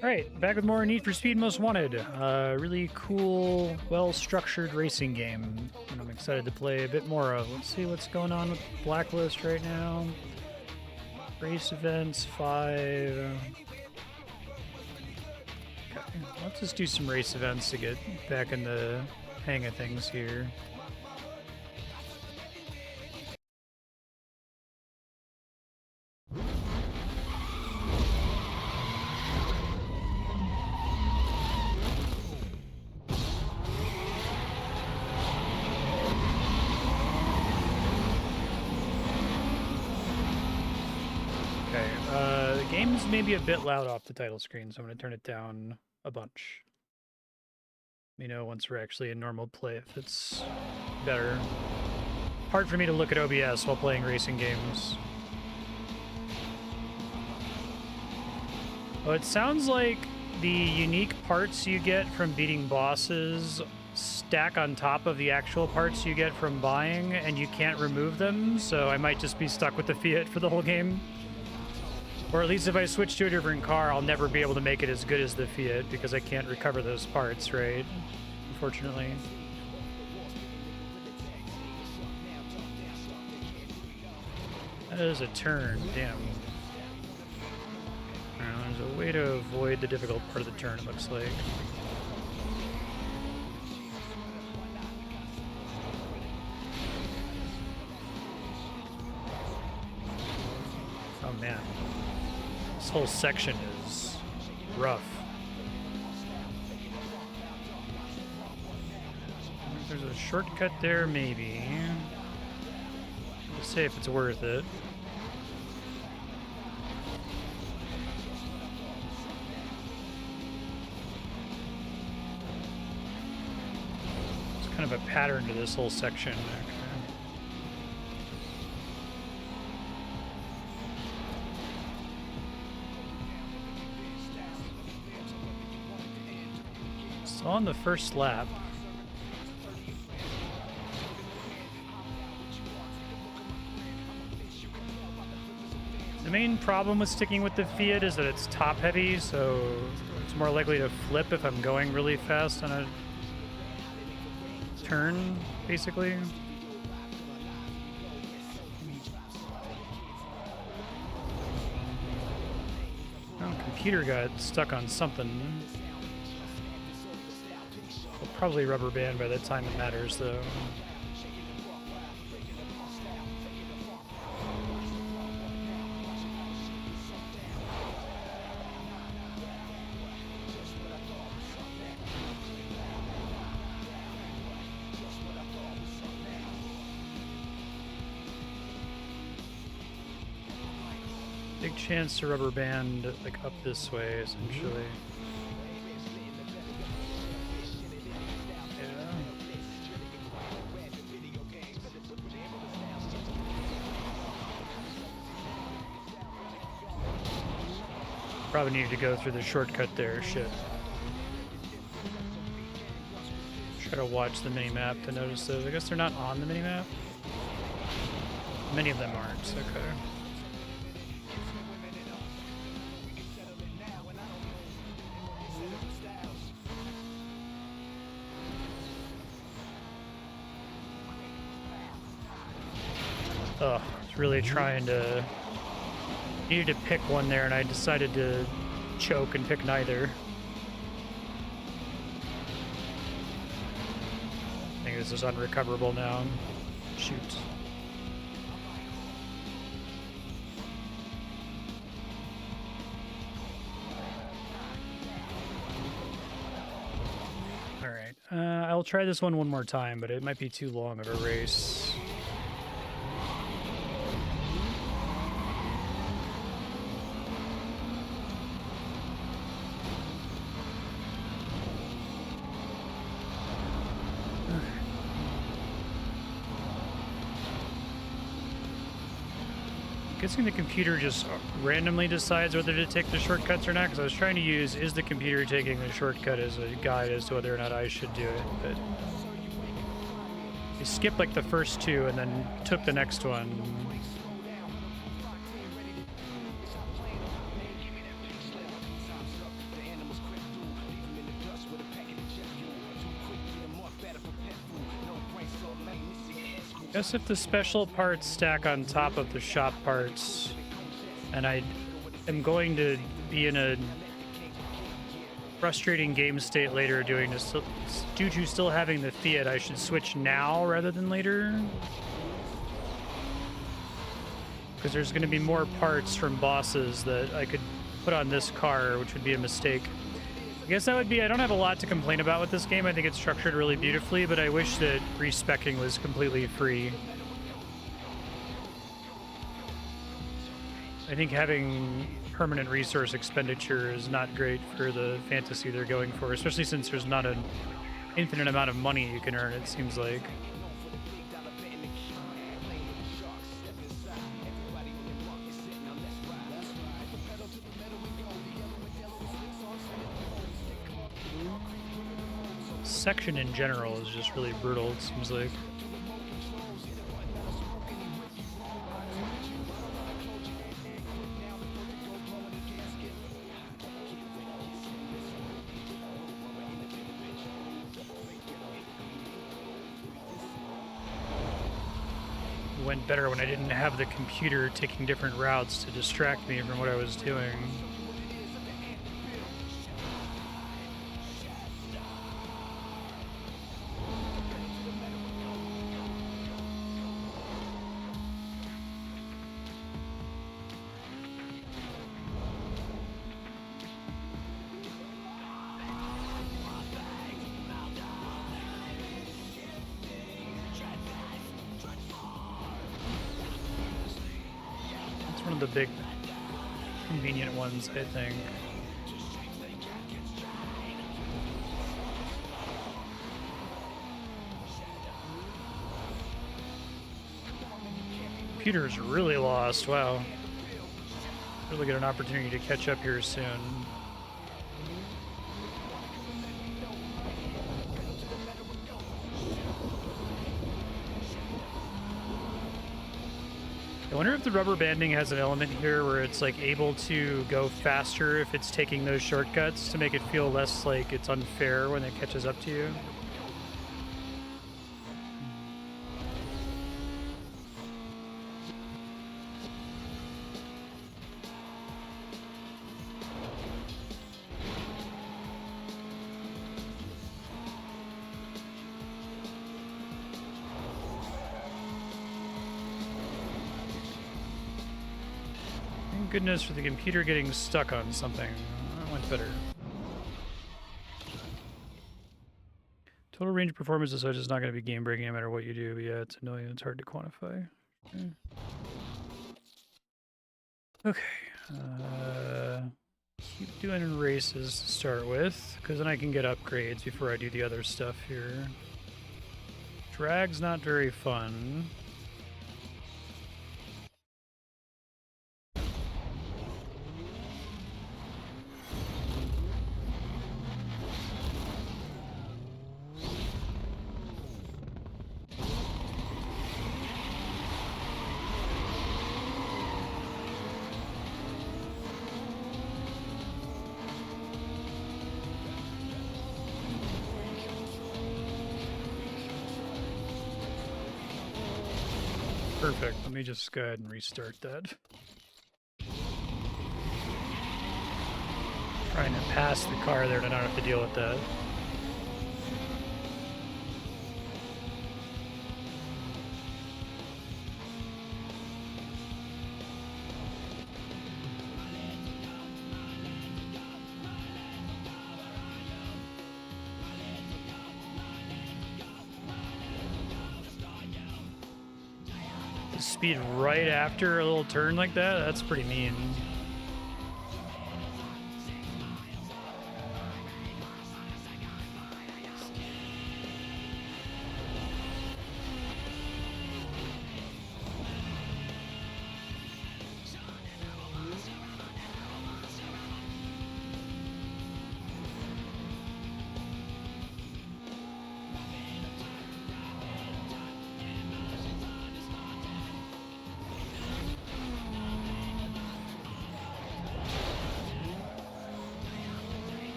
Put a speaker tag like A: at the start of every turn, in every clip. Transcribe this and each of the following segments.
A: Alright, back with more Need for Speed Most Wanted. Really cool, well-structured racing game. And I'm excited to play a bit more of. Let's see what's going on with Blacklist right now. Race events, 5. Okay, let's just do some race events to get back in the hang of things here. The game's maybe a bit loud off the title screen, so I'm going to turn it down a bunch. Let me know once we're actually in normal play if it's better. Hard for me to look at OBS while playing racing games. Oh, it sounds like the unique parts you get from beating bosses stack on top of the actual parts you get from buying, and you can't remove them, so I might just be stuck with the Fiat for the whole game. Or at least if I switch to a different car, I'll never be able to make it as good as the Fiat because I can't recover those parts, right? Unfortunately. That is a turn, damn. I don't know, there's a way to avoid the difficult part of the turn, it looks like. Oh man. This whole section is rough. There's a shortcut there, maybe. Let's see if it's worth it. It's kind of a pattern to this whole section. On the first lap. The main problem with sticking with the Fiat is that it's top heavy, so it's more likely to flip if I'm going really fast on a turn, basically. Oh, computer got stuck on something. Probably rubber band by the time it matters, though. Big chance to rubber band, like, up this way, essentially. Probably needed to go through the shortcut there, shit. Try to watch the minimap to notice those. I guess they're not on the minimap. Many of them aren't, okay. Ugh, I was really trying to... Needed to pick one there, and I decided to choke and pick neither. I think this is unrecoverable now. Shoot. Alright, I'll try this one more time, but it might be too long of a race. Guessing the computer just randomly decides whether to take the shortcuts or not, because I was trying to use is the computer taking the shortcut as a guide as to whether or not I should do it, but I skipped like the first two and then took the next one. Guess if the special parts stack on top of the shop parts, and I am going to be in a frustrating game state later due to still having the Fiat, I should switch now rather than later. Because there's going to be more parts from bosses that I could put on this car, which would be a mistake. I guess that would be, I don't have a lot to complain about with this game. I think it's structured really beautifully, but I wish that respecking was completely free. I think having permanent resource expenditure is not great for the fantasy they're going for, especially since there's not an infinite amount of money you can earn, it seems like. Section in general is just really brutal, it seems like. It went better when I didn't have the computer taking different routes to distract me from what I was doing. The big convenient ones, I think. Computer's really lost. Wow. Really get an opportunity to catch up here soon. I wonder if the rubber banding has an element here where it's like able to go faster if it's taking those shortcuts to make it feel less like it's unfair when it catches up to you. Goodness for the computer getting stuck on something. That went better. Total range of performance is just not going to be game breaking no matter what you do. But yeah, it's annoying. It's hard to quantify. Okay. Keep doing races to start with, because then I can get upgrades before I do the other stuff here. Drag's not very fun. Perfect. Let me just go ahead and restart that. Trying to pass the car there to not have to deal with that. Speed right after a little turn like that? That's pretty mean.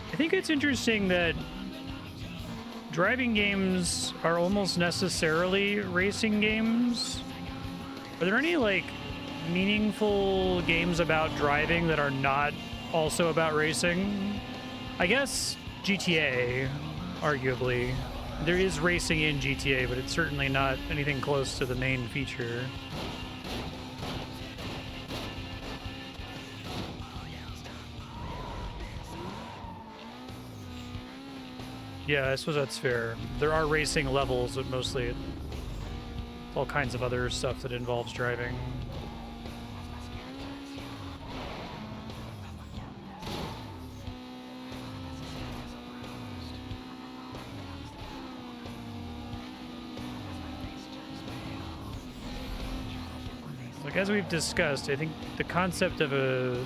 A: I think it's interesting that driving games are almost necessarily racing games. Are there any, like, meaningful games about driving that are not also about racing? I guess GTA, arguably. There is racing in GTA, but it's certainly not anything close to the main feature. Yeah, I suppose that's fair. There are racing levels, but mostly it's all kinds of other stuff that involves driving. Like, as we've discussed, I think the concept of a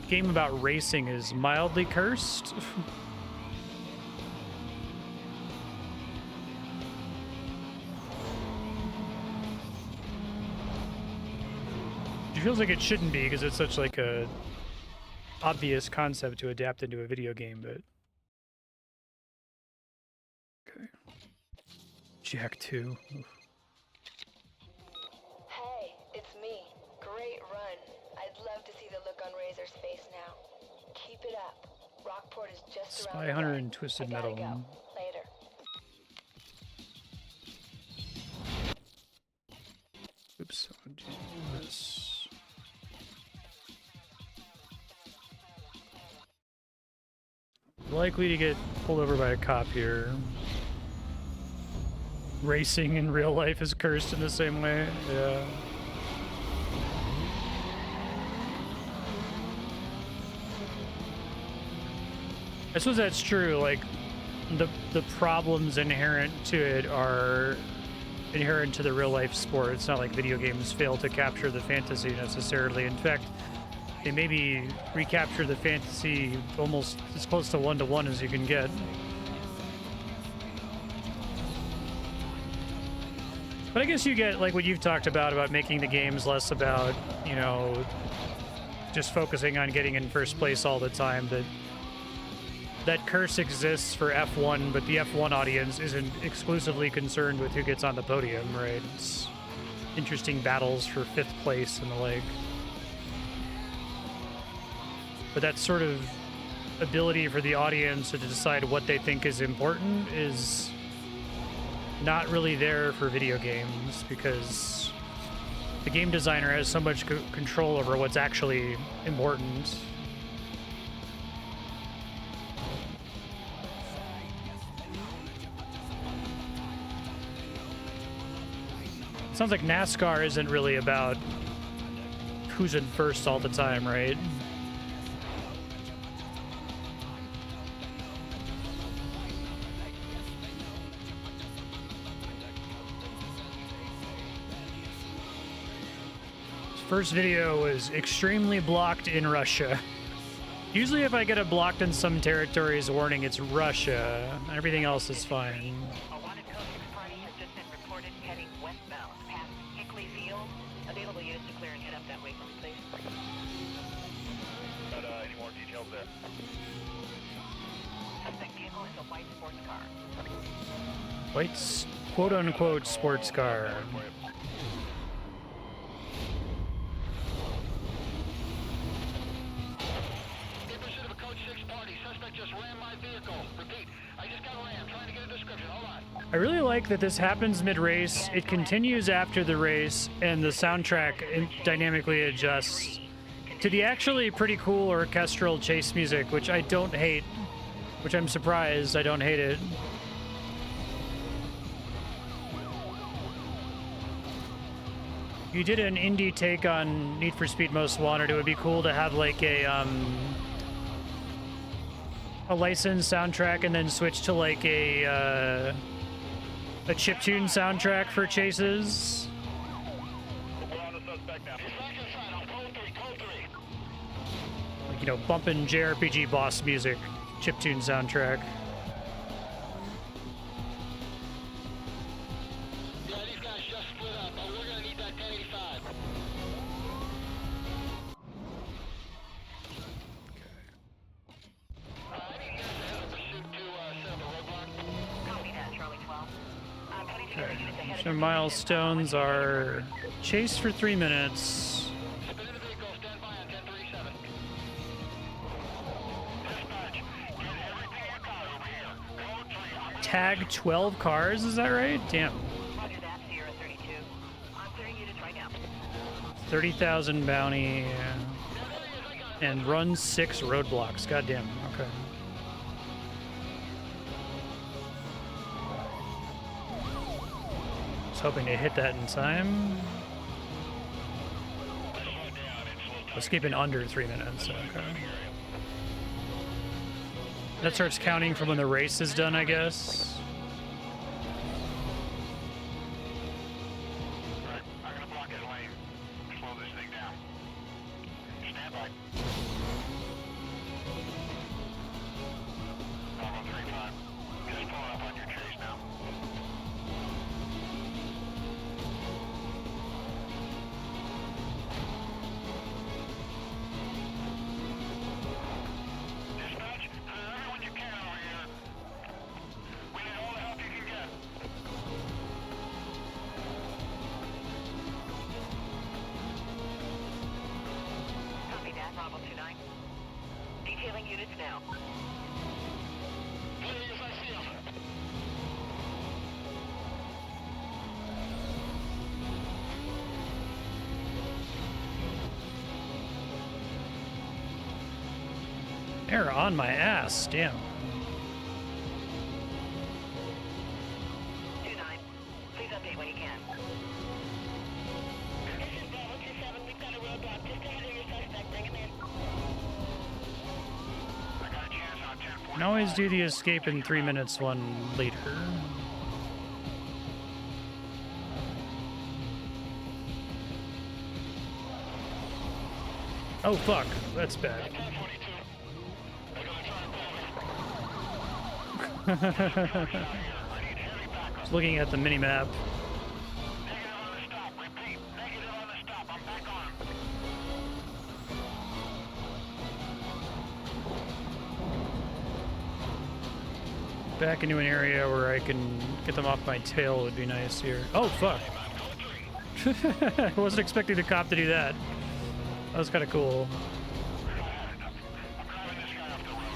A: game about racing is mildly cursed. It feels like it shouldn't be because it's such like a obvious concept to adapt into a video game, but okay. Jack 2. Oof.
B: Hey, it's me. Great run. I'd love to see the look on Razor's face now. Keep it up. Rockport is just around the
A: Spy Hunter
B: way.
A: and Twisted
B: I gotta
A: Metal.
B: go. Later.
A: Oops. I'll do this. Likely to get pulled over by a cop here. Racing in real life is cursed in the same way. Yeah. I suppose that's true. Like, the problems inherent to it are inherent to the real life sport. It's not like video games fail to capture the fantasy necessarily. In fact, they maybe recapture the fantasy almost as close to one-to-one as you can get. But I guess you get like what you've talked about making the games less about, you know, just focusing on getting in first place all the time. That curse exists for F1, but the F1 audience isn't exclusively concerned with who gets on the podium, right? It's interesting battles for 5th place and the like. But that sort of ability for the audience to decide what they think is important is not really there for video games because the game designer has so much control over what's actually important. Sounds like NASCAR isn't really about who's in first all the time, right? First video was extremely blocked in Russia. Usually if I get a blocked in some territories warning, it's Russia. Everything else is fine.
C: A wanted Coast party has just been reported heading westbound past Hickley Field. Available units to clear and head up that way from please.
D: Any more details there?
C: Suspect vehicle is a white sports car.
A: White quote-unquote sports car. I really like that this happens mid-race, it continues after the race, and the soundtrack dynamically adjusts to the actually pretty cool orchestral chase music, which I don't hate, which I'm surprised I don't hate it. You did an indie take on Need for Speed Most Wanted. It would be cool to have like a licensed soundtrack and then switch to like a chiptune soundtrack for chases. Like, you know, bumping JRPG boss music, chiptune soundtrack. So milestones are chase for 3 minutes.
D: Spin in the vehicle, stand by on 1037. Dispatch, get everything you got over here. Code 3,
A: Tag 12 cars, is that right? Damn.
C: Roger that, Sierra 32. I'm clearing units right now.
A: 30,000 bounty and run 6 roadblocks. Goddamn. Okay. Was hoping to hit that in time. Let's keep it under 3 minutes. Okay. That starts counting from when the race is done, I guess.
D: Right, I'm gonna block his lane. Slow this thing down. Stand by. Bravo 35. Just pulling up on your chase now. Dispatch, everyone you can over here. We need all the help you can get.
C: Copy that, Bravo 29. Detailing units now.
D: Please, I see him.
A: They're on my ass. Damn.
C: 29. Please update when you can.
B: This is Bravo 27. We've got a roadblock just ahead of your suspect. Bring him in.
D: I got a chance on 10
A: Can always do the escape in 3 minutes one later. Oh fuck, that's bad. Just looking at the mini map.
D: Negative on the stop. Repeat. Negative on the stop. I'm back on him.
A: Back into an area where I can get them off my tail would be nice here. Oh fuck. I wasn't expecting the cop to do that. That was kind of cool.
D: I'm driving this guy off the road.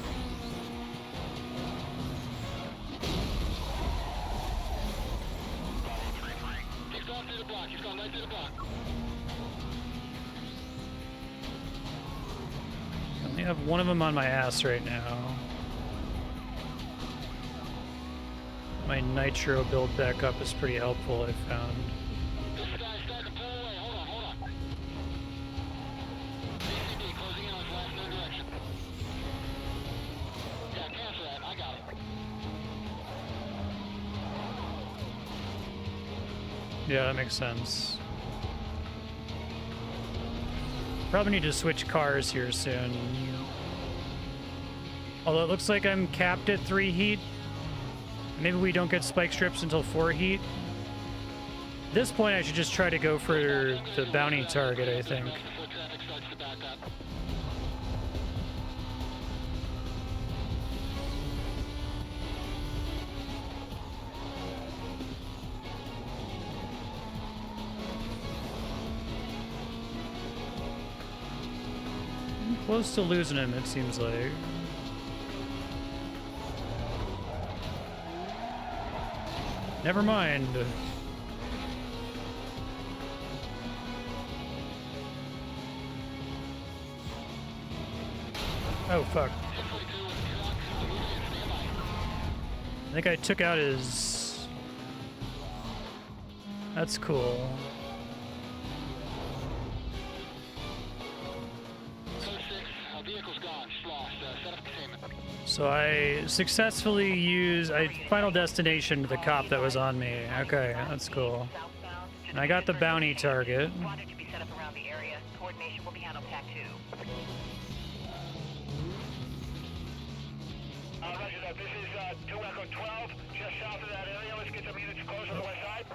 D: Bravo 33. He's gone through the block. He's gone right through the block.
A: I only have one of them on my ass right now. My nitro build back up is pretty helpful, I found.
D: This guy's starting to pull away. Hold on. BCD closing in on his last known direction. Yeah, cancel that. I got it.
A: Yeah, that makes sense. Probably need to switch cars here soon. Although it looks like I'm capped at 3 heat. Maybe we don't get spike strips until 4 heat. At this point, I should just try to go for the bounty target, I think.
D: Before traffic starts to back up.
A: I'm close to losing him, it seems like. Never mind. Oh, fuck. I think I took out his... That's cool.
D: Code 6, our vehicle's gone. Lost. Set up containment.
A: So I successfully used... I final destination to the cop that was on me. Okay, that's cool.
C: Southbound.
A: And I got the bounty target.
C: Squadron to be set up around the area. Coordination will be handled TAC 2.
D: Roger that. This is 2 Echo 12, just south of that area. Let's get some units close on the west side.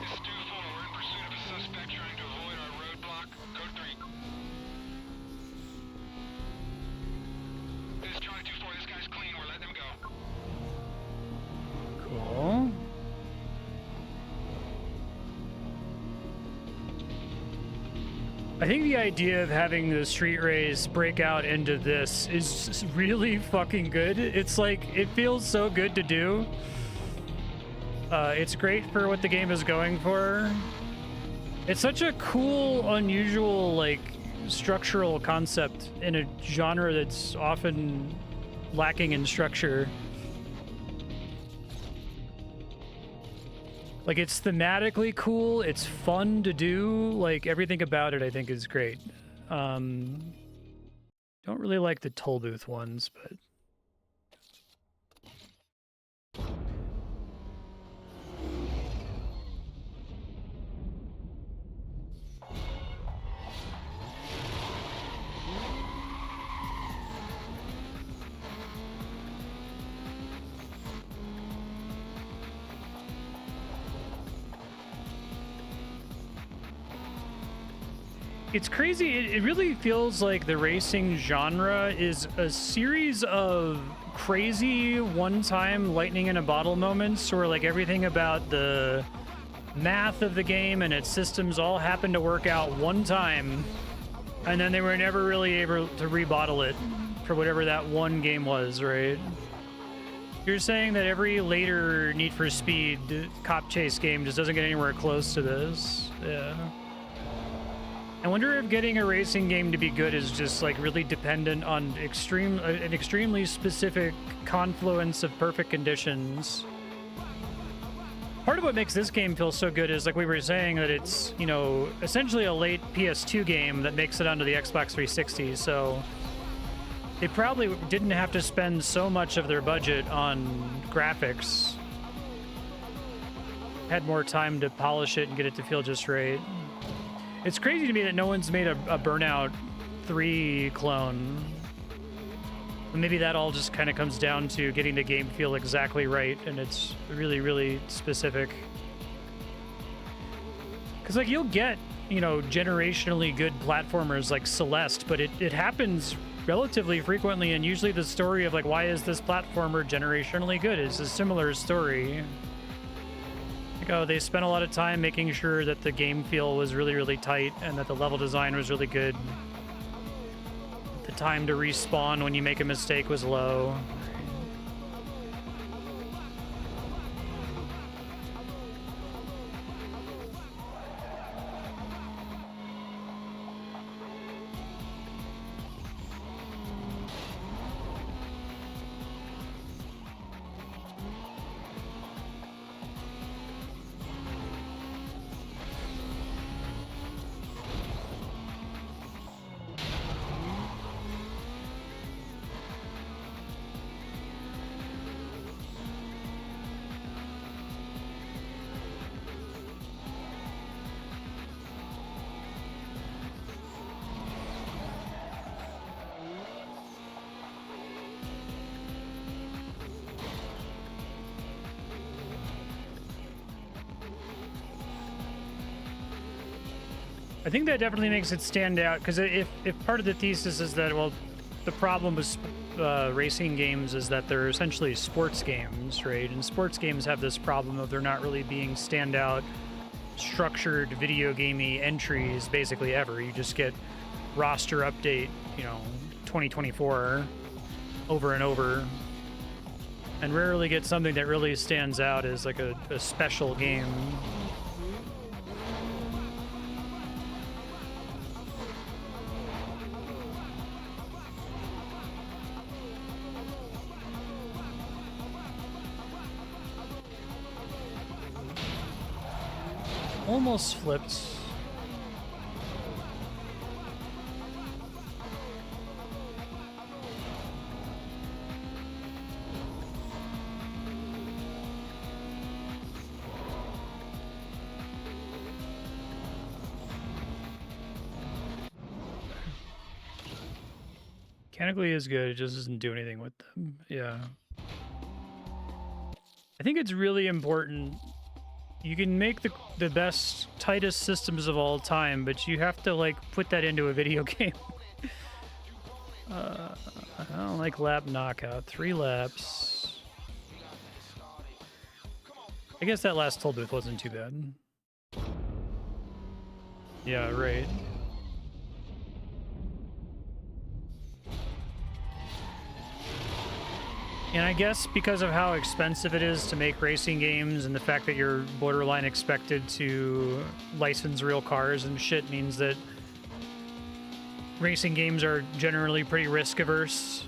D: This is 2-4. We're in pursuit of a suspect trying to avoid our roadblock. Code 3. This is Charlie 2-4. This guy's clean. We're letting him go.
A: I think the idea of having the street race break out into this is really fucking good. It's like, it feels so good to do. It's great for what the game is going for. It's such a cool, unusual, like, structural concept in a genre that's often lacking in structure. Like, it's thematically cool, it's fun to do, like, everything about it I think is great. Don't really like the toll booth ones, but... It's crazy. It really feels like the racing genre is a series of crazy one-time lightning in a bottle moments where like everything about the math of the game and its systems all happened to work out one time, and then they were never really able to rebottle it for whatever that one game was, right? You're saying that every later Need for Speed cop chase game just doesn't get anywhere close to this? Yeah. I wonder if getting a racing game to be good is just like really dependent on an extremely specific confluence of perfect conditions. Part of what makes this game feel so good is, like we were saying, that it's, you know, essentially a late PS2 game that makes it onto the Xbox 360, so they probably didn't have to spend so much of their budget on graphics. Had more time to polish it and get it to feel just right. It's crazy to me that no one's made a Burnout 3 clone. Maybe that all just kind of comes down to getting the game feel exactly right, and it's really, really specific. Because, like, you'll get, you know, generationally good platformers like Celeste, but it happens relatively frequently, and usually the story of, like, why is this platformer generationally good is a similar story. Oh, they spent a lot of time making sure that the game feel was really, really tight and that the level design was really good. The time to respawn when you make a mistake was low. I think that definitely makes it stand out, because if part of the thesis is that, well, the problem with racing games is that they're essentially sports games, right? And sports games have this problem of they're not really being standout, structured, video gamey entries basically ever. You just get roster update, you know, 2024 over and over, and rarely get something that really stands out as like a special game. Almost flipped. Mechanically is good, it just doesn't do anything with them. Yeah. I think it's really important. You can make the best, tightest systems of all time, but you have to, like, put that into a video game. I don't like lap knockout. 3 laps. I guess that last toll booth wasn't too bad. Yeah, right. And I guess because of how expensive it is to make racing games and the fact that you're borderline expected to license real cars and shit means that racing games are generally pretty risk averse.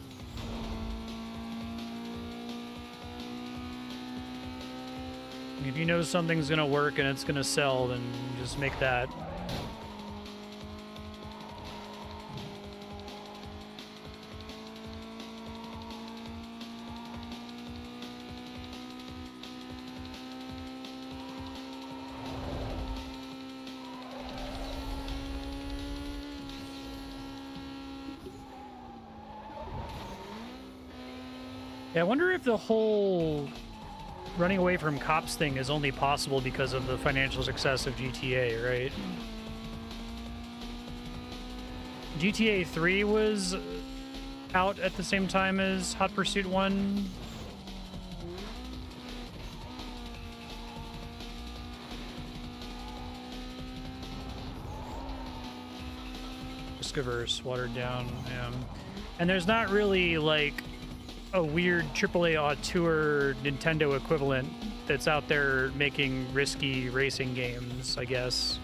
A: If you know something's gonna work and it's gonna sell, then just make that. Yeah, I wonder if the whole running away from cops thing is only possible because of the financial success of GTA, right? GTA 3 was out at the same time as Hot Pursuit 1. Risk-averse, watered down, yeah. And there's not really, like, a weird AAA auteur Nintendo equivalent that's out there making risky racing games, I guess.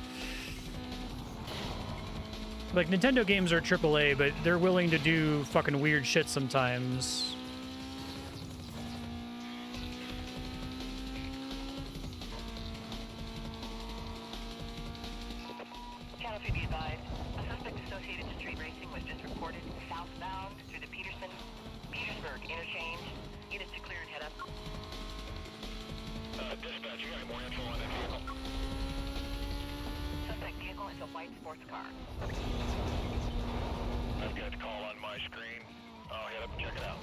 A: Like, Nintendo games are AAA, but they're willing to do fucking weird shit sometimes.
C: Channel 3 be advised. A suspect associated to street racing was just reported southbound through the Petersburg interchange. Units to clear and head up.
D: Dispatch, you got any more info on that vehicle?
C: Suspect vehicle is a white sports car.
D: I've got the call on my screen. I'll head up and check it out.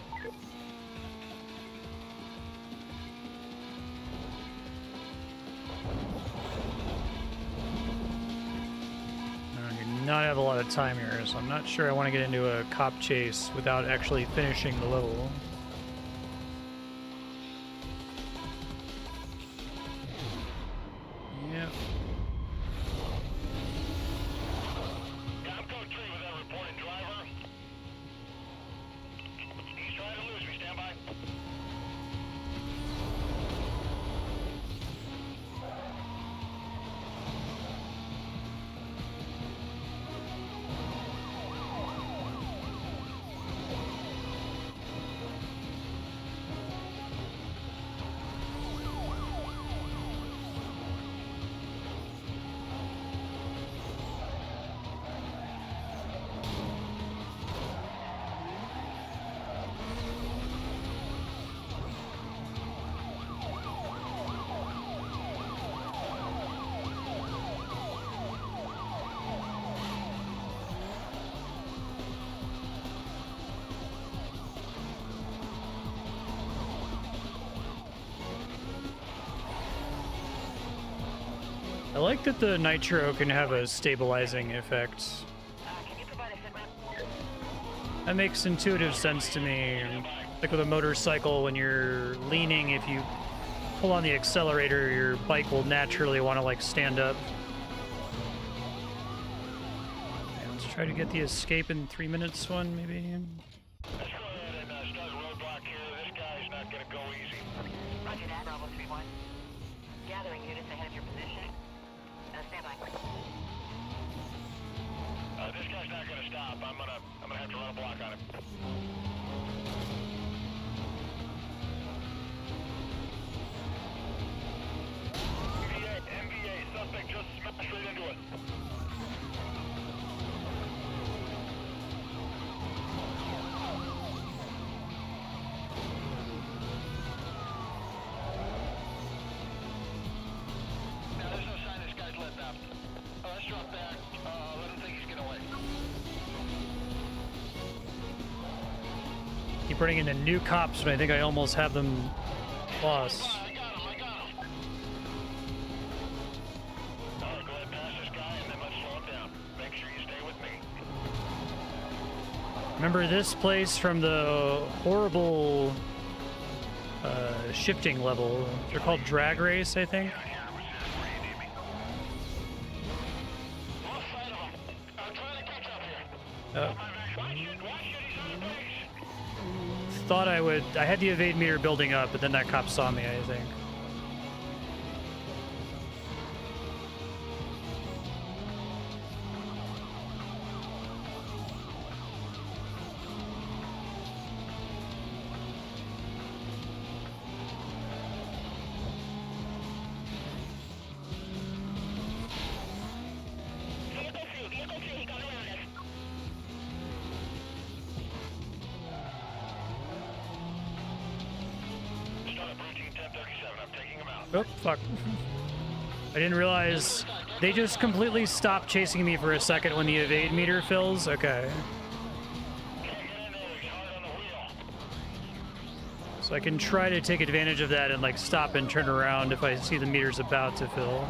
A: I do not have a lot of time here, so I'm not sure I want to get into a cop chase without actually finishing the level. Yep.
D: I'm code 3 with that reporting driver. He's trying to lose me. Stand by.
A: I like that the nitro can have a stabilizing effect.
C: Can you provide a sit rep?
A: That makes intuitive sense to me. Like with a motorcycle, when you're leaning, if you pull on the accelerator, your bike will naturally want to like stand up. Okay, let's try to get the escape in 3 minutes one, maybe.
D: Let's go ahead and start a roadblock here. This guy's not going to go easy.
C: Roger that, Bravo 3-1. Gathering units ahead of your position. Stand by.
D: This guy's not going to stop. I'm gonna have to run a block on him. MVA, suspect just smashed straight into it. Now, there's no sign this guy's let up. Let's drop back. Let him think he's getting away.
A: Keep running into new cops, but I think I almost have them lost.
D: I got him. Go ahead past this guy and then let's slow him down. Make sure you stay with me.
A: Remember this place from the horrible shifting level? They're called Drag Race, I think.
D: Lost sight of him. I'm trying to catch up here.
A: Oh.
D: Watch it, he's on the base.
A: thought I would. I had the evade meter building up, but then that cop saw me, I think.
D: Vehicle 2, he got around us. Start breaching 1037, I'm taking him out.
A: Oh, fuck. I didn't realize they just completely stopped chasing me for a second when the evade meter fills. Okay.
D: Can't get in there, he's hard on the wheel.
A: So I can try to take advantage of that and like stop and turn around if I see the meter's about to fill.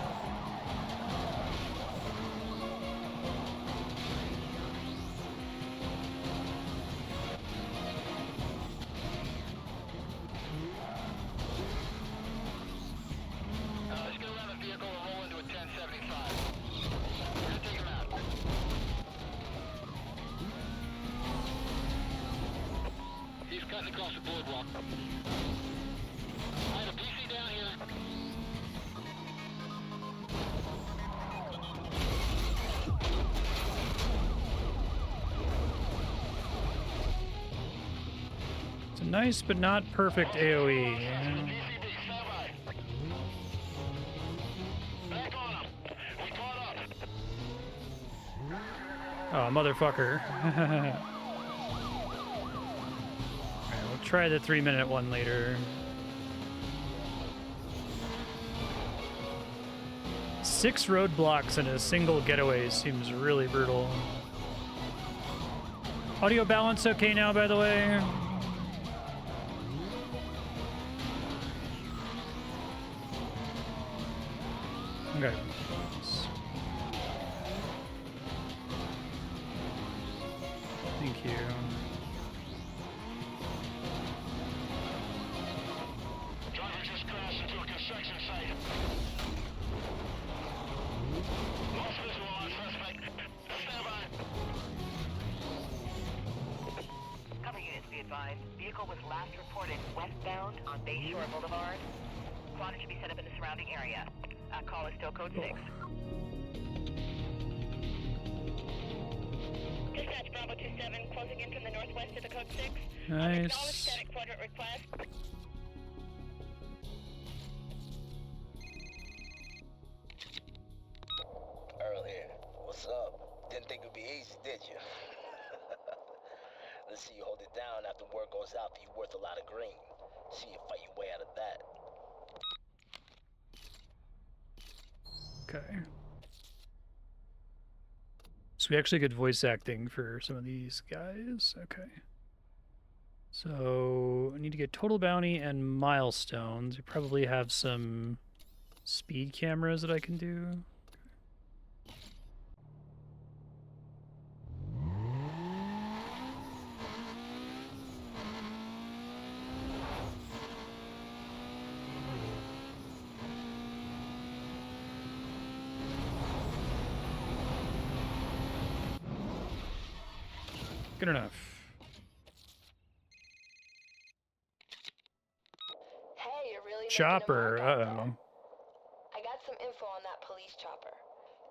D: Let's get around the vehicle and roll into a 1075. We're gonna take him out. He's cutting across the boardwalk. I have a PC down here.
A: It's a nice but not perfect AoE.
D: PCB, stand by. Back on him. We caught up.
A: Oh, motherfucker. Alright, we'll try the 3-minute one later. 6 roadblocks in a single getaway seems really brutal. Audio balance okay now, by the way? Okay. Thank you.
D: Driver just crashed into a construction site. Lost visual on suspect. Stand by.
C: Cover units be advised. Vehicle was last reported westbound on Bayshore Boulevard. Quad should be set up in the surrounding area. Call is still code 6.
B: Dispatch Bravo 27, closing in from the northwest of the code 6.
A: Nice.
B: Static quadrant request.
E: Earl here. What's up? Didn't think it'd be easy, did you? Let's see you hold it down after word goes out that you're worth a lot of green. See you fight your way out of that.
A: Okay. So we actually get voice acting for some of these guys. Okay. So I need to get total bounty and milestones. We probably have some speed cameras that I can do. Good enough.
B: Hey, you're really making a
A: Chopper,
B: mark out there.
A: uh-oh.
B: I got some info on that police chopper.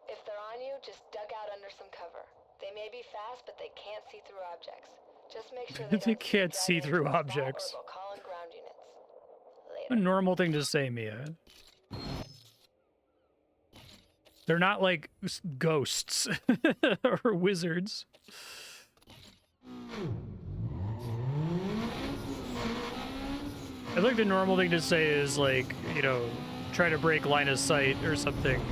B: If they're on you, just duck out under some cover. They may be fast, but they can't see through objects. Just make sure
A: They
B: they don't
A: can't see
B: driving
A: through
B: into a spot
A: objects.
B: Or they'll call in ground units.
A: A
B: Later.
A: normal thing to say, Mia. They're not like ghosts or wizards. I think the normal thing to say is like, you know, try to break line of sight or something.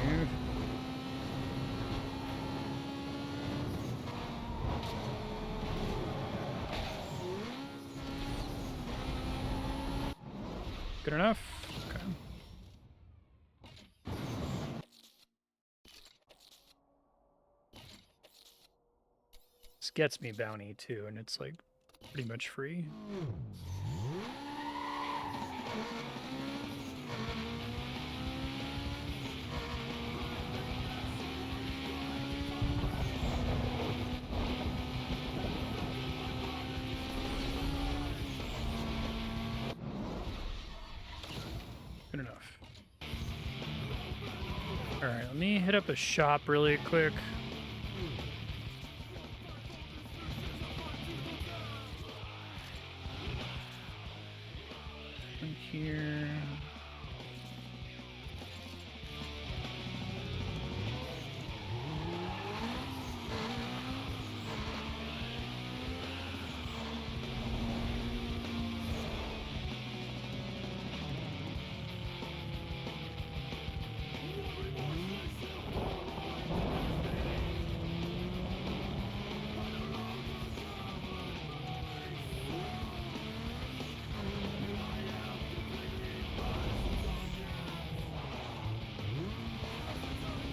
A: Good enough? Okay. This gets me bounty too, and it's like pretty much free. Alright, let me hit up a shop really quick. Right here.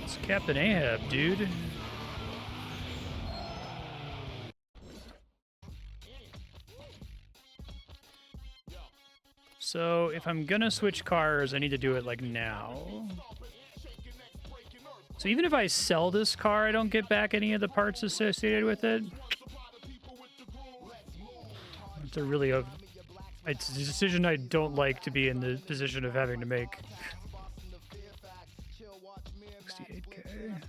A: It's Captain Ahab, dude. So if I'm gonna switch cars, I need to do it like now. So even if I sell this car, I don't get back any of the parts associated with it. It's it's a decision I don't like to be in the position of having to make. 68K.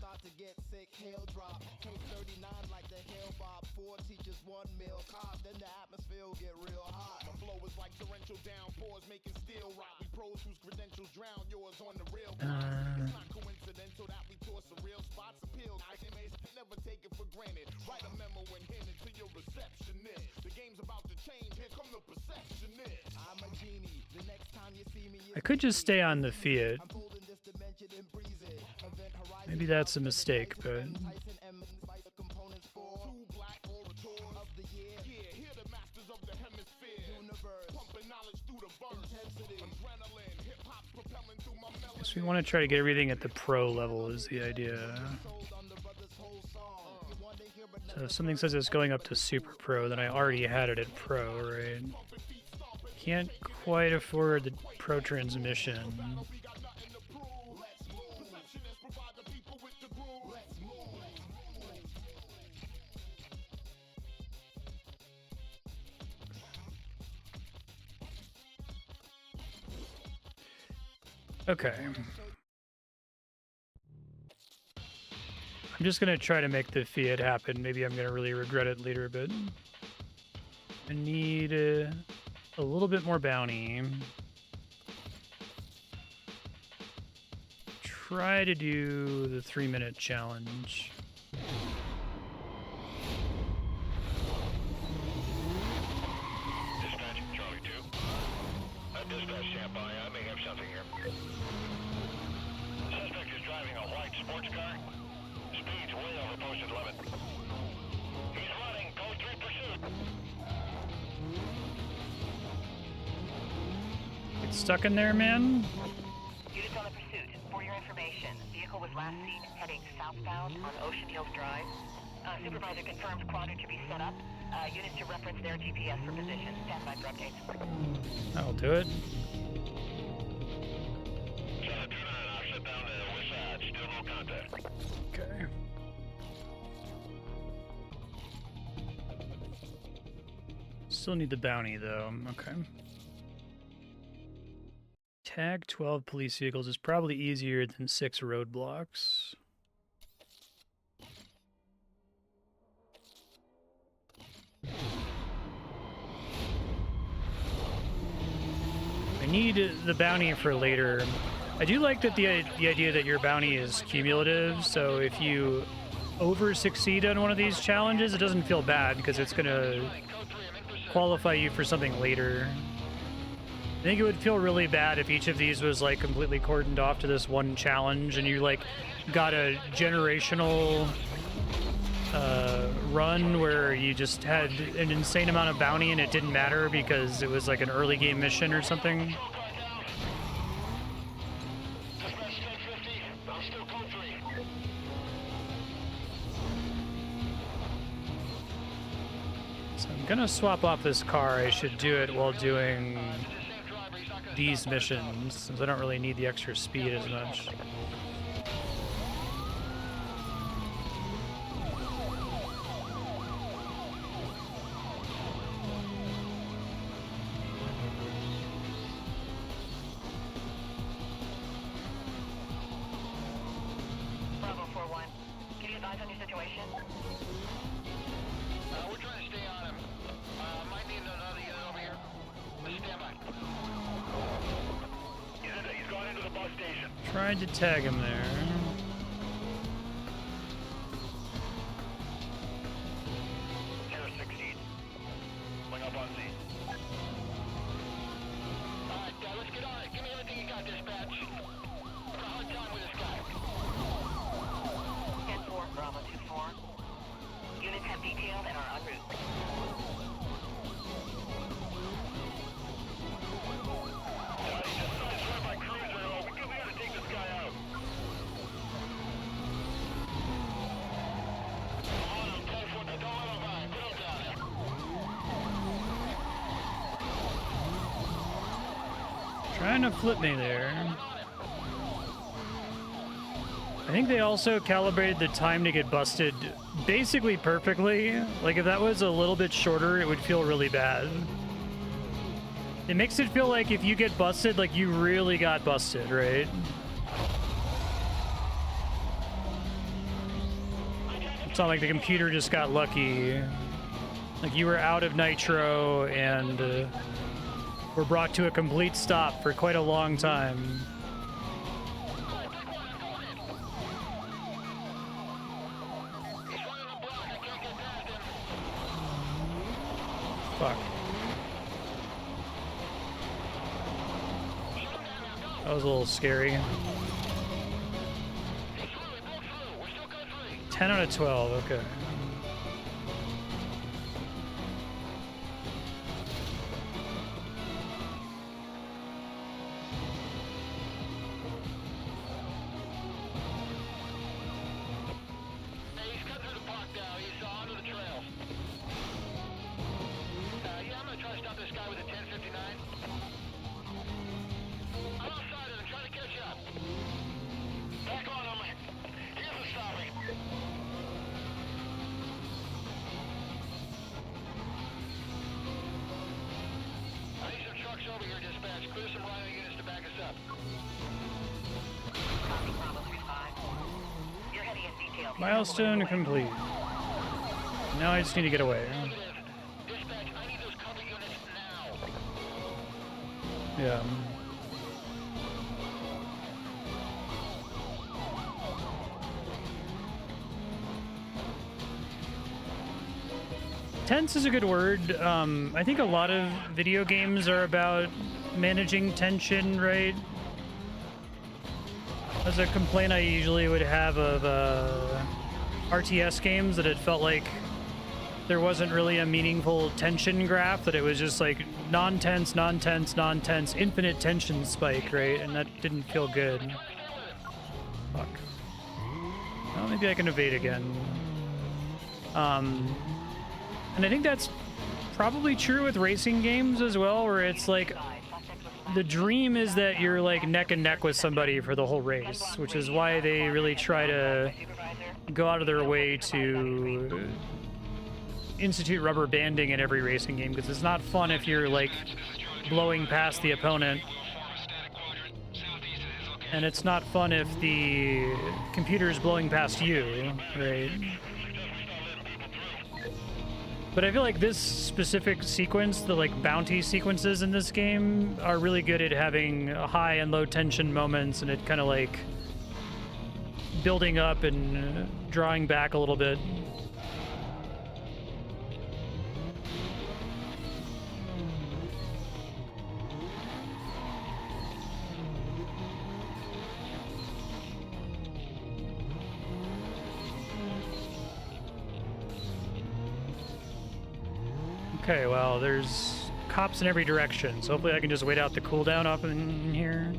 A: I could just stay on the Fiat. Maybe that's a mistake, but... Guess we want to try to get everything at the pro level is the idea. So if something says it's going up to super pro, then I already had it at pro, right? Can't quite afford the pro transmission. Okay. I'm just gonna try to make the Fiat happen. Maybe I'm gonna really regret it later, but I need a little bit more bounty. Try to do the 3-minute challenge.
D: Dispatch, Charlie 2. Dispatch, stand by. I may have something here. Suspect is driving a white sports car. Speed's way over posted limit. He's running. Code 3 pursuit.
A: Get stuck in there, man.
C: Units on the pursuit. For your information, vehicle was last seen heading southbound on Ocean Hills Drive. Supervisor confirms quadrant to be set up. Units to reference their GPS for position. Stand by for updates.
A: That'll do it.
D: Charlie 2-9, I'll sit down to the west side. Still no contact.
A: Okay. Still need the bounty, though. Okay. Tag 12 police vehicles is probably easier than 6 roadblocks. I need the bounty for later. I do like that the idea that your bounty is cumulative, so if you over-succeed on one of these challenges, it doesn't feel bad because it's going to qualify you for something later. I think it would feel really bad if each of these was like completely cordoned off to this one challenge and you like got a generational run where you just had an insane amount of bounty and it didn't matter because it was like an early game mission or something. So I'm gonna swap off this car. I should do it while doing these missions, since I don't really need the extra speed as much. Tried to tag him there.
D: Zero 16. Bring up on scene. Alright, let's get on it. Give me everything you got, dispatch. We're a hard time with this guy.
C: 10-4, Bravo 2-4. Units have detailed and are en route.
A: Trying to flip me there. I think they also calibrated the time to get busted basically perfectly. Like, if that was a little bit shorter, it would feel really bad. It makes it feel like if you get busted, like you really got busted, right? It's not like the computer just got lucky. Like you were out of nitro and were brought to a complete stop for quite a long time. Fuck. That was a little scary. 10 out of 12, okay. Milestone complete. Now I just need to get away. Yeah. Tense is a good word. I think a lot of video games are about managing tension, right? That's a complaint I usually would have of RTS games, that it felt like there wasn't really a meaningful tension graph, that it was just like non-tense, non-tense, non-tense, infinite tension spike, right? And that didn't feel good. Fuck. Well, maybe I can evade again. And I think that's probably true with racing games as well, where it's like the dream is that you're like neck and neck with somebody for the whole race, which is why they really try to go out of their way to institute rubber banding in every racing game, because it's not fun if you're like blowing past the opponent, and it's not fun if the computer is blowing past you, right? But I feel like this specific sequence, the like bounty sequences in this game, are really good at having high and low tension moments, and it kind of like building up and drawing back a little bit. Okay, well, there's cops in every direction, so hopefully I can just wait out the cooldown up in here.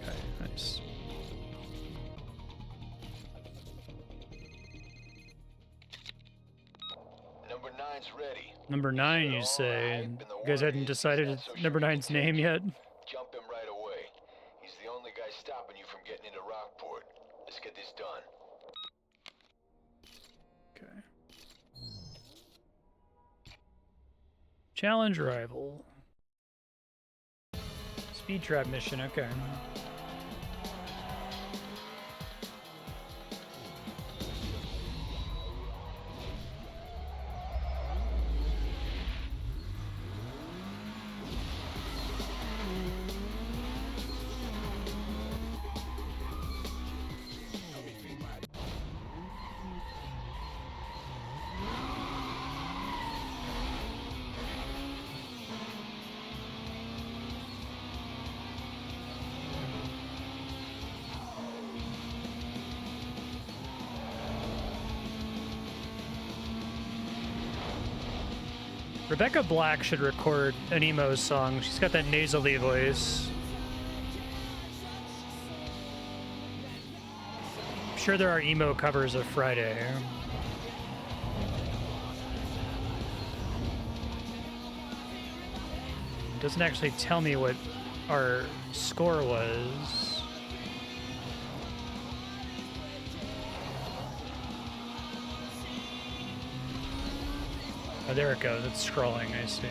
A: Okay, nice.
E: Number 9's ready.
A: Number 9, you say? You guys hadn't decided number 9's name yet?
E: Jump him right away. He's the only guy stopping you from getting into Rockport. Let's get this done.
A: Okay. Challenge rival. Speed trap mission, okay. Rebecca Black should record an emo song. She's got that nasally voice. I'm sure there are emo covers of Friday. It doesn't actually tell me what our score was. Oh, there it goes. It's scrolling, I see.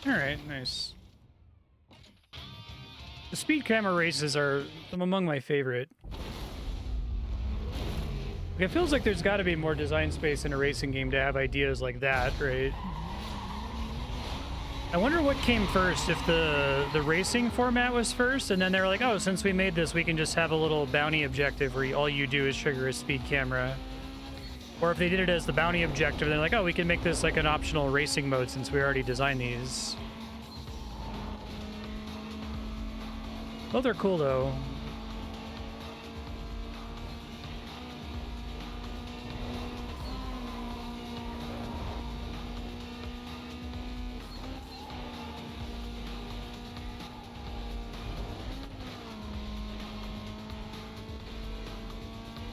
A: Alright, nice. The speed camera races are among my favorite. It feels like there's got to be more design space in a racing game to have ideas like that, right? I wonder what came first, if the racing format was first, and then they were like, oh, since we made this, we can just have a little bounty objective where all you do is trigger a speed camera. Or if they did it as the bounty objective, they're like, oh, we can make this like an optional racing mode since we already designed these. Both are cool, though.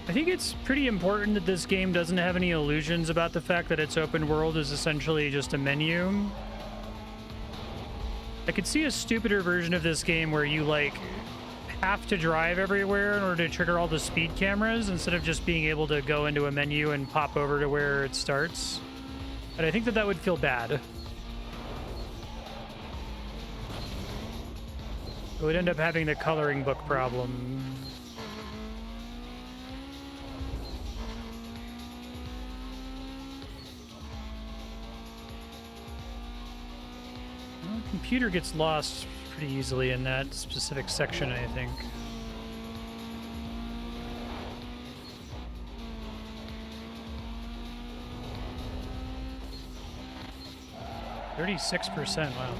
A: I think it's pretty important that this game doesn't have any illusions about the fact that its open world is essentially just a menu. I could see a stupider version of this game where you, like, have to drive everywhere in order to trigger all the speed cameras instead of just being able to go into a menu and pop over to where it starts. But I think that would feel bad. It would end up having the coloring book problem. Computer gets lost pretty easily in that specific section, I think. %, wow.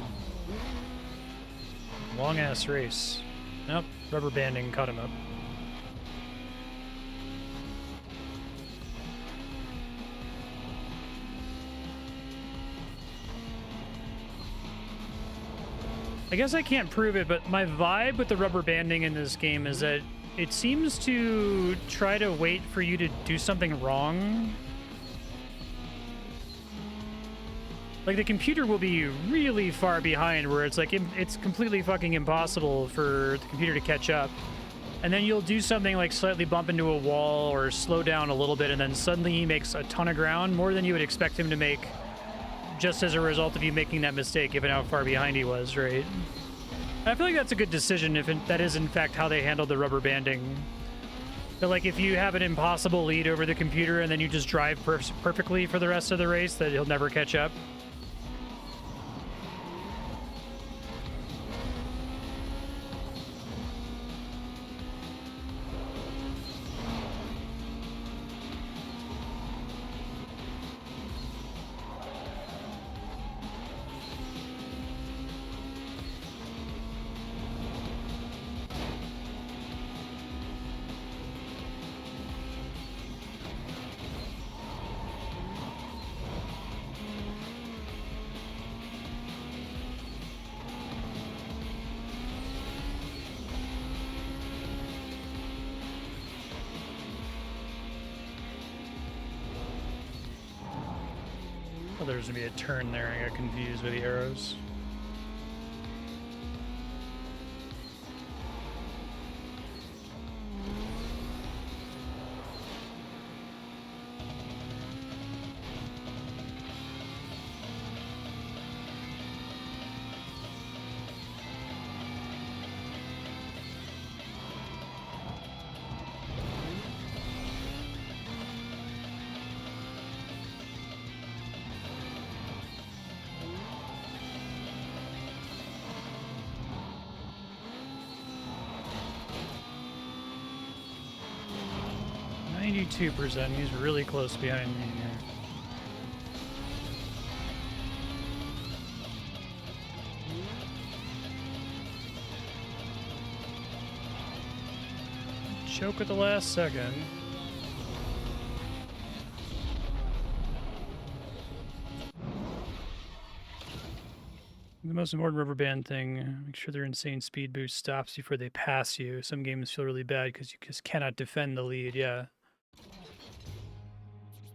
A: Long-ass race. Nope, rubber banding caught him up. I guess I can't prove it, but my vibe with the rubber banding in this game is that it seems to try to wait for you to do something wrong. Like, the computer will be really far behind where it's like, it's completely fucking impossible for the computer to catch up. And then you'll do something like slightly bump into a wall or slow down a little bit, and then suddenly he makes a ton of ground, more than you would expect him to make, just as a result of you making that mistake, given how far behind he was, right? I feel like that's a good decision if that is, in fact, how they handled the rubber banding. But, like, if you have an impossible lead over the computer and then you just drive perfectly for the rest of the race, that he'll never catch up. there's gonna be a turn there. I got confused with the arrows. %. He's really close behind me here. Choke at the last second. The most important rubber band thing, make sure their insane speed boost stops before they pass you. Some games feel really bad because you just cannot defend the lead, yeah.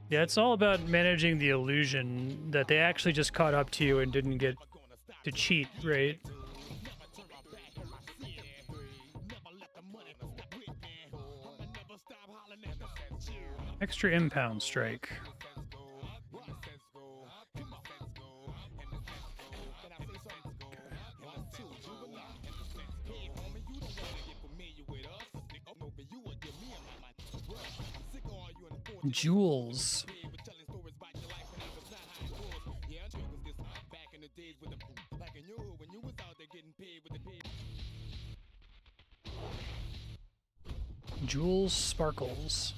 A: Yeah, it's all about managing the illusion that they actually just caught up to you and didn't get to cheat, right? Extra impound strike. Jewels. Jewels sparkles.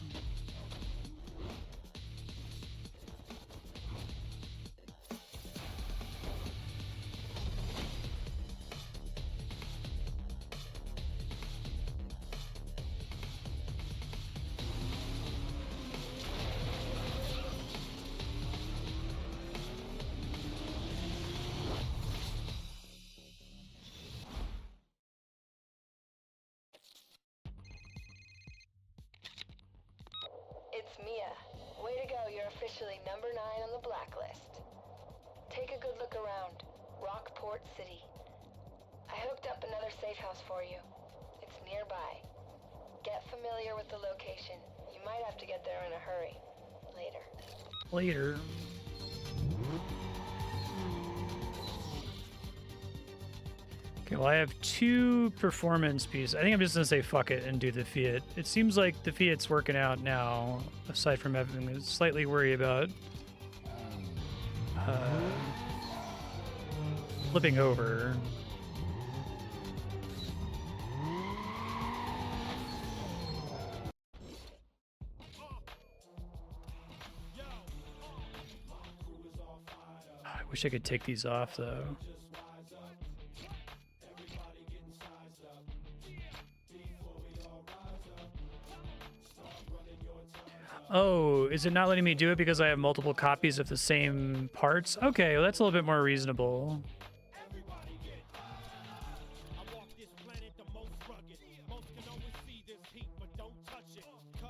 B: It's Mia. Way to go, you're officially number 9 on the Blacklist. Take a good look around. Rockport City. I hooked up another safe house for you. It's nearby. Get familiar with the location. You might have to get there in a hurry. Later.
A: Okay, well, I have 2 performance pieces. I think I'm just gonna say fuck it and do the Fiat. It seems like the Fiat's working out now, aside from having to slightly worry about flipping over. I wish I could take these off, though. Oh, is it not letting me do it because I have multiple copies of the same parts? Okay, well, that's a little bit more reasonable.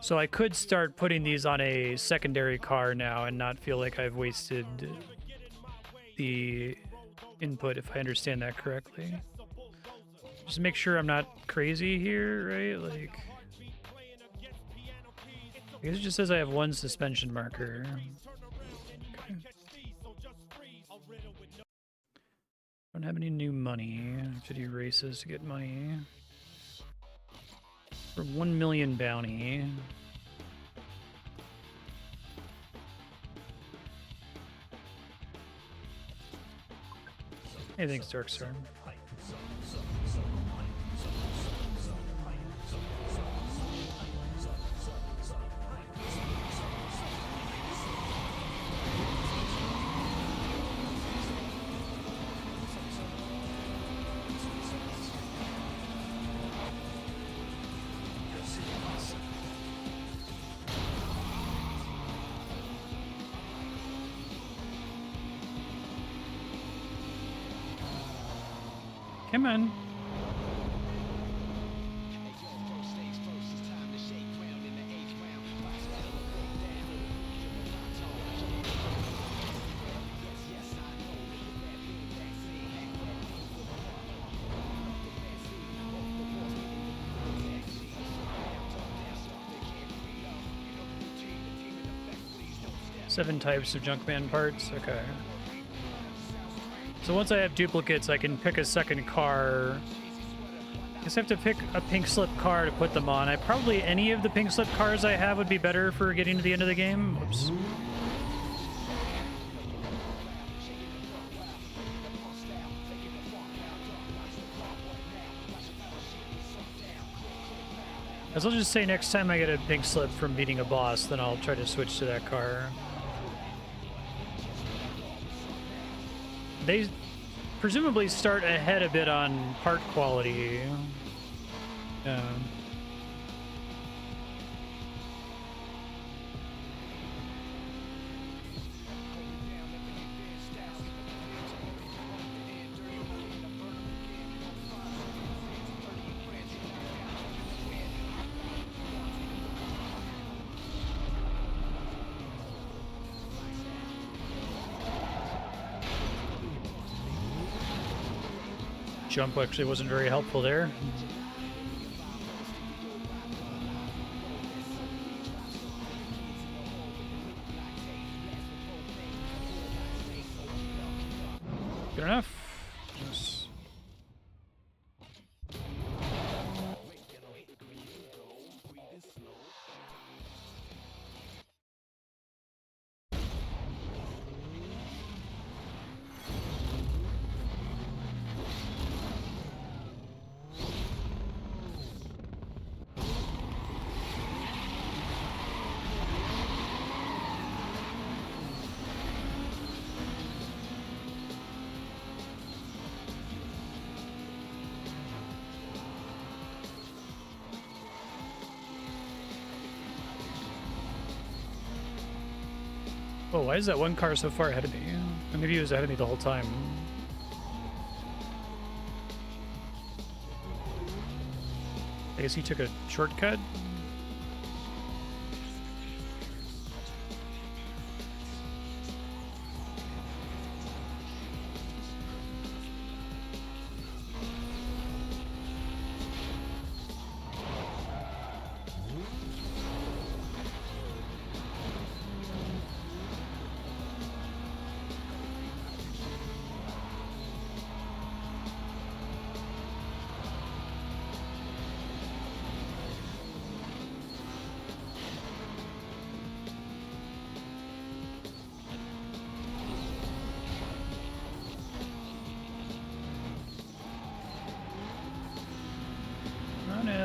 A: So I could start putting these on a secondary car now and not feel like I've wasted the input, if I understand that correctly. Just make sure I'm not crazy here, right? Like, I guess it just says I have 1 suspension marker. Okay. Don't have any new money. I have to do races to get money. For 1 million bounty. Hey, thanks, Darkstorm. Come on. 7 types of Junkman parts. Okay. So once I have duplicates, I can pick a second car. I guess I have to pick a pink slip car to put them on. Probably any of the pink slip cars I have would be better for getting to the end of the game. Whoops. As I'll just say next time I get a pink slip from beating a boss, then I'll try to switch to that car. They presumably start ahead a bit on part quality. Yeah. Jump actually wasn't very helpful there. Good enough. Yes. Oh, why is that one car so far ahead of me? Or maybe he was ahead of me the whole time. I guess he took a shortcut?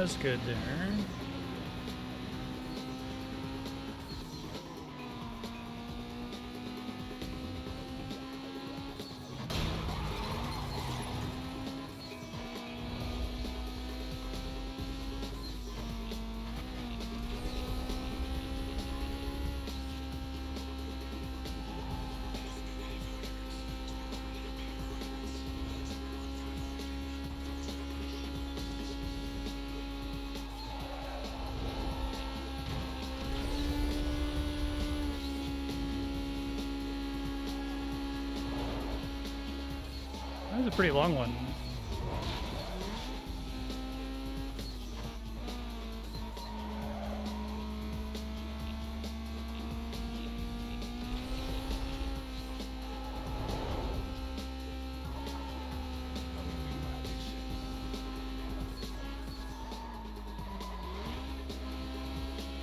A: That's good there. That was a pretty long one.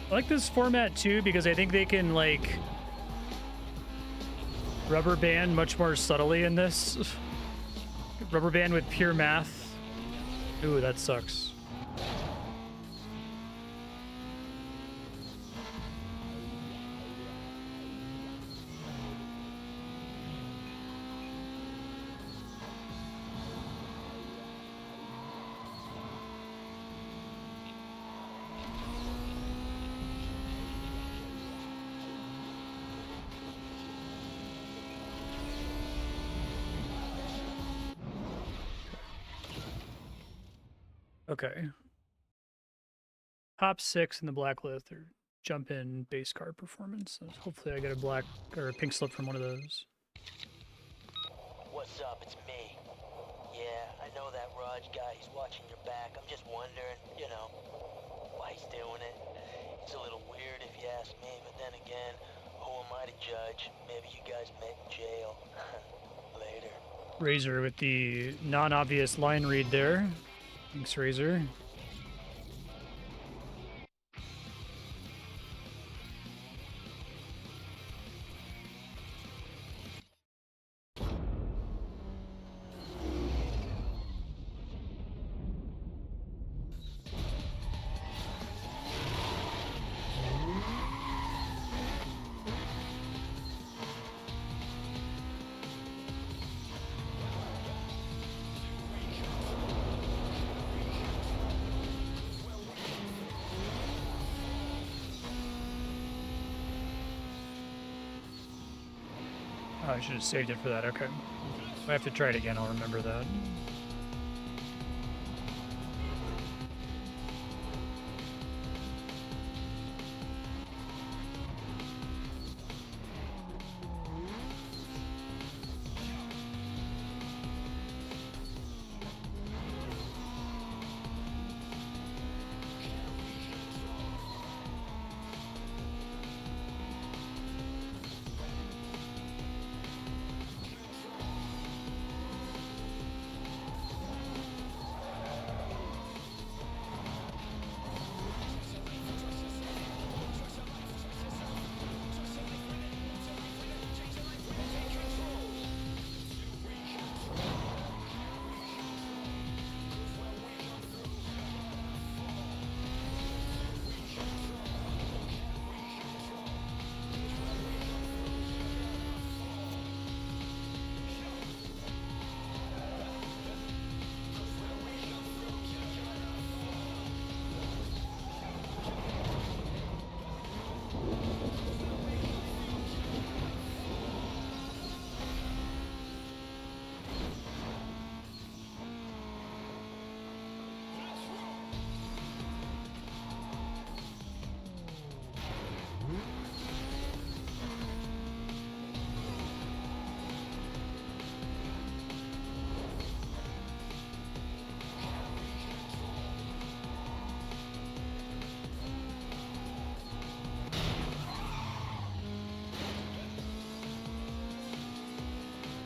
A: I like this format too because I think they can like rubber band much more subtly in this. Rubber band with pure math. Ooh, that sucks. Okay. Top 6 in the Blacklist or jump in base car performance. So hopefully I get a black or a pink slip from one of those.
F: What's up? It's me. Yeah, I know that Raj guy. He's watching your back. I'm just wondering, you know, why he's doing it. It's a little weird if you ask me, but then again, Who am I to judge? Maybe you guys met in jail. Later.
A: Razor with the non-obvious line read there. Thanks, Razor. Oh, I should have saved it for that. Okay. If I have to try it again, I'll remember that.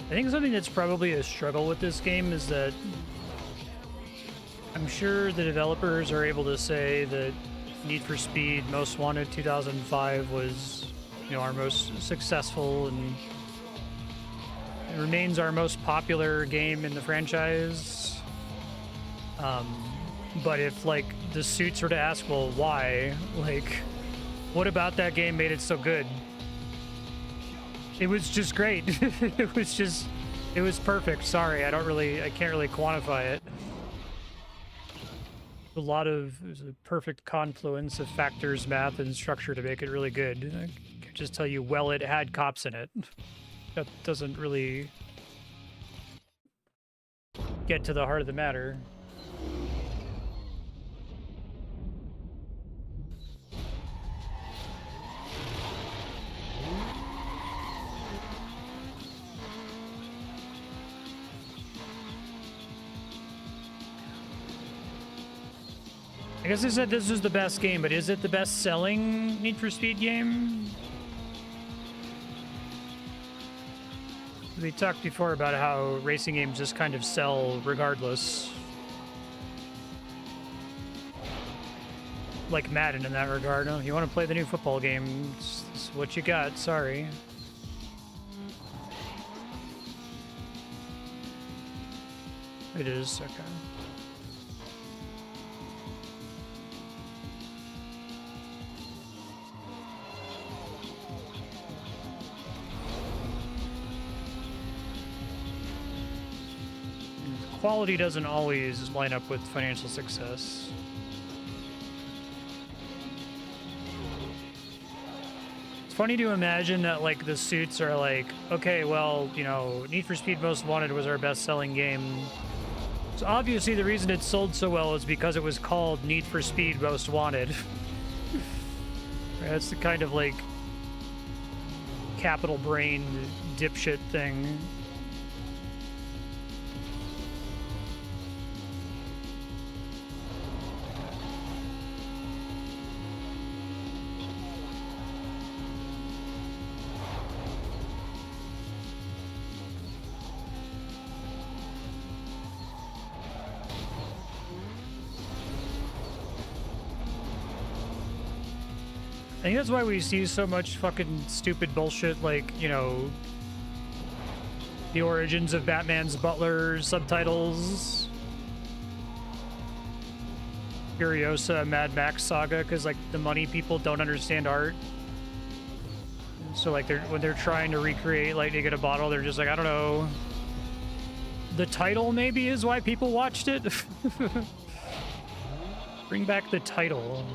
A: I think something that's probably a struggle with this game is that I'm sure the developers are able to say that Need for Speed Most Wanted 2005 was, you know, our most successful and it remains our most popular game in the franchise. But if, like, the suits were to ask, well, why? Like, what about that game made it so good? It was just great. It was perfect. Sorry, I can't really quantify it. It was a perfect confluence of factors, math, and structure to make it really good. I can just tell you, well, it had cops in it. That doesn't really get to the heart of the matter. I guess they said this was the best game, but is it the best-selling Need for Speed game? We talked before about how racing games just kind of sell regardless. Like Madden in that regard. No, if you want to play the new football game, it's what you got, sorry. It is, okay. Quality doesn't always line up with financial success. It's funny to imagine that, like, the suits are like, okay, well, you know, Need for Speed Most Wanted was our best-selling game. So obviously the reason it sold so well is because it was called Need for Speed Most Wanted. That's the kind of, like, capital brain dipshit thing. think that's why we see so much fucking stupid bullshit like, you know, the origins of Batman's butler subtitles, Furiosa, Mad Max saga, because like the money people don't understand art. So like when they're trying to recreate Lightning in a Bottle, they're just like, I don't know. The title maybe is why people watched it. Bring back the title.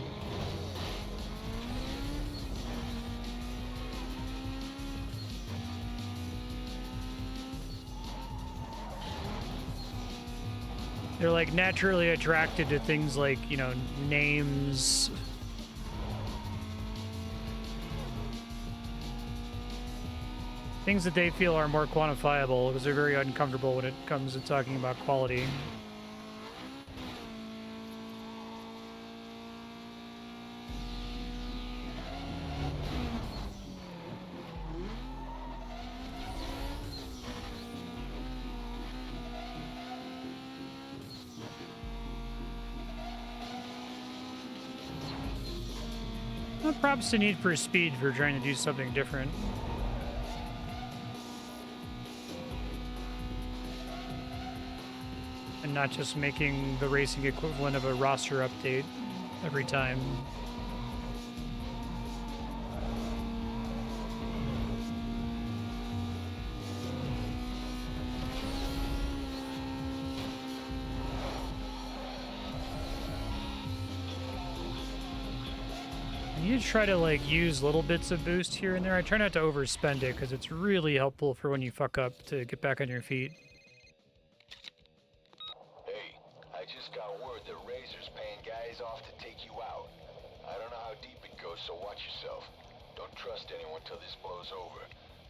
A: They're like naturally attracted to things like, you know, names. Things that they feel are more quantifiable because they're very uncomfortable when it comes to talking about quality. Well, props to Need for Speed for trying to do something different. And not just making the racing equivalent of a roster update every time. You try to like use little bits of boost here and there. I try not to overspend it because it's really helpful for when you fuck up to get back on your feet.
E: Hey, I just got word that Razor's paying guys off to take you out. I don't know how deep it goes, so watch yourself. Don't trust anyone till this blows over.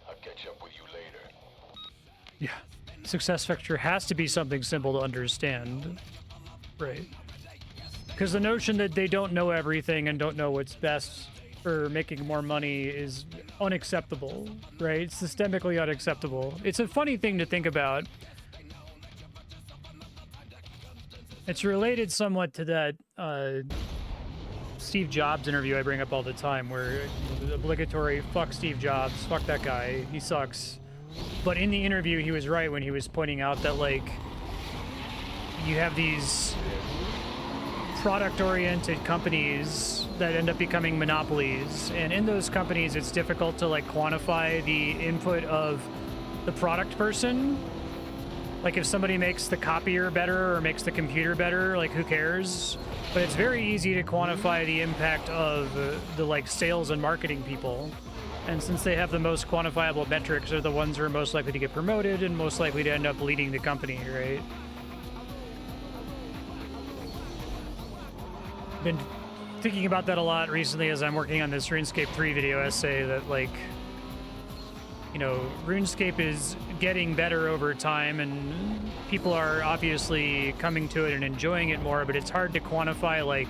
E: I'll catch up with you later.
A: Yeah. Success Factor has to be something simple to understand. Right. Because the notion that they don't know everything and don't know what's best for making more money is unacceptable, right? It's systemically unacceptable. It's a funny thing to think about. It's related somewhat to that Steve Jobs interview I bring up all the time, where the obligatory fuck Steve Jobs, fuck that guy, he sucks. But in the interview, he was right when he was pointing out that, like, you have these product-oriented companies that end up becoming monopolies, and in those companies it's difficult to like quantify the input of the product person. Like if somebody makes the copier better or makes the computer better, like who cares? But it's very easy to quantify the impact of the like sales and marketing people, and since they have the most quantifiable metrics, they're the ones who are most likely to get promoted and most likely to end up leading the company, right? Been thinking about that a lot recently as I'm working on this RuneScape 3 video essay, that like, you know, RuneScape is getting better over time and people are obviously coming to it and enjoying it more, but it's hard to quantify like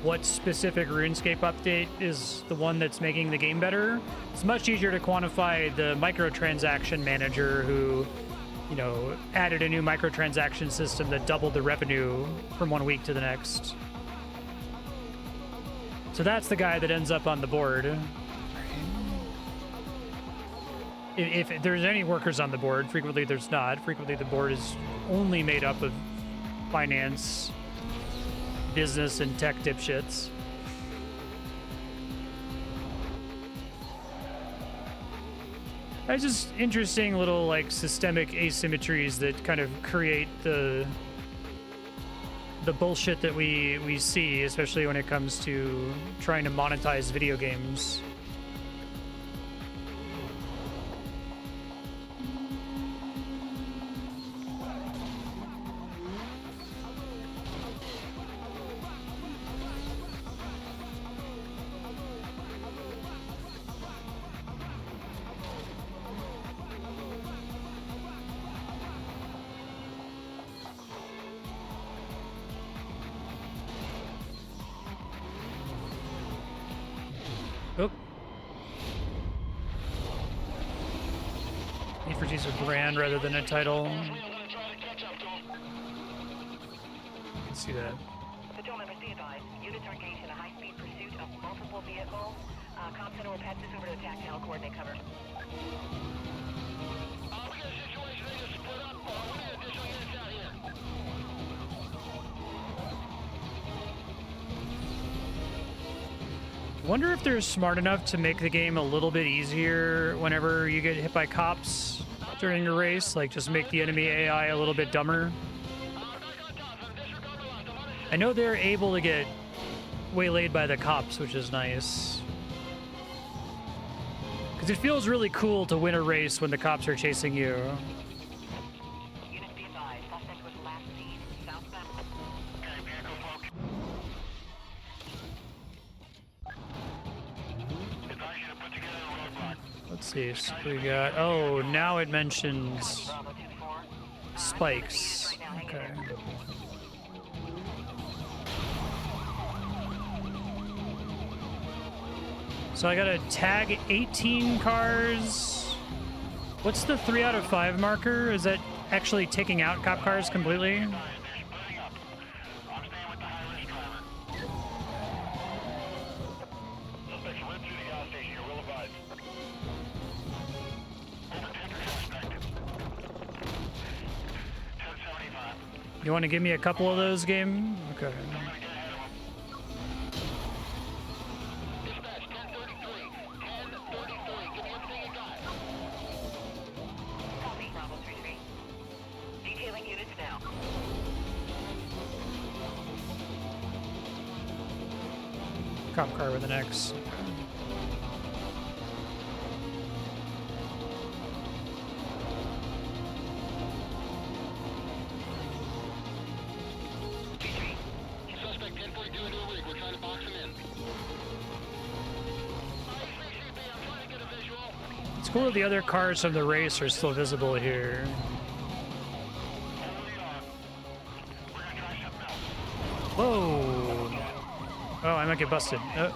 A: what specific RuneScape update is the one that's making the game better. It's much easier to quantify the microtransaction manager who, you know, added a new microtransaction system that doubled the revenue from one week to the next. So that's the guy that ends up on the board. If there's any workers on the board, frequently there's not. Frequently the board is only made up of finance, business, and tech dipshits. That's just interesting little like systemic asymmetries that kind of create the bullshit that we see, especially when it comes to trying to monetize video games. Oh. Need for Speed's a brand rather than a title. You can see that.
C: Patrol members, be advised. Units are engaged in a high-speed pursuit of multiple vehicles. Comm Center will patch this over to the tactile coordinate cover.
D: We got a situation. They just split up. We need additional units out here.
A: Wonder if they're smart enough to make the game a little bit easier whenever you get hit by cops during a race, like just make the enemy AI a little bit dumber. I know they're able to get waylaid by the cops, which is nice. Because it feels really cool to win a race when the cops are chasing you.
C: Units be advised. Suspect was last seen southbound.
D: Okay, vehicle focus. Advise you to put together a roadblock.
A: Let's see, so we got... Oh, now it mentions
C: Bravo 2-4.
A: spikes. Okay. So I gotta tag 18 cars. What's the 3 out of 5 marker? Is that actually taking out cop cars completely?
D: They're splitting up. I'm staying with the high-risk driver. Suspects ran through the gas station. You will advise. Overtake your suspect. 1075.
A: You want to give me a couple of those, game? Okay.
D: I'm gonna get ahead of him. Dispatch, 1033. 1033. Give me everything you got.
C: Copy. Bravo 3-3. Detailing units now.
A: Cop car with an X.
C: 3-3.
D: Suspect 1042 into a rig. We're trying to box him in. CCP, I'm trying to get a visual.
A: It's cool that the other cars from the race are still visible here.
D: Hold the arm. We're gonna try something else.
A: Whoa! Oh, I might get busted.
D: We're gonna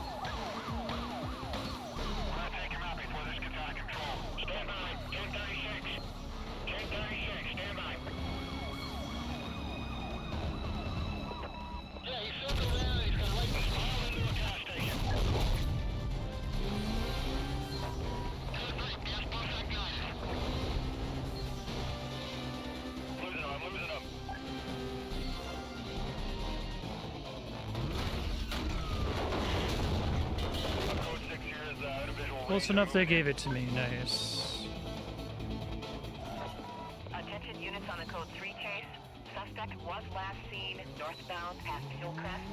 D: take him out before this gets out of control. Stand by. 1036. 1036. Stand by. Yeah, he's circled around. He's gonna like this all into a gas station. Gas box on guys. Losing him. I'm losing him. Code 6 here is individual.
A: Close enough they gave it to me. Nice.
C: Attention units on the code 3 chase. Suspect was last seen northbound past Hillcrest.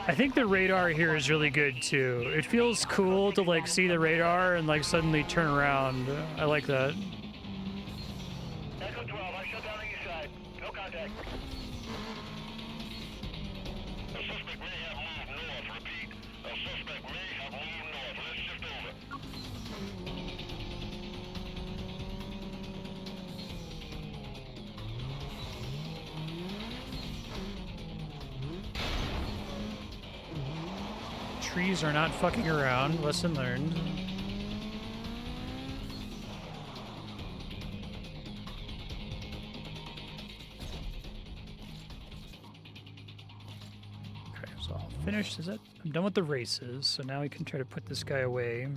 A: I think the radar here is really good too. It feels cool to like see the radar and like suddenly turn around. I like that.
D: Echo 12, I shut down on your side. No contact. The suspect may have moved north. Repeat. The suspect may have moved north. Let's shift over.
A: Trees are not fucking around. Lesson learned. Okay, so I'll finish. Is it? I'm done with the races, so now we can try to put this guy away.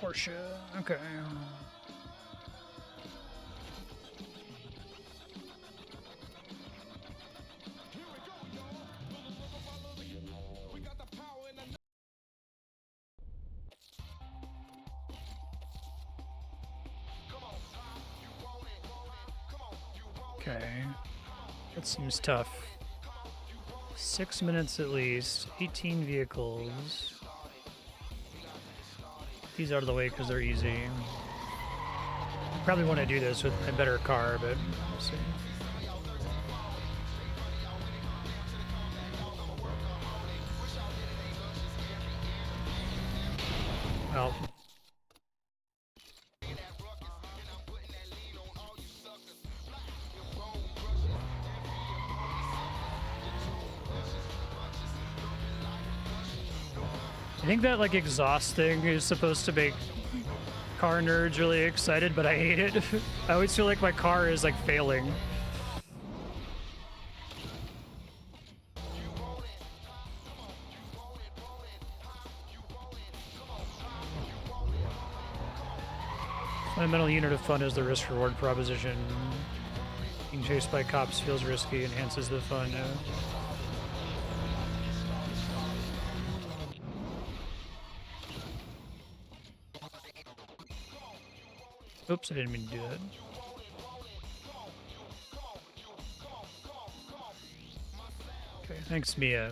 A: Porsche. Okay. Okay. That seems tough. 6 minutes at least. 18 vehicles. These out of the way because they're easy. Probably want to do this with a better car, but we'll see. Well. I think that like exhaust thing is supposed to make car nerds really excited, but I hate it. I always feel like my car is like failing. Fundamental unit of fun is the risk-reward proposition. Being chased by cops feels risky, enhances the fun. Oops, I didn't mean to do that. Okay, thanks, Mia.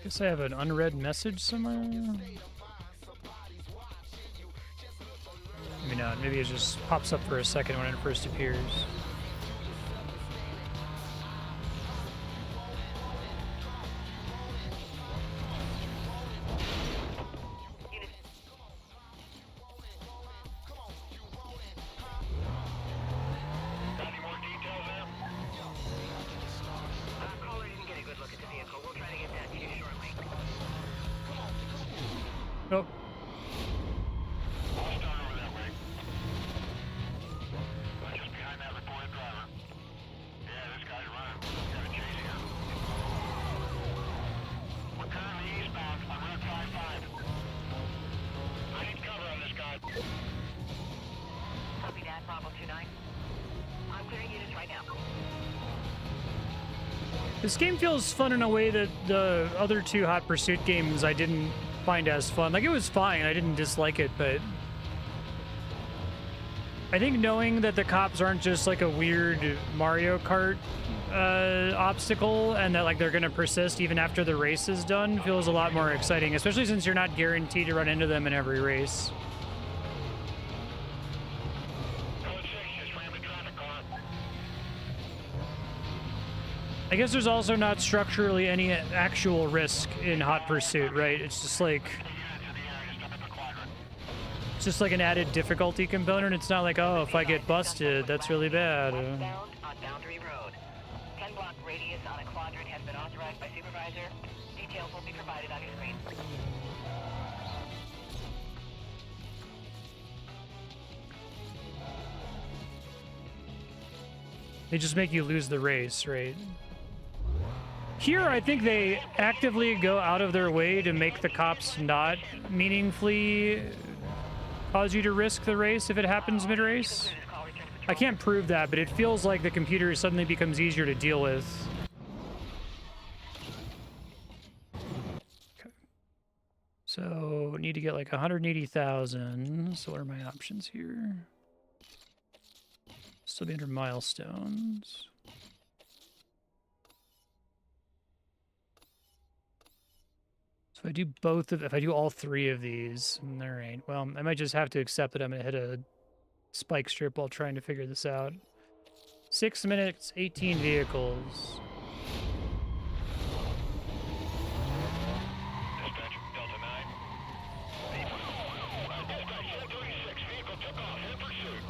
A: Guess I have an unread message somewhere. Maybe not. Maybe it just pops up for a second when it first appears. Nope.
D: Just behind that reported driver. Yeah, this guy's running. Got a chase here. We're currently eastbound on Route 55. I need cover on this guy.
C: Copy that, Bravo 29. I'm clearing units right now.
A: This game feels fun in a way that the other two Hot Pursuit games I didn't find as fun. Like, it was fine, I didn't dislike it, but I think knowing that the cops aren't just like a weird Mario Kart obstacle and that like they're gonna persist even after the race is done feels a lot more exciting, especially since you're not guaranteed to run into them in every race. I guess there's also not structurally any actual risk in Hot Pursuit, right? It's just like an added difficulty component. It's not like, oh, if I get busted, that's really bad.
C: Westbound on Boundary Road. 10-block radius on a quadrant has been authorized by supervisor. Details will be provided on your screen.
A: They just make you lose the race, right? Here, I think they actively go out of their way to make the cops not meaningfully cause you to risk the race if it happens mid-race. I can't prove that, but it feels like the computer suddenly becomes easier to deal with. Okay. So, need to get like 180,000. So what are my options here? Still be under Milestones. So if I do if I do all three of these, all right, well, I might just have to accept that I'm gonna hit a spike strip while trying to figure this out. 6 minutes, 18 vehicles.
D: Dispatch, Delta 9. Dispatch, 36. Vehicle took off in pursuit.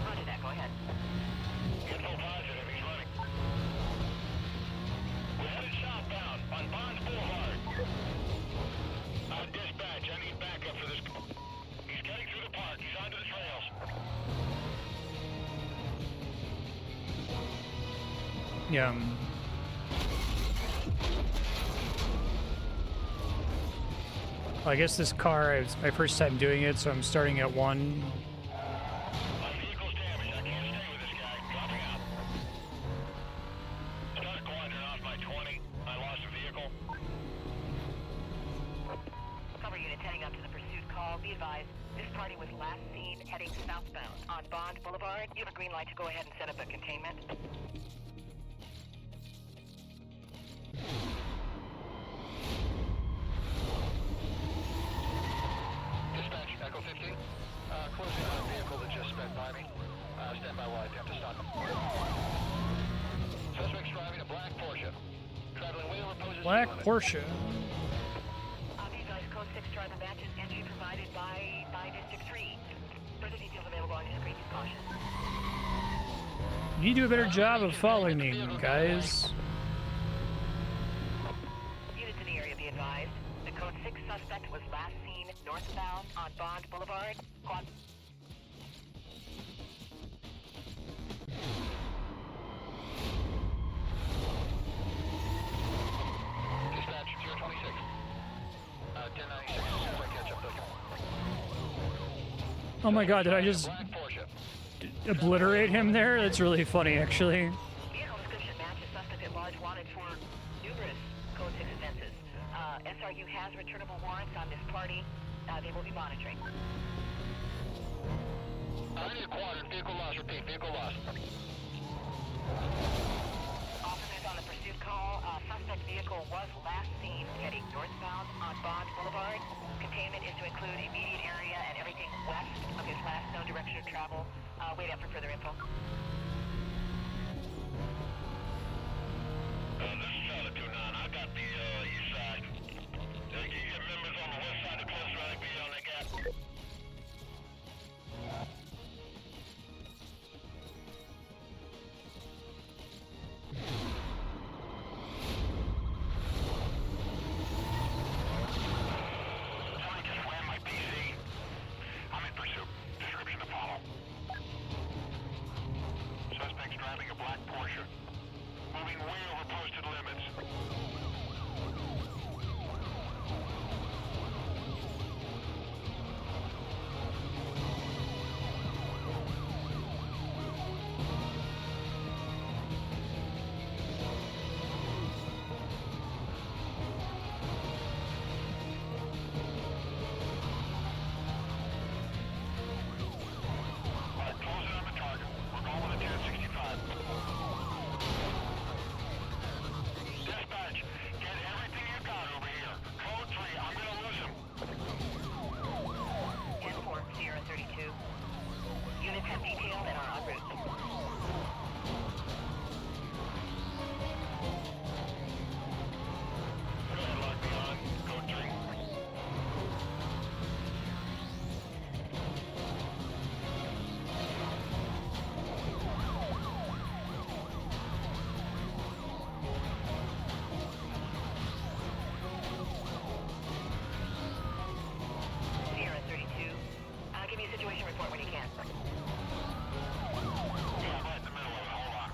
C: Roger that, go ahead.
D: Info positive, he's running. We're headed southbound on Bonds Boulevard. Dispatch, I need backup for this. He's getting through the park. He's onto the trails.
A: Yeah. Well, I guess this car, it's my first time doing it, so I'm starting at 1.
D: My vehicle's damaged. I can't stay with this guy. Dropping out. Started quadring off my 20. I lost a vehicle.
C: Cover units heading up to the pursuit call. Be advised, this party was last seen heading southbound on Bond Boulevard. You have a green light to go ahead and set up a containment.
D: Dispatch, Echo 15. Closing on a vehicle that just sped by me. Stand by while I attempt to stop him. Suspect's driving a black Porsche. Traveling way over Pose's
A: Black
D: speed limit.
A: Porsche.
C: These guys, code
A: You need to do a better job of following me, guys.
C: Units in the area, be advised. The code 6 suspect was last seen northbound on Bond Boulevard.
D: Dispatch 026. 1096. As soon as I catch up, they'll
A: Oh my god, did I just
D: Black Porsche.
A: obliterate him there? That's really funny, actually.
C: Vehicle description matches suspect at large wanted for numerous code 6 offenses. SRU has returnable warrants on this party. They will be monitoring.
D: I need a quadrant. Vehicle lost. Repeat. Vehicle lost.
C: Officers on the pursuit call. Suspect vehicle was last seen heading northbound on Bond Boulevard. Containment is to include immediate area and everything west of his last known direction of travel. Wait up for further info.
D: This is Charlie 29. I got the east side. You get members on the west side of close right be on that gap. Somebody just ran my PC. I'm in pursuit. Description to follow. Suspect's driving a black Porsche. Moving way over posted limits. Alright, closing on the target. We're going with a 1065. Dispatch, get everything you got over here. Code 3, I'm gonna lose him.
C: 10-4, Sierra 32. Units have detailed and are en route.
D: Go ahead, lock me on. Code 3.
C: Sierra 32. Give me a situation report when you can.
D: Yeah, I'm right in the middle of it. Hold on.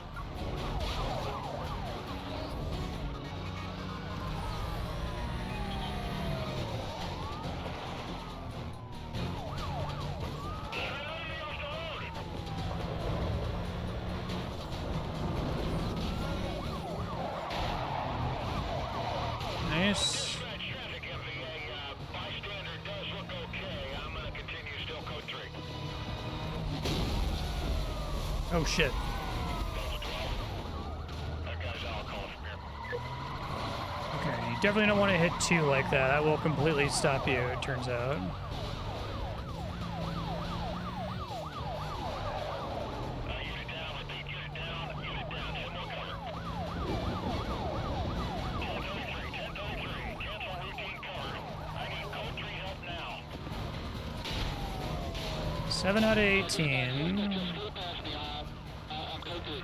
A: Nice.
D: Dispatch traffic, MVA. Bystander does look okay. I'm gonna continue still code 3.
A: Oh shit.
D: That guy's out. I'll call it from here.
A: Okay, you definitely don't want to hit 2 like that. That will completely stop you, it turns out.
D: Unit down. Repeat, unit down. Unit down. Hit no cover. 1033. 1033. Cancel routine cover. I need code 3 help now.
A: 7 out of 18.
D: I'm code 3.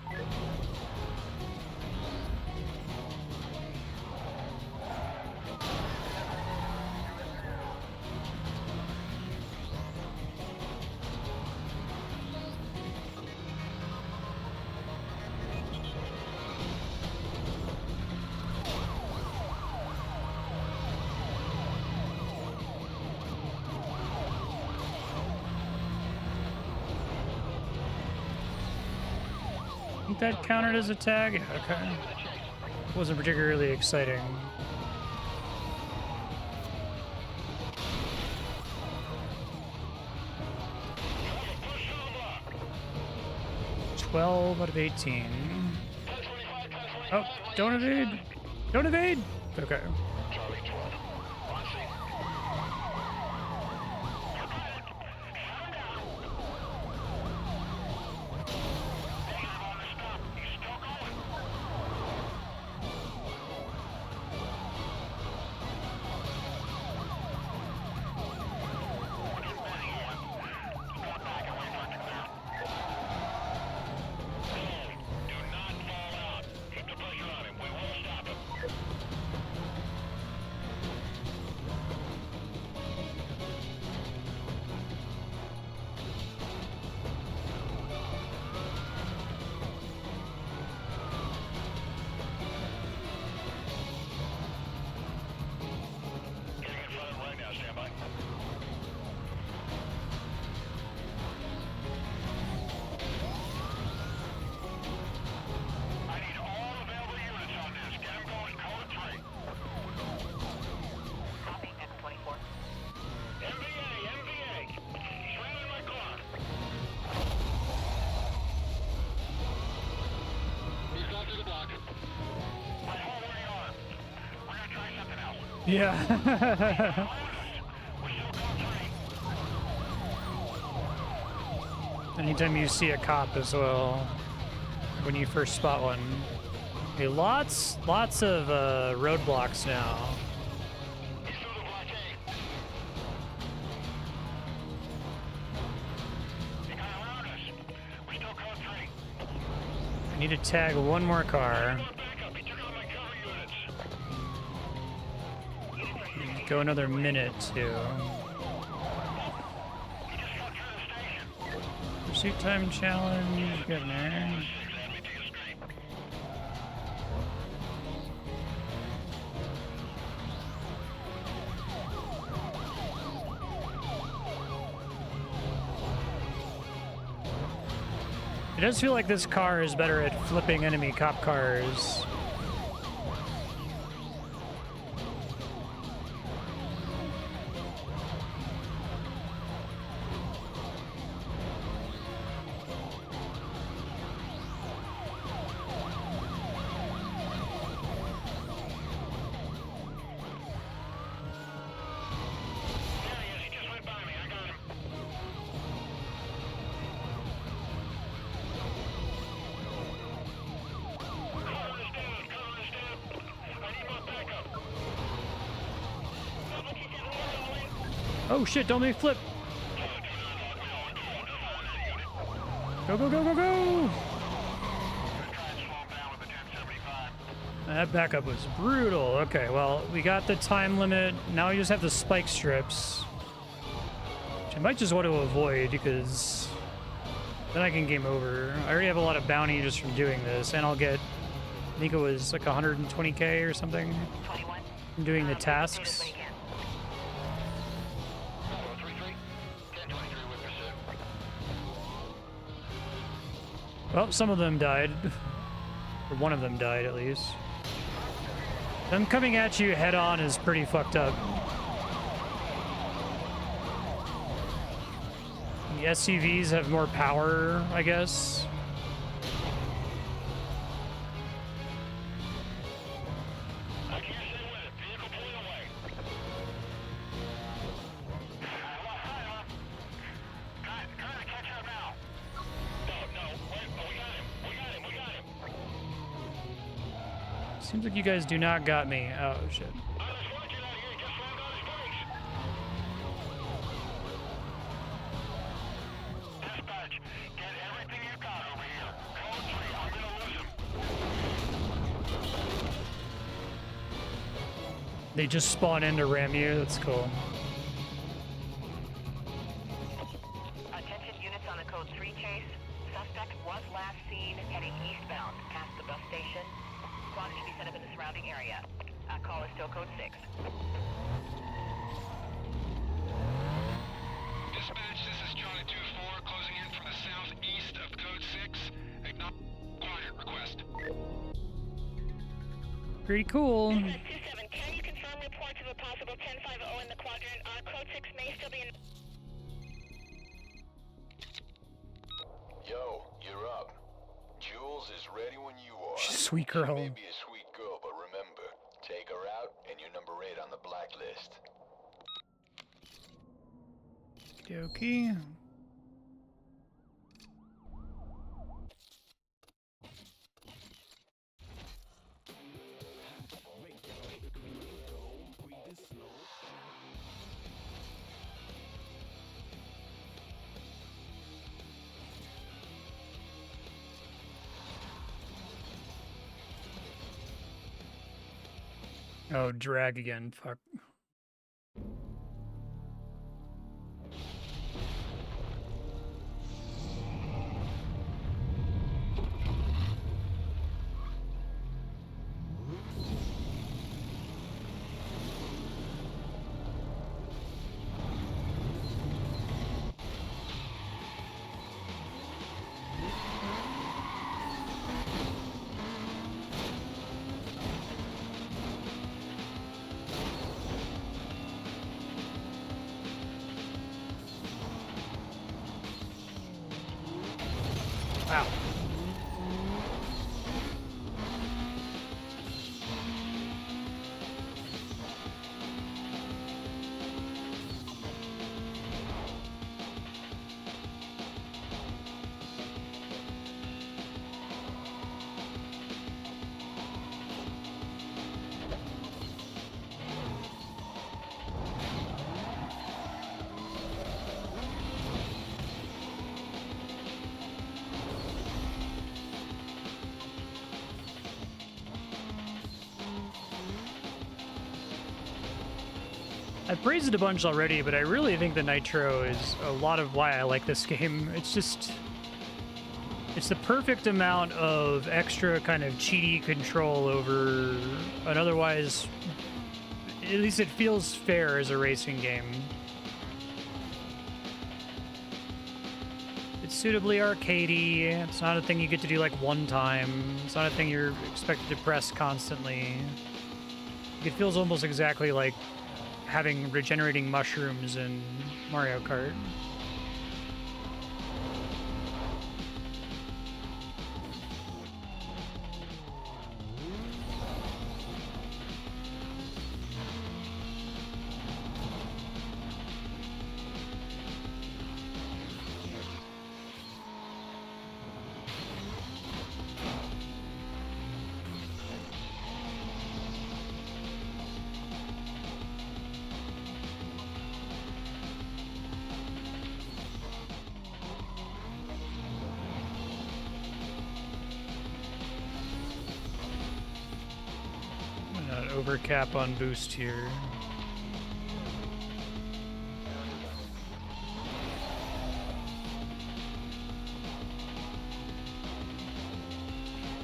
A: I think that counted as a tag? Yeah, okay. Wasn't particularly exciting.
D: Push on the block.
A: 12 out of 18.
D: 1025, 1025.
A: Oh, don't evade! Don't evade! Okay.
D: Charlie 12. On scene. You're good. Shut him down. Negative on the stop. He's still going. We're getting busy here. Let's go back and wait for it to clear.
A: Yeah. Anytime you see a cop as well, when you first spot one. Okay, lots of roadblocks now.
D: He's through the blockade. He got around us. We're still code 3.
A: I need to tag one more car.
D: He got backup. He took out my cover units.
A: Go another minute too.
D: He just got through the station.
A: Pursuit time challenge. Getting there.
D: 6 had me to your screen.
A: It does feel like this car is better at flipping enemy cop cars.
D: There he is. He just went by me. I got him. Cover is down. Cover is down. I need more backup.
A: Oh shit, don't make me flip. Go, go, go, go, go! That backup was brutal. Okay, well, we got the time limit. Now we just have the spike strips. Which I might just want to avoid because then I can game over. I already have a lot of bounty just from doing this, and I'll get, I think it was like 120k or something
C: 21.
A: from doing the
C: Notice
A: tasks.
C: when you can.
D: 433. 1023 with pursuit.
A: Well, some of them died. Or one of them died, at least. Them coming at you head on is pretty fucked up. The SUVs have more power, I guess.
D: I can't stay with it. Vehicle pulling away. Trying to catch up now. No, wait, we got him. We got him.
A: Seems like you guys do not got me. Oh, shit.
D: I was watching out here. Just slammed on his brakes. Dispatch, get everything you got over here. Code 3, I'm gonna lose him.
A: They just spawn in to ram you. That's cool.
C: Attention units on the code 3 chase. Suspect was last seen heading eastbound past the bus station. Squad should be set up in the surrounding area. Call is still code 6.
D: Dispatch, this is Charlie 2-4, closing in from the southeast of code 6. Acknowledge quadrant request.
A: Pretty cool.
G: 27, can you confirm reports of a possible 1050 in the quadrant? Code 6 may still be in...
E: Yo, you're up. Jules is ready when you are.
A: She's a sweet
E: She
A: girl.
E: may be a sweet girl, but remember, take her out and you're number 8 on the blacklist.
A: Okey-dokey. Oh, drag again. Fuck. I've praised it a bunch already, but I really think the Nitro is a lot of why I like this game. It's just... It's the perfect amount of extra kind of cheaty control over an otherwise... At least it feels fair as a racing game. It's suitably arcadey. It's not a thing you get to do like one time. It's not a thing you're expected to press constantly. It feels almost exactly like having regenerating mushrooms in Mario Kart. Overcap on boost here.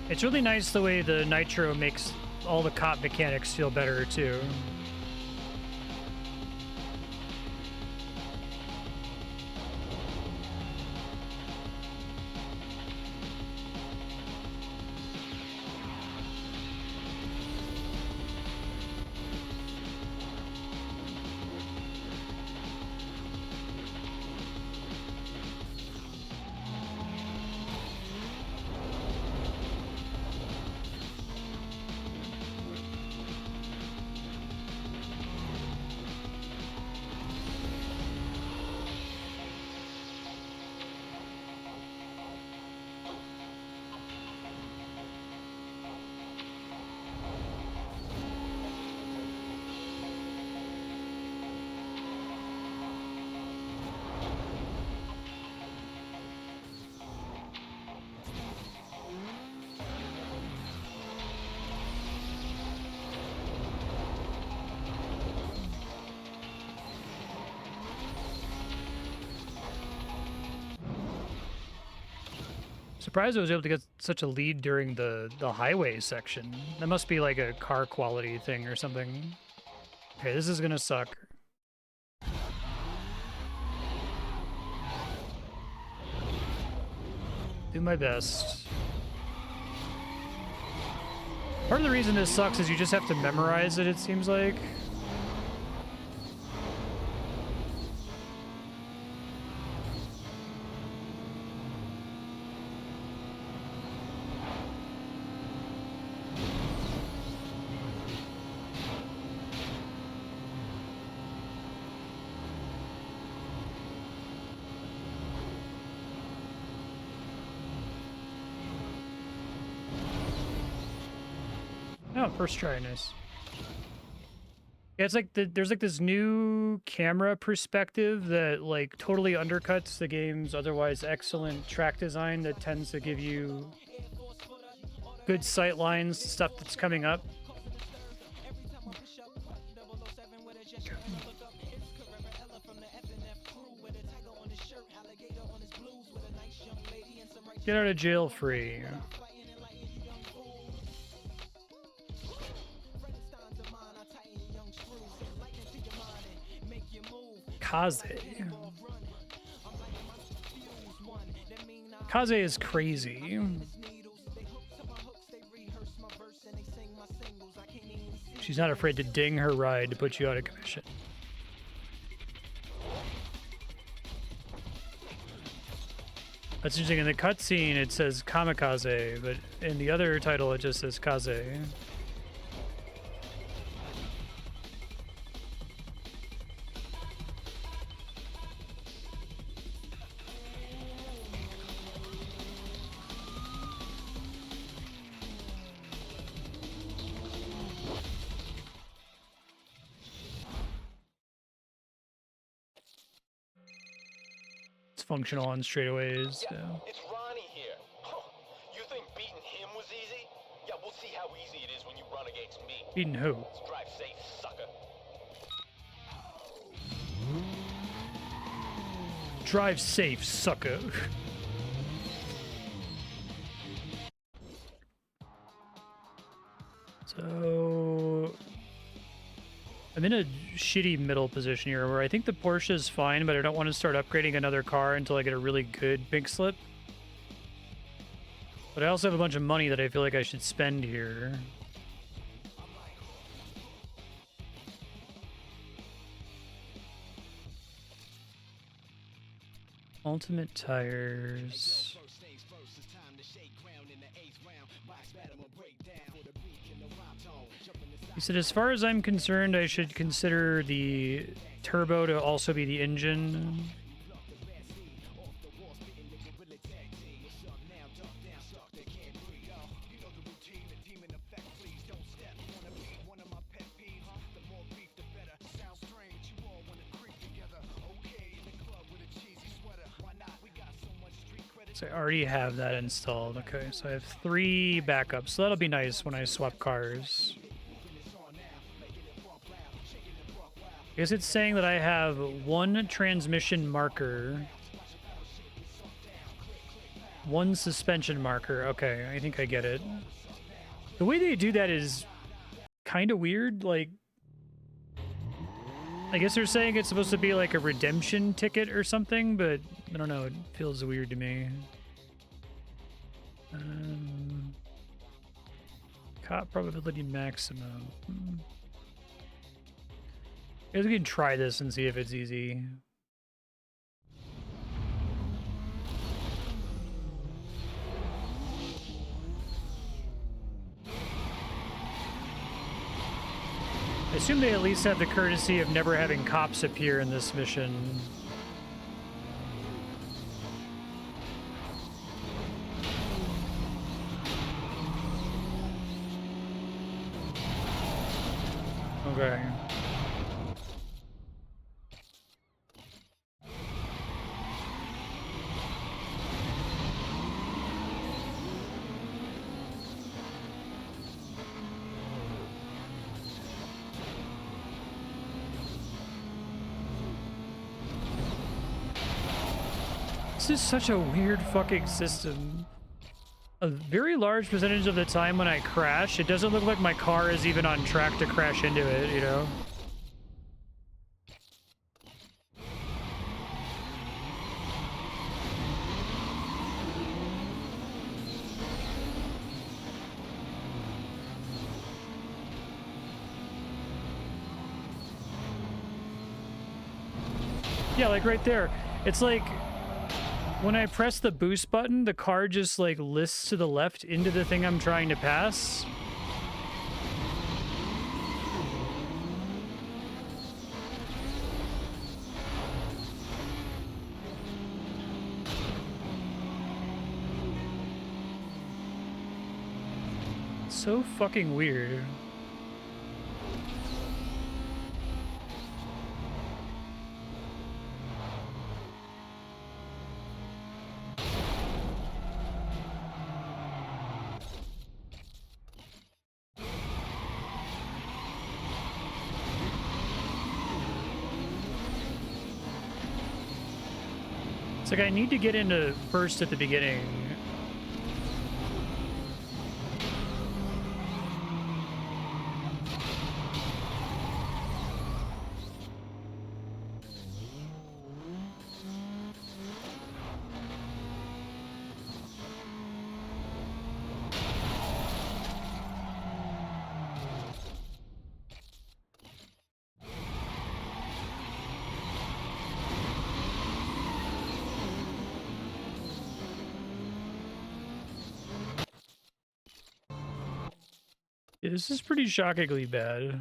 A: It's really nice the way the Nitro makes all the cop mechanics feel better too. Surprised I was able to get such a lead during the highway section. That must be like a car quality thing or something. Okay, this is gonna suck. Do my best. Part of the reason this sucks is you just have to memorize it seems like. Oh, first try, nice. Yeah, it's like there's like this new camera perspective that like totally undercuts the game's otherwise excellent track design that tends to give you good sight lines to stuff that's coming up. Get out of jail free. Kaze. Kaze is crazy. She's not afraid to ding her ride to put you out of commission. That's interesting. In the cutscene, it says Kamikaze, but in the other title, it just says Kaze. Functional on straightaways.
D: Yeah, it's Ronnie here. You think beating him was easy? Yeah, we'll see how easy it is when you run against me.
A: Beating who?
D: Let's drive safe, sucker.
A: Drive safe, sucker. So I'm in a shitty middle position here where I think the Porsche is fine, but I don't want to start upgrading another car until I get a really good pink slip. But I also have a bunch of money that I feel like I should spend here. Ultimate tires. He said, as far as I'm concerned, I should consider the turbo to also be the engine. So I already have that installed. Okay, so I have 3 backups. So that'll be nice when I swap cars. I guess it's saying that I have 1 transmission marker, 1 suspension marker. Okay, I think I get it. The way they do that is kind of weird. Like, I guess they're saying it's supposed to be like a redemption ticket or something, but I don't know. It feels weird to me. Cop probability maximum. I guess we can try this and see if it's easy. I assume they at least have the courtesy of never having cops appear in this mission. Okay. This is such a weird fucking system. A very large percentage of the time when I crash, it doesn't look like my car is even on track to crash into it, you know? Yeah, like right there. It's like when I press the boost button, the car just like lists to the left into the thing I'm trying to pass. So fucking weird. It's like I need to get into first at the beginning. Yeah, this is pretty shockingly bad.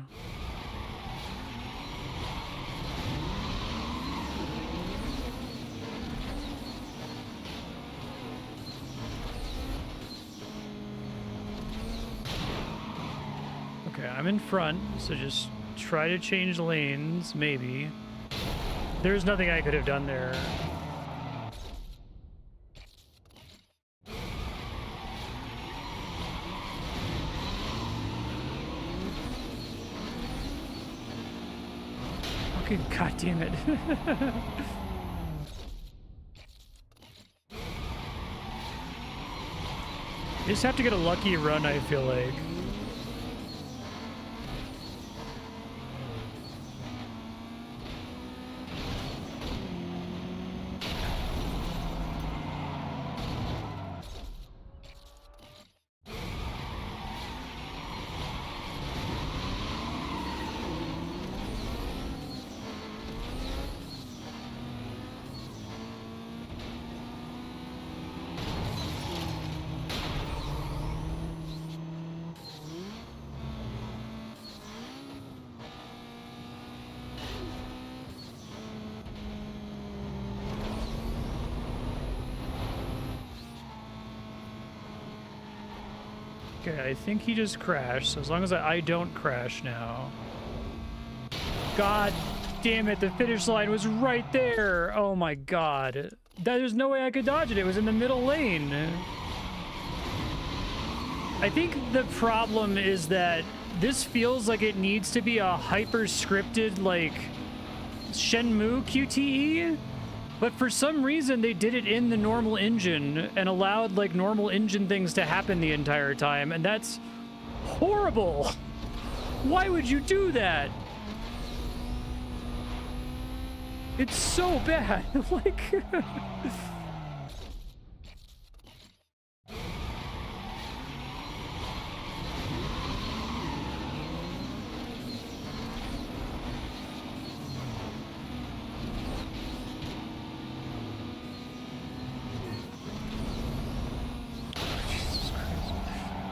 A: Okay, I'm in front, so just try to change lanes, maybe. There's nothing I could have done there. Good god damn it. You just have to get a lucky run, I feel like. Okay, I think he just crashed, so as long as I don't crash now. God damn it, the finish line was right there! Oh my god. There's no way I could dodge it, it was in the middle lane. I think the problem is that this feels like it needs to be a hyper-scripted, like, Shenmue QTE. But for some reason, they did it in the normal engine and allowed, like, normal engine things to happen the entire time, and that's horrible! Why would you do that? It's so bad, like...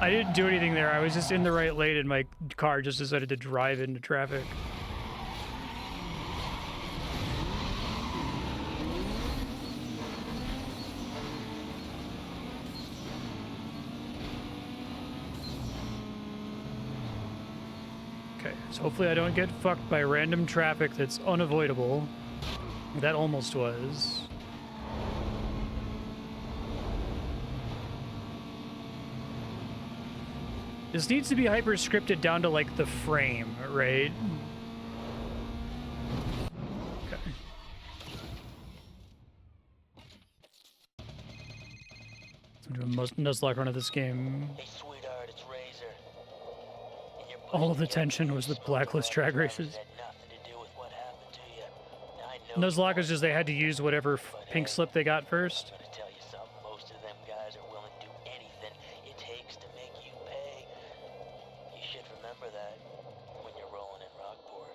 A: I didn't do anything there. I was just in the right lane and my car just decided to drive into traffic. Okay, so hopefully I don't get fucked by random traffic that's unavoidable. That almost was. This needs to be hyper-scripted down to, like, the frame, right? Okay. I'm doing most Nuzlocke run of this game.
F: Hey, sweetheart, it's Razor. And you're
A: All of the
F: putting
A: tension was the
F: together
A: Blacklist
F: a
A: track
F: story
A: races.
F: that had nothing to do with what happened to you. Now, I know
A: Nuzlocke
F: you
A: is just they had to use whatever
F: but,
A: pink slip they got first.
F: I'm gonna tell you something. Most of them guys are willing to do anything it takes to make you pay. You should remember that when you're rolling in Rockport.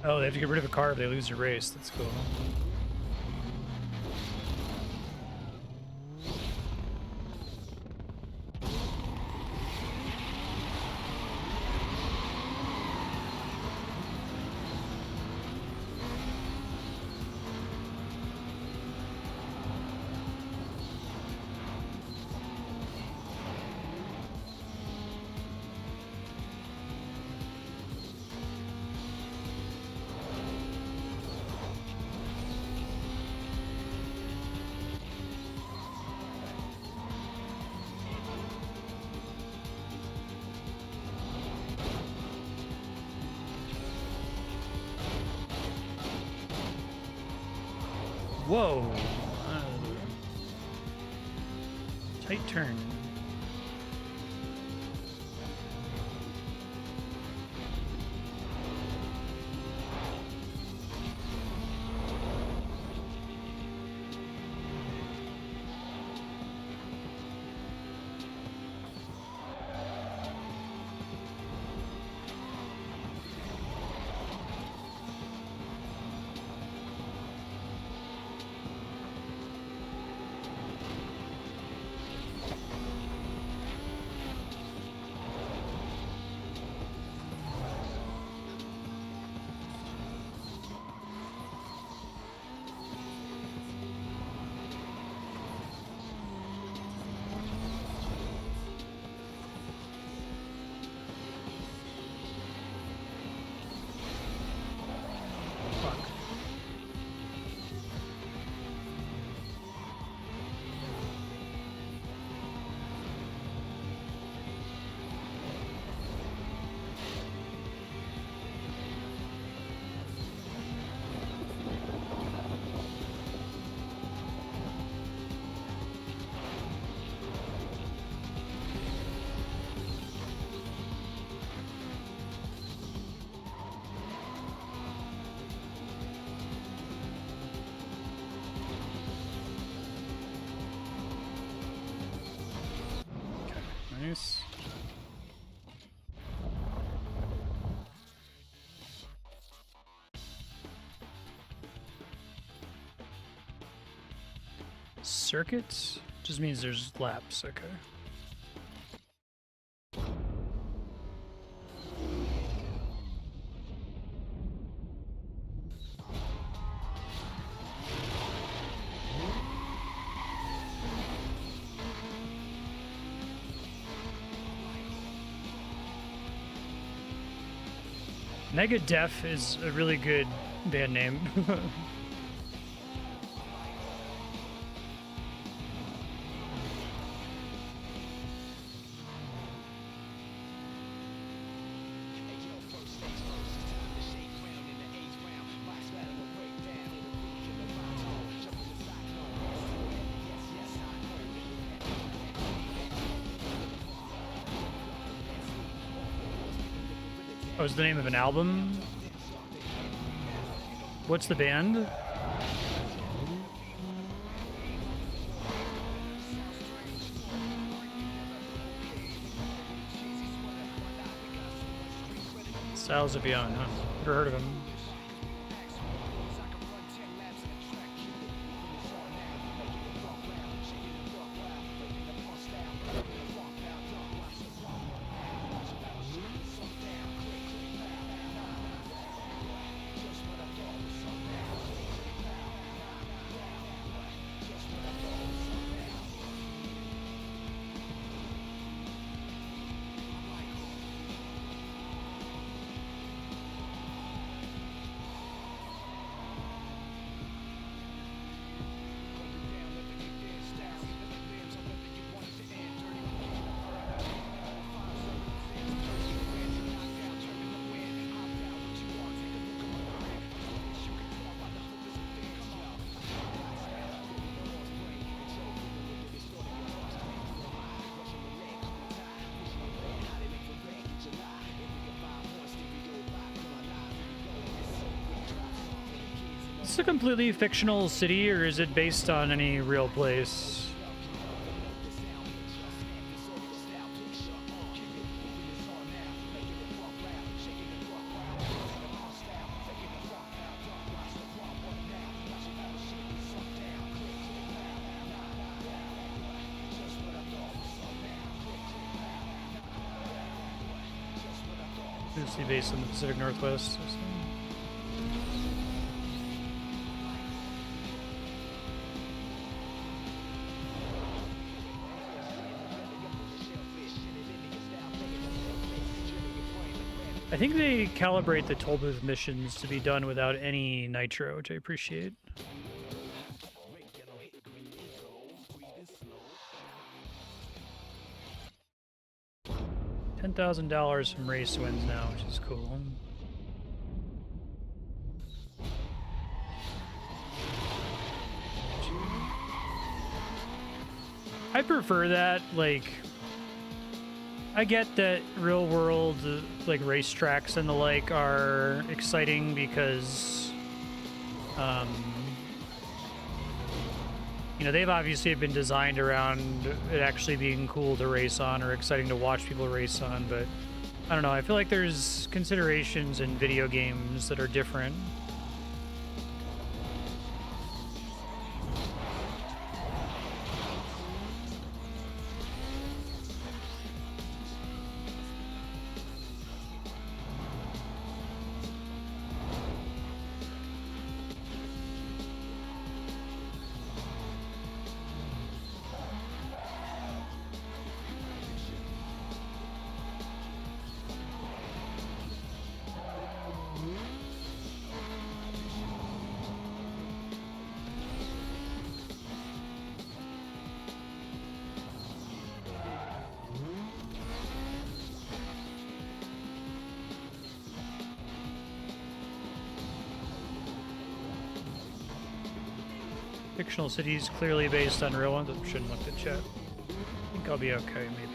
A: Oh, they have to get rid of a car if they lose a race. That's cool. Whoa. Tight turn. Circuits? Just means there's laps, okay. Mega Def is a really good band name. Oh, is the name of an album? What's the band? Styles of Beyond, huh? Never heard of him. Is this a completely fictional city, or is it based on any real place? Loosely based in the Pacific Northwest. I think they calibrate the toll booth missions to be done without any nitro, which I appreciate. $10,000 from race wins now, which is cool. I prefer that, like, I get that real world, like, racetracks and the like are exciting because, you know, they've obviously been designed around it actually being cool to race on or exciting to watch people race on, but I don't know, I feel like there's considerations in video games that are different. Fictional cities clearly based on real ones. I shouldn't look at chat. I think I'll be okay, maybe.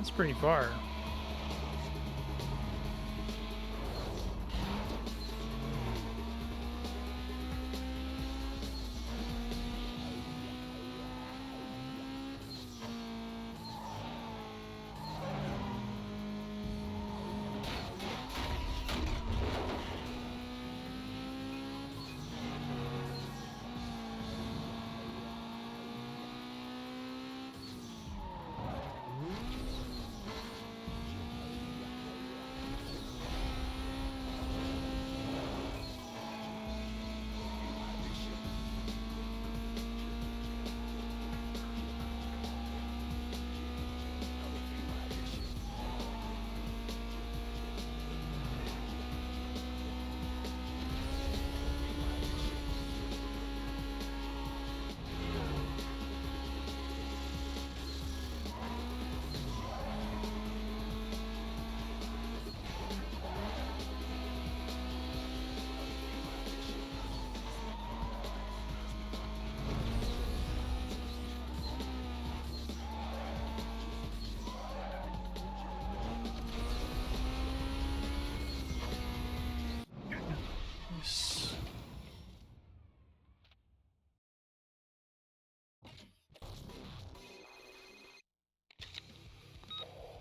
A: That's pretty far.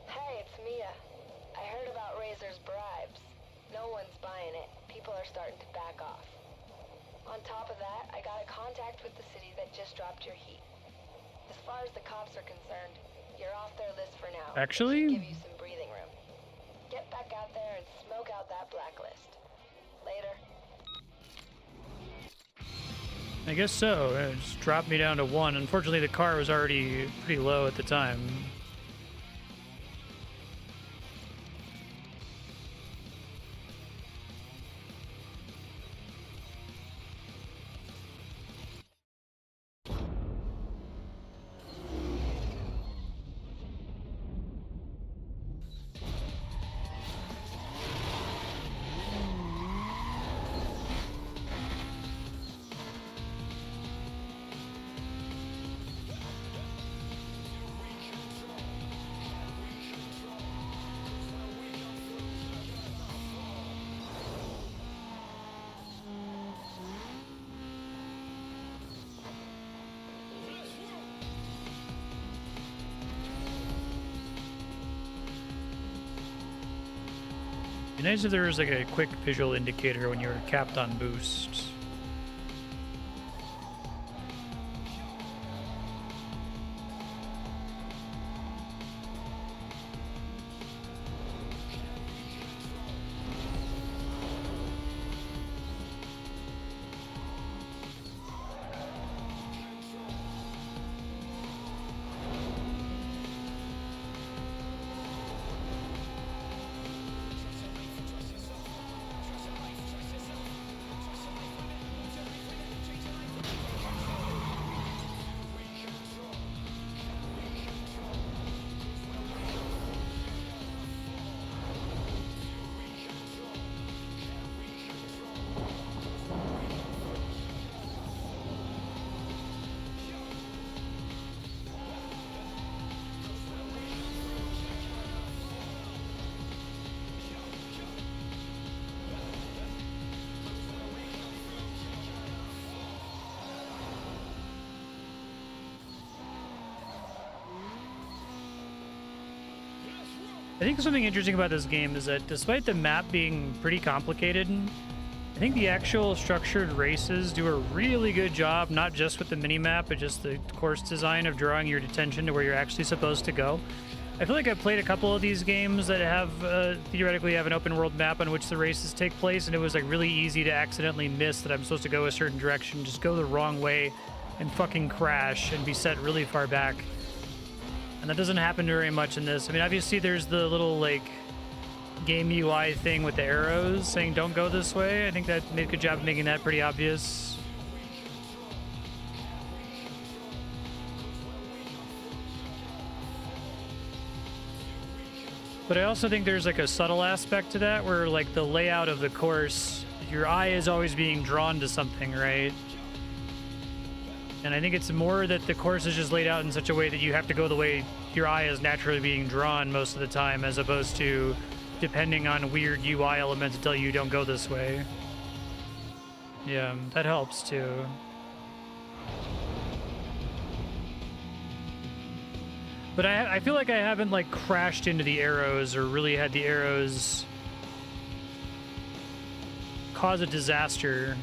B: Hey, it's Mia. I heard about Razor's bribes. No one's buying it. People are starting to back off. On top of that, I got a contact with the city that just dropped your heat. As far as the cops are concerned, you're off their list for now.
A: Actually?
B: Give you some breathing room. Get back out there and smoke out that blacklist. Later.
A: I guess so. It just dropped me down to 1. Unfortunately, the car was already pretty low at the time. It'd be nice if there was like a quick visual indicator when you were capped on boost. I think something interesting about this game is that despite the map being pretty complicated, I think the actual structured races do a really good job, not just with the minimap, but just the course design of drawing your attention to where you're actually supposed to go. I feel like I've played a couple of these games that have theoretically have an open world map on which the races take place, and it was like really easy to accidentally miss that I'm supposed to go a certain direction, just go the wrong way and fucking crash and be set really far back. And that doesn't happen very much in this. I mean, obviously there's the little like game UI thing with the arrows saying don't go this way. I think that made a good job of making that pretty obvious. But I also think there's like a subtle aspect to that where like the layout of the course, your eye is always being drawn to something, right? And I think it's more that the course is just laid out in such a way that you have to go the way your eye is naturally being drawn most of the time, as opposed to depending on weird UI elements to tell you don't go this way. Yeah, that helps too. But I feel like I haven't like crashed into the arrows or really had the arrows cause a disaster.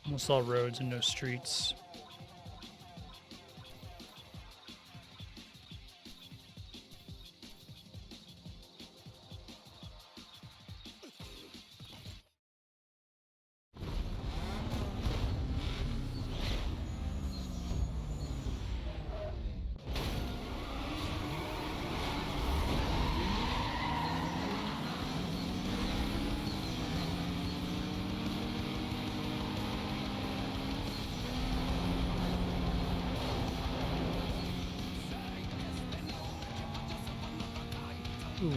A: Almost all roads and no streets.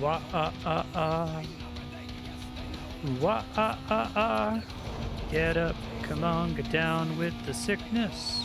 A: Wah wah. Get up, come on, get down with the sickness.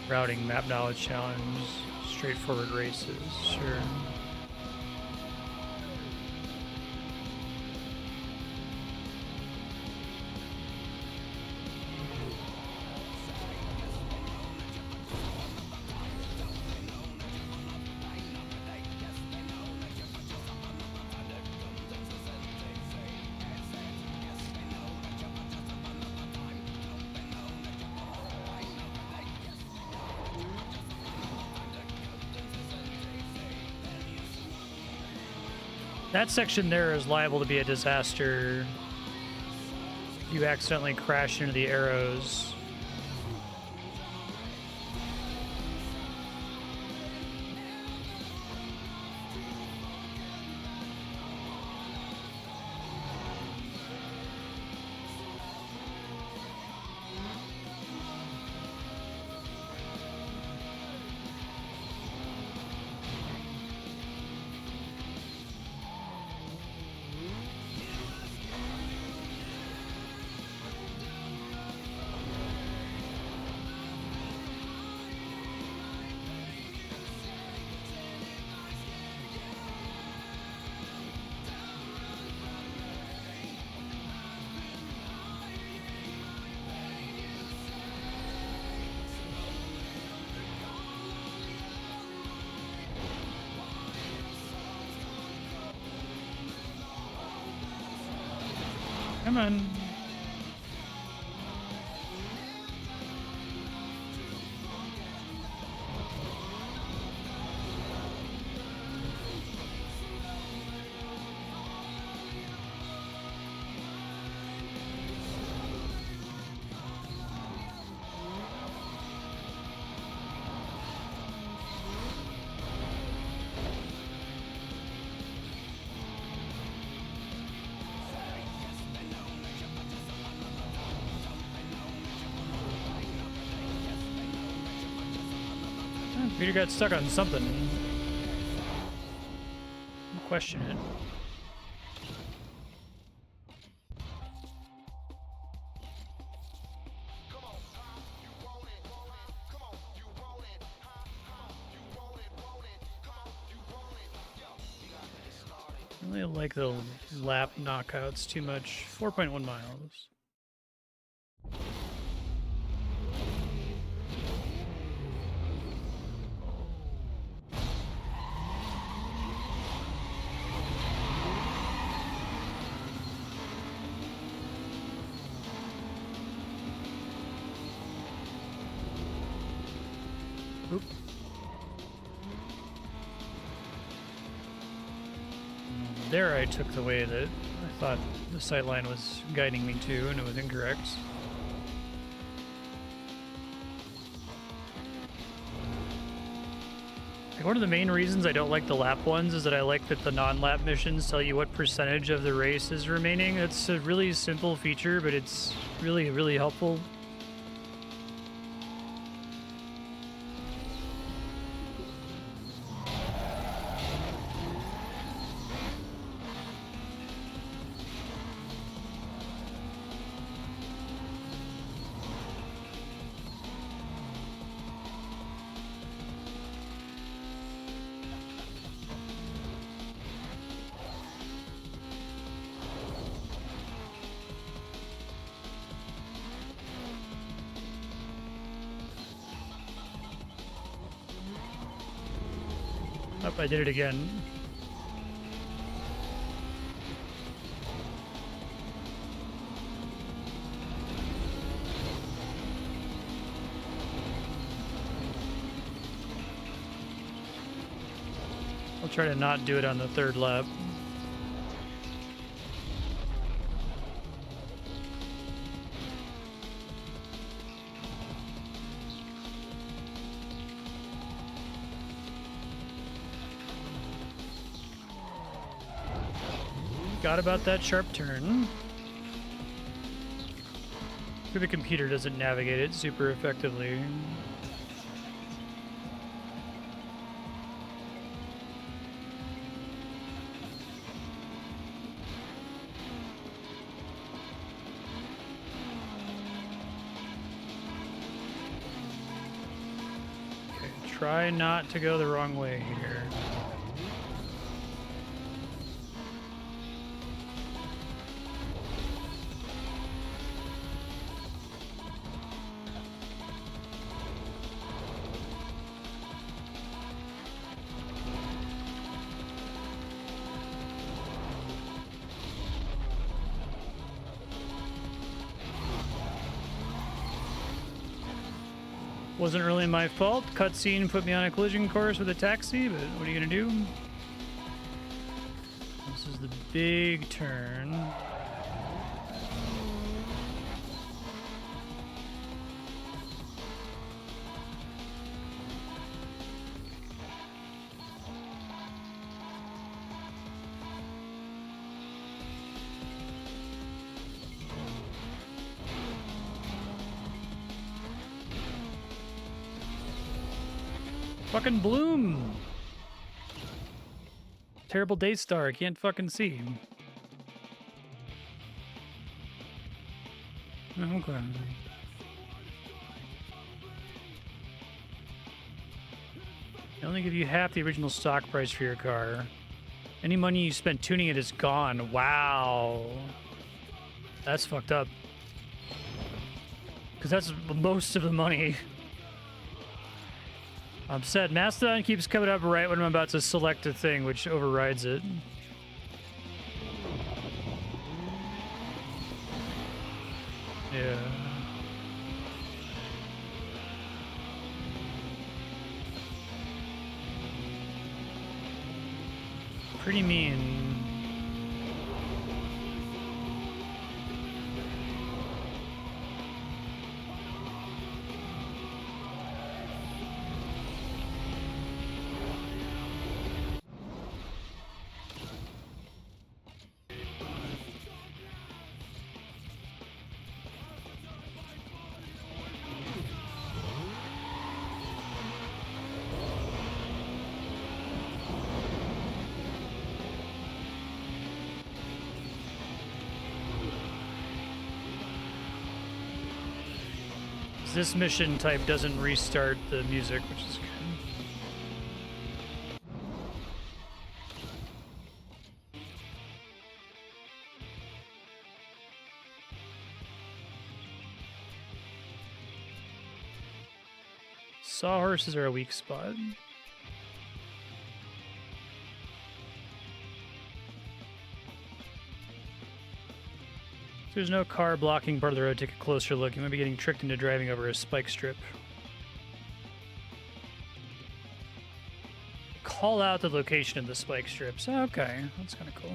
A: Routing map knowledge challenge, straightforward races, sure. That section there is liable to be a disaster. You accidentally crash into the arrows. Come on. Peter got stuck on something. Don't question it. I really like the lap knockouts too much. 4.1 miles. Oop. There I took the way that I thought the sightline was guiding me to, and it was incorrect. Like, one of the main reasons I don't like the lap ones is that I like that the non-lap missions tell you what percentage of the race is remaining. It's a really simple feature, but it's really, really helpful. Oh, I did it again. I'll try to not do it on the third lap. Forgot about that sharp turn. The computer doesn't navigate it super effectively. Okay, try not to go the wrong way here. Wasn't really my fault. Cutscene put me on a collision course with a taxi, but what are you gonna do? This is the big turn. Fucking Bloom! Terrible Daystar, can't fucking see. Okay. They only give you half the original stock price for your car. Any money you spent tuning it is gone. Wow. That's fucked up. Because that's most of the money. I'm set. Mastodon keeps coming up right when I'm about to select a thing, which overrides it. Yeah. Pretty mean. This mission type doesn't restart the music, which is good. Sawhorses are a weak spot. If there's no car blocking part of the road, take a closer look. You might be getting tricked into driving over a spike strip. call out the location of the spike strips. Okay, that's kind of cool.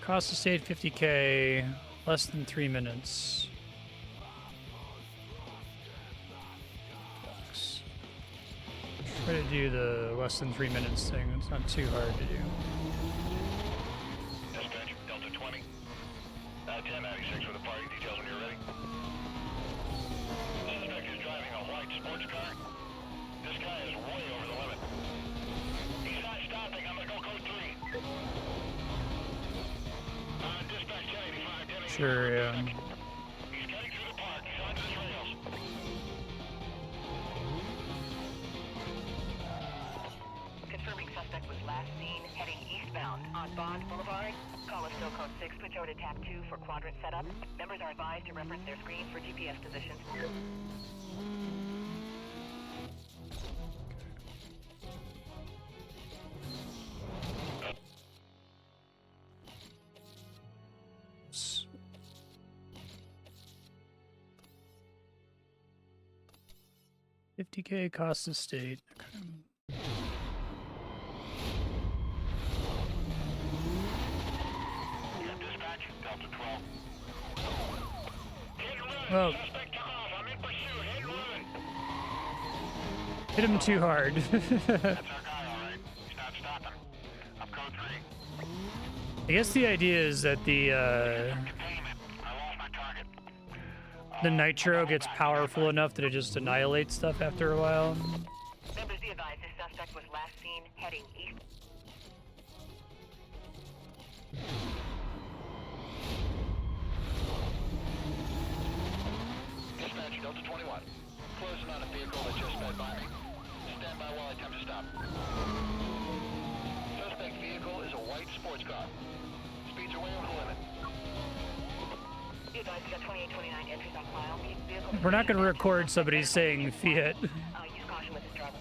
A: Cost to stay at 50K, less than 3 minutes. Try to do the less than 3 minutes thing. It's not too hard to do.
D: Dispatch, Delta 20. 1096 for the party details when you're ready. Suspect is driving a white sports car. This guy is way over the limit. He's not stopping. I'm gonna go code 3. Dispatch 1085, 1085.
A: Sure, yeah.
D: He's cutting through the park. He's onto the trails.
C: Confirming suspect was last seen heading eastbound on Bond Boulevard. Call us still code 6. Switch over to tab 2 for quadrant setup. Members are advised to reference their screen for GPS positions.
A: S- 50K cost of state. Okay.
D: Dispatch, Delta 12. Hit and run.
A: Well,
D: Suspect took off. I'm in pursuit. Hit and run.
A: hit him too hard.
D: That's our guy, all right. He's not stopping. I'm code 3.
A: I guess the idea is that the
D: Containment. I lost my target.
A: nitro gets powerful enough that it just annihilates stuff after a while.
C: Members be advised this suspect was last seen heading east.
D: Dispatch, Delta 21. Closing on a vehicle that just sped by me. Stand by while I attempt to stop. Suspect vehicle is a white sports car. Speeds are way over the limit.
C: Be advised we got 2829 entries on file. Vehicle
A: We're not going to record somebody saying Fiat.
C: use caution with this driver.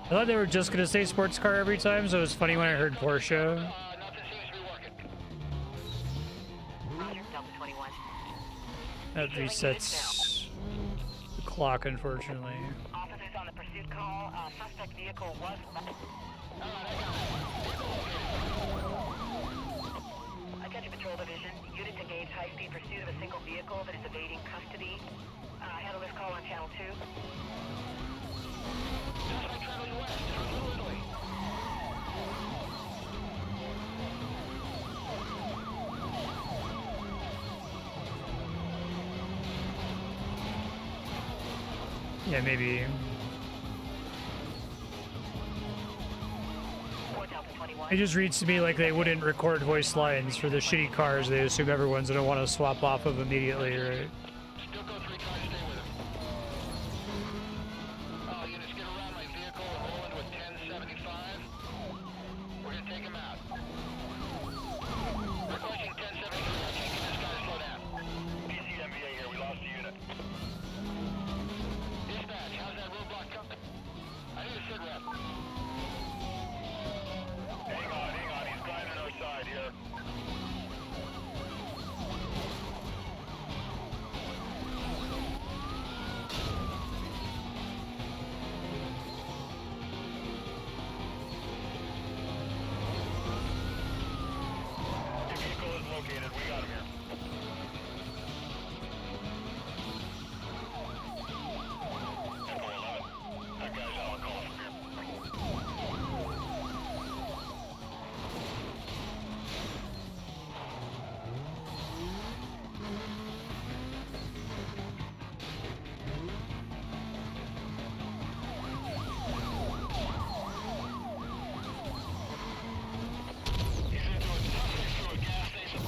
A: I thought they were just going to say sports car every time, so it was funny when I heard Porsche.
D: Nothing seems to be working.
C: Roger, Delta 21.
A: That resets the clock, unfortunately.
C: Officers on the pursuit call. Suspect vehicle was left. Attention Patrol Division. Unit engaged high-speed pursuit of a single vehicle that is evading custody. Handle this call on channel 2.
D: Suspect traveling west through Little Italy.
A: Yeah, maybe.
C: Delta 21.
A: It just reads to me like they wouldn't record voice lines for the shitty cars. They assume everyone's going to want to swap off of immediately, right?
D: Still go 3, try to stay with him. All units get around my vehicle and roll into a 1075. We're gonna take him out. Requesting 1073. I can't get this guy to slow down. PCMVA here. We lost a unit. Dispatch, how's that roadblock coming? I need a sit rep. Hang on. He's climbing our side here. The vehicle is located. We got him here. That guy's out of call from here. He's into a gas station.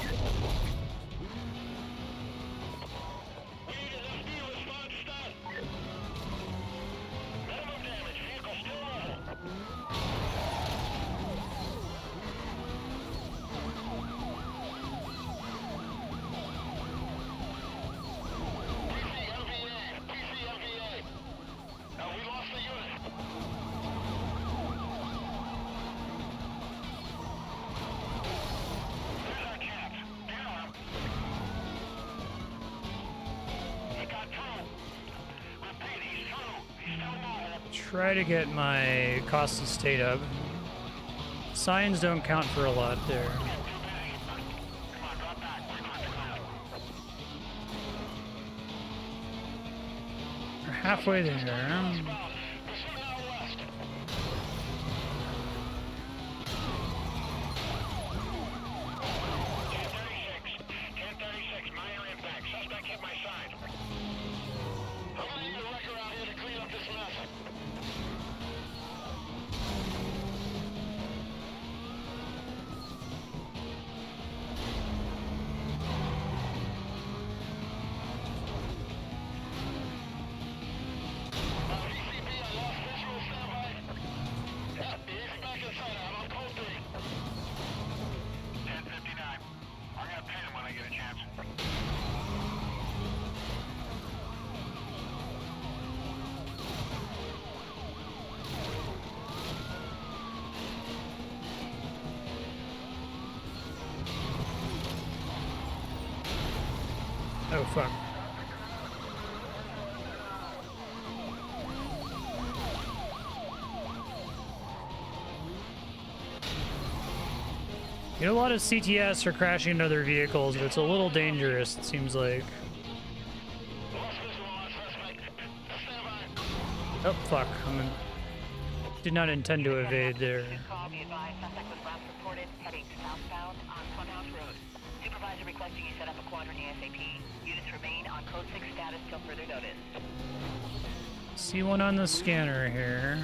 A: try to get my cost of state up. Signs don't count for a lot there. We're halfway there. Oh, fuck. You know, a lot of CTS are crashing into other vehicles, but it's a little dangerous, it seems like. Oh, fuck. Did not intend to evade there.
C: Call, be advised, suspect was last reported heading southbound on Funhouse Road. Supervisor requesting you set up a quadrant ASAP. Units remain on code 6 status till further notice.
A: See one on the scanner here.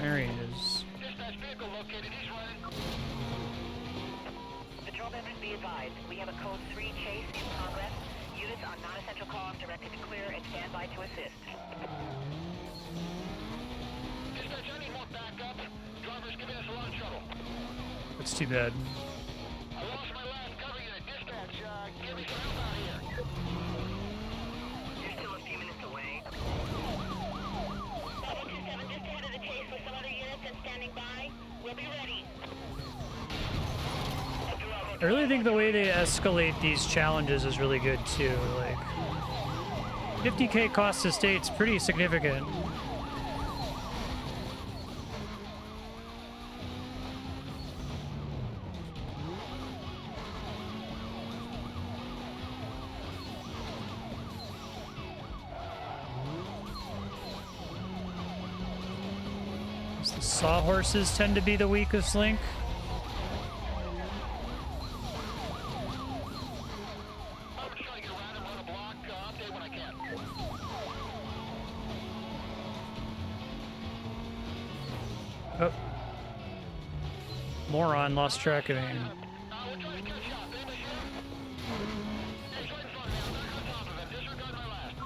A: There he is.
D: Dispatch vehicle located. He's running.
C: Patrol members be advised. We have a code 3 chase in progress. Units on non-essential calls directed to clear and stand by to assist.
D: Dispatch, I need more backup. Driver's giving us a lot of trouble.
A: That's too bad.
D: I lost my last cover unit. Dispatch, give me some help out here.
C: You're still a few minutes away.
G: Bravo 27 just ahead of the chase with some other units and standing by. We'll be ready.
A: I really think the way they escalate these challenges is really good too. Like, 50k cost to state's pretty significant. The sawhorses tend to be the weakest link.
D: I'm just trying to get around and run a block. Update when I can.
A: Oh. Moron, lost track of me.
D: We're trying to catch up. Anybody here? He's right in front of me. I'm back on top of him. Disregard my last.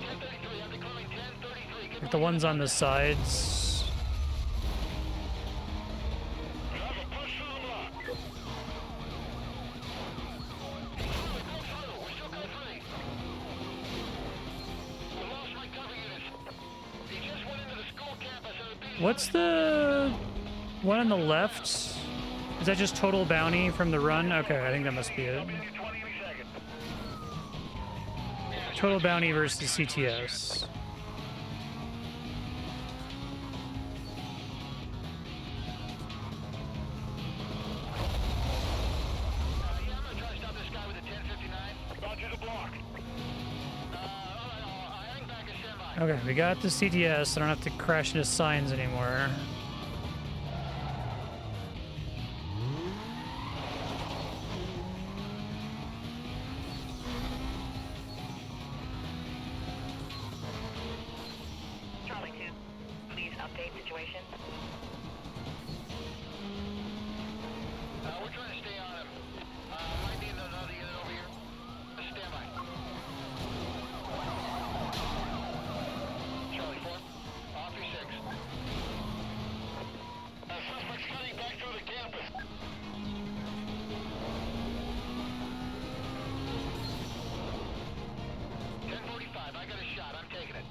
D: 1033. I'm declaring 1033. Get
A: The ones on the sides.
D: Have a push through the block. Go through. We still got 3. I lost my cover units. He just went into the school campus and the
A: What's the one on the left? Is that just total bounty from the run? Okay, I think that must be it.
D: 20 any second.
A: Total bounty versus CTS.
D: Yeah, I'm gonna try to stop this guy with a 1059. Roger the block. Alright, I'll hang back and stand by.
A: Okay, we got the CTS. I don't have to crash into signs anymore.
C: Charlie 2, please update situation.
D: We're trying to stay on him. Might need another unit over here. Stand by. Charlie 4, off your 6. Suspect's cutting back through the campus. 1045, I got a shot. I'm taking it.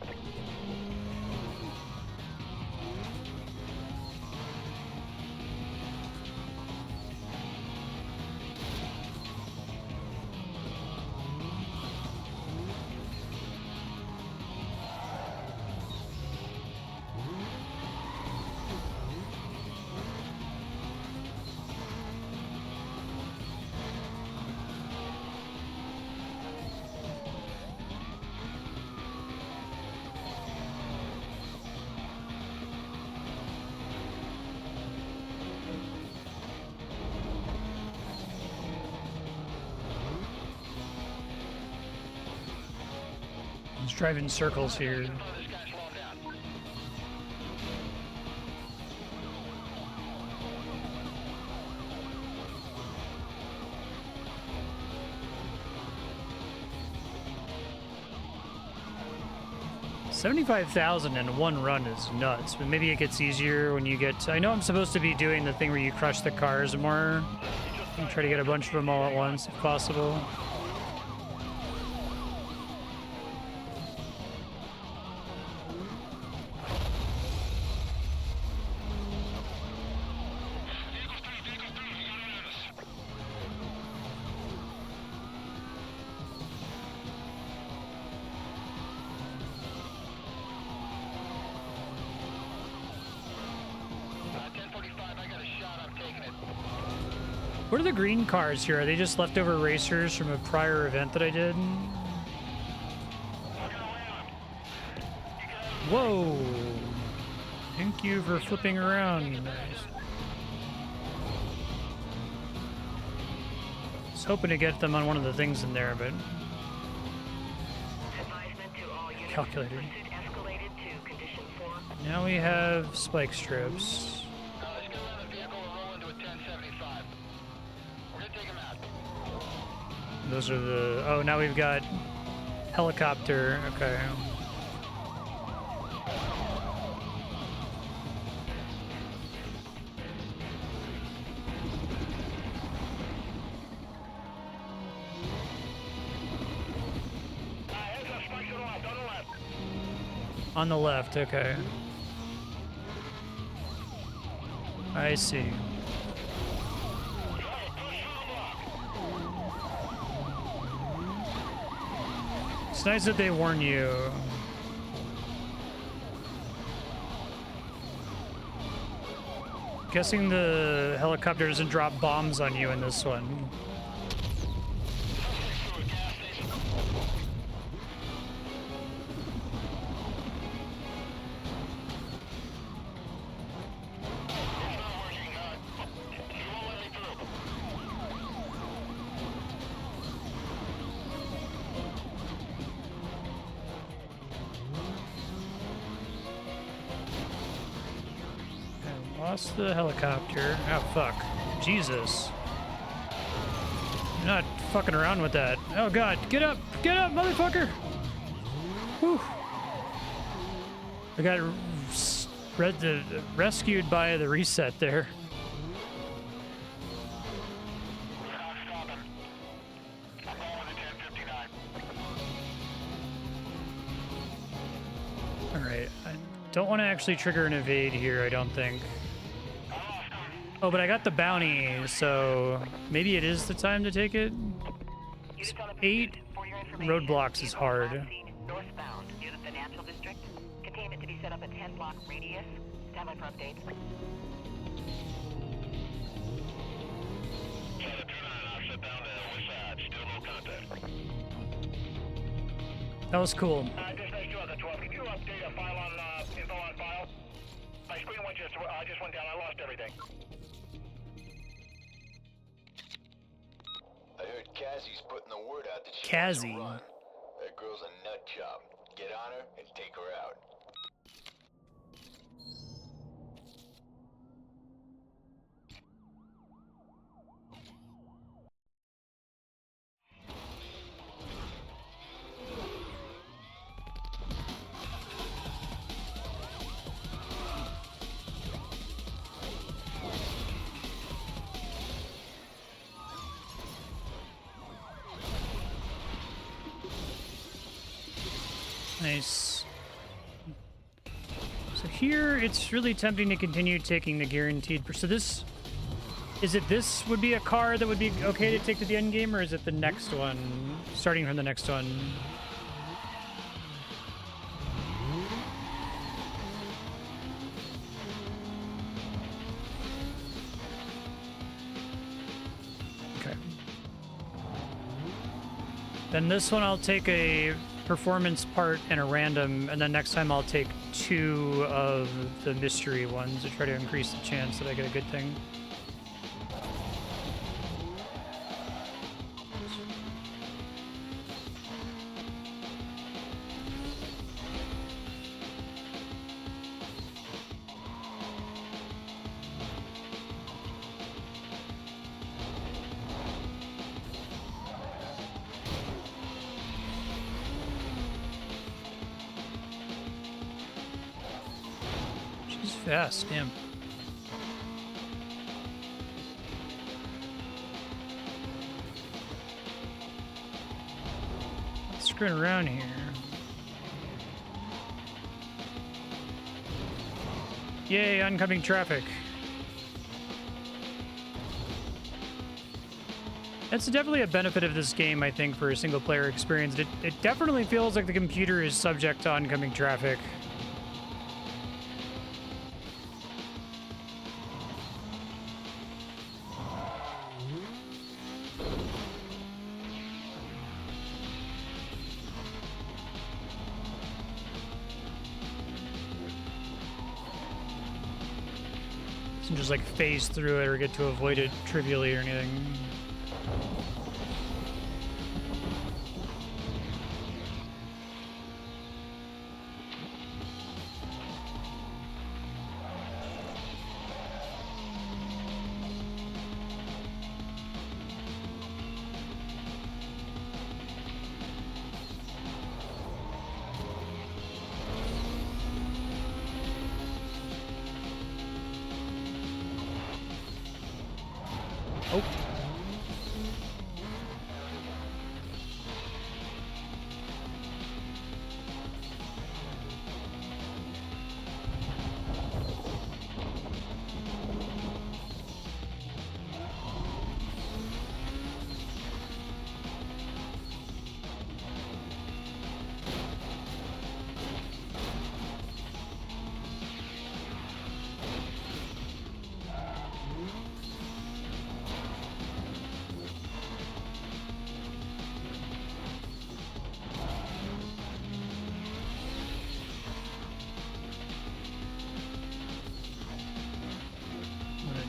A: Drive in circles here.
D: This guy slow him down.
A: $75,000 in one run is nuts, but maybe it gets easier when you get. I know I'm supposed to be doing the thing where you crush the cars more and try to get a bunch of them all at once if possible. What are the green cars here? Are they just leftover racers from a prior event that I did? Whoa! Thank you for flipping around. I was hoping to get them on one of the things in there, but calculated. Now we have spike strips.
D: Let's get around the vehicle and roll into a 1075. We're gonna take him out.
A: Those are the. Oh, now we've got helicopter. Okay.
D: Heads up, spikes to the left, on the left.
A: On the left, okay. I see. It's nice that they warn you. Guessing the helicopter doesn't drop bombs on you in this one. Lost the helicopter. Oh, fuck. Jesus. You're not fucking around with that. Oh, God. Get up! Get up, motherfucker! Whew. I got rescued by the reset there.
D: Stop him. I'm going with the 1059.
A: Alright. I don't want to actually trigger an evade here, I don't think. Oh, but I got the bounty, so maybe it is the time to take it. 8 roadblocks is hard.
C: Northbound near the financial district. Containment to be set up at 10-block radius. Stand by for updates.
D: Set down to west side. Still no contact.
A: That was cool.
D: Dispatch 2 on the 12. Can you update a file on info on file? My screen just went down. I lost everything.
E: I heard Kaze's putting the word out that she
A: Kaze.
E: wants to run. That girl's a nut job. Get on her and take her out.
A: Nice. So here, it's really tempting to continue taking the guaranteed. So this, is it this would be a car that would be okay to take to the end game, or is it the next one? Starting from the next one. Okay. Then this one I'll take a performance part and a random, and then next time I'll take 2 of the mystery ones to try to increase the chance that I get a good thing. He's fast, damn. Let's screen around here. Yay, oncoming traffic. That's definitely a benefit of this game, I think, for a single-player experience. It definitely feels like the computer is subject to oncoming traffic. Doesn't just like phase through it or get to avoid it trivially or anything. Oh.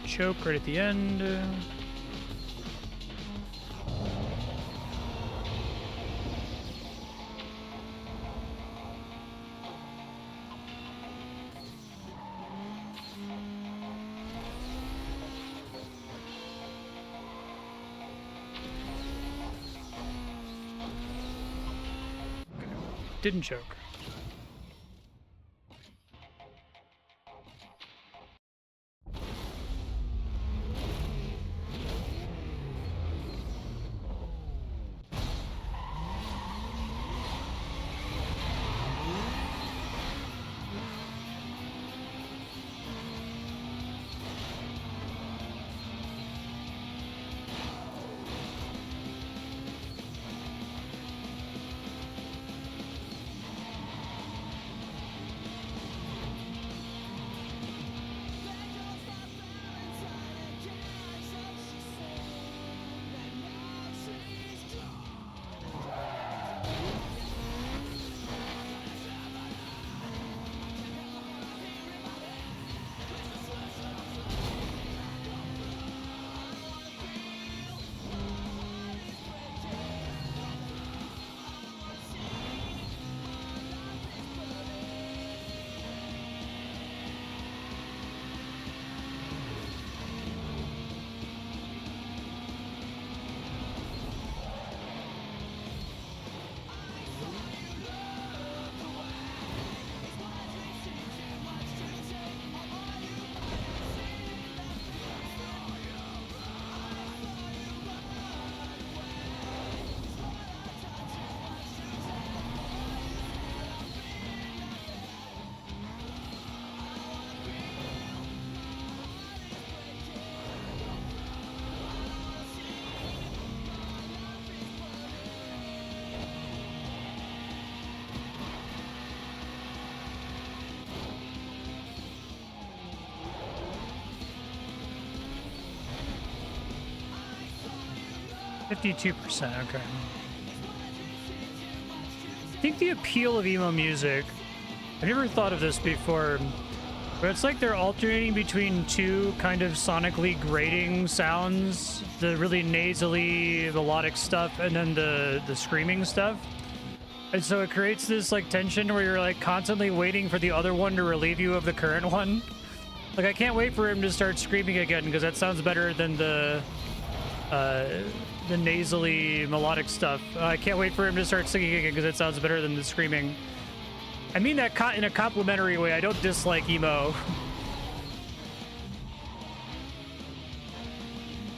A: Choke right at the end. Didn't choke. %, okay. I think the appeal of emo music, I've never thought of this before, but it's like they're alternating between two kind of sonically grating sounds, the really nasally melodic stuff and then the screaming stuff. And so it creates this like tension where you're like constantly waiting for the other one to relieve you of the current one. Like I can't wait for him to start screaming again because that sounds better than the nasally melodic stuff. I can't wait for him to start singing again because it sounds better than the screaming. I mean that in a complimentary way. I don't dislike emo.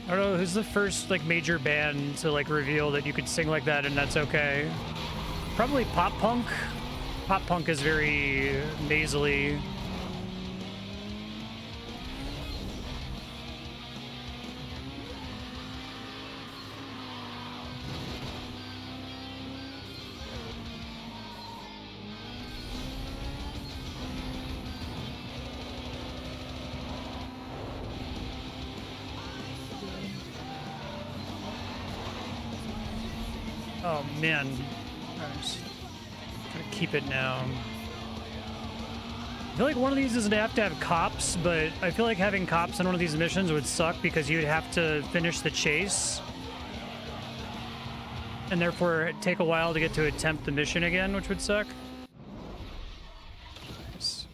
A: I don't know, who's the first, like, major band to, like, reveal that you could sing like that and that's okay? Probably pop punk. Pop punk is very nasally. Oh man, I'm just gonna keep it now. I feel like one of these doesn't have to have cops, but I feel like having cops on one of these missions would suck because you'd have to finish the chase. And therefore it'd take a while to get to attempt the mission again, which would suck. Nice.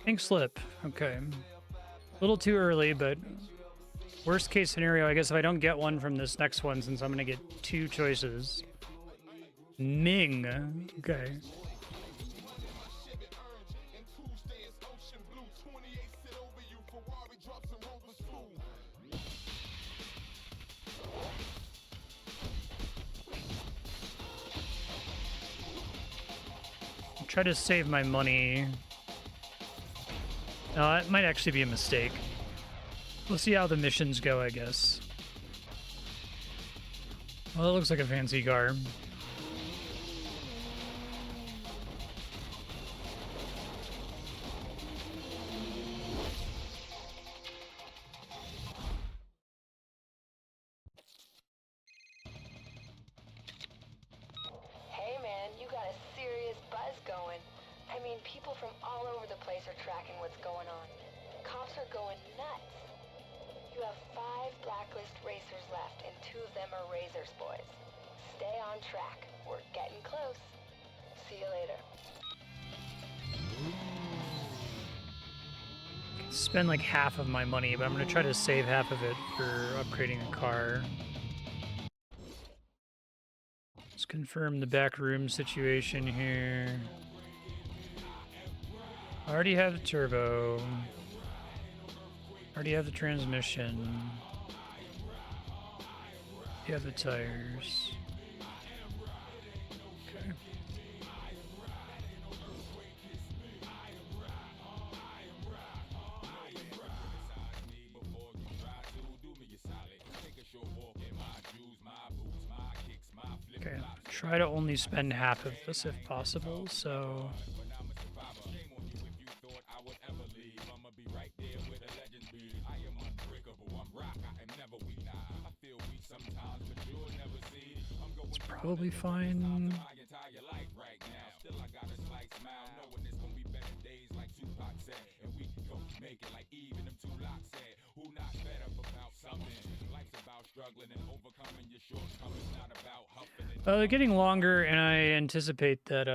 A: Pink slip. Okay. A little too early, but worst case scenario, I guess if I don't get one from this next one, since I'm going to get two choices. Ming. Okay. I'll try to save my money. No, it might actually be a mistake. We'll see how the missions go, I guess. Well, it looks like a fancy car.
B: Hey man, you got a serious buzz going. I mean, people from all over the place are tracking what's going on. Cops are going nuts. You have 5 Blacklist racers left, and 2 of them are Razors boys. Stay on track. We're getting close. See you later.
A: Spend like half of my money, but I'm going to try to save half of it for upgrading a car. Let's confirm the back room situation here. I already have the turbo. Already have the transmission. You have the tires. Okay. Okay, try to only spend half of this if possible, so... It's probably fine. They're getting longer, and I anticipate that,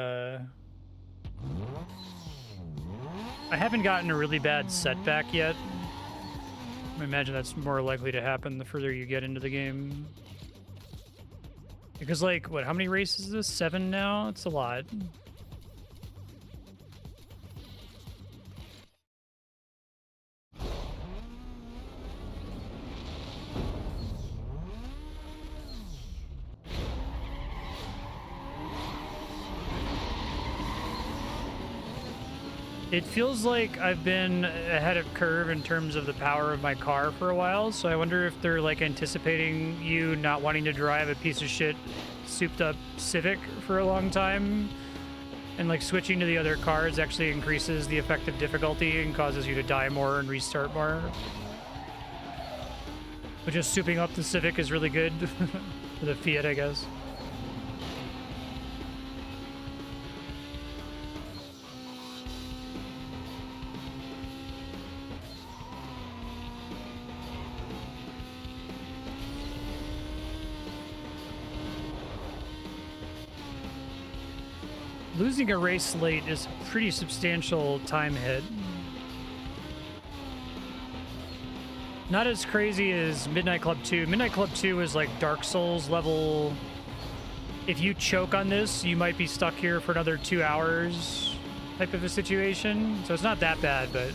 A: I haven't gotten a really bad setback yet. I imagine that's more likely to happen the further you get into the game. Because, like, what, how many races is this? 7 now? It's a lot. It feels like I've been ahead of curve in terms of the power of my car for a while, so I wonder if they're like anticipating you not wanting to drive a piece of shit souped up Civic for a long time, and like switching to the other cars actually increases the effective difficulty and causes you to die more and restart more. But just souping up the Civic is really good. For the Fiat, I guess. Losing a race late is a pretty substantial time hit. Not as crazy as Midnight Club 2. Midnight Club 2 is like Dark Souls level. If you choke on this, you might be stuck here for another 2 hours type of a situation. So it's not that bad, but...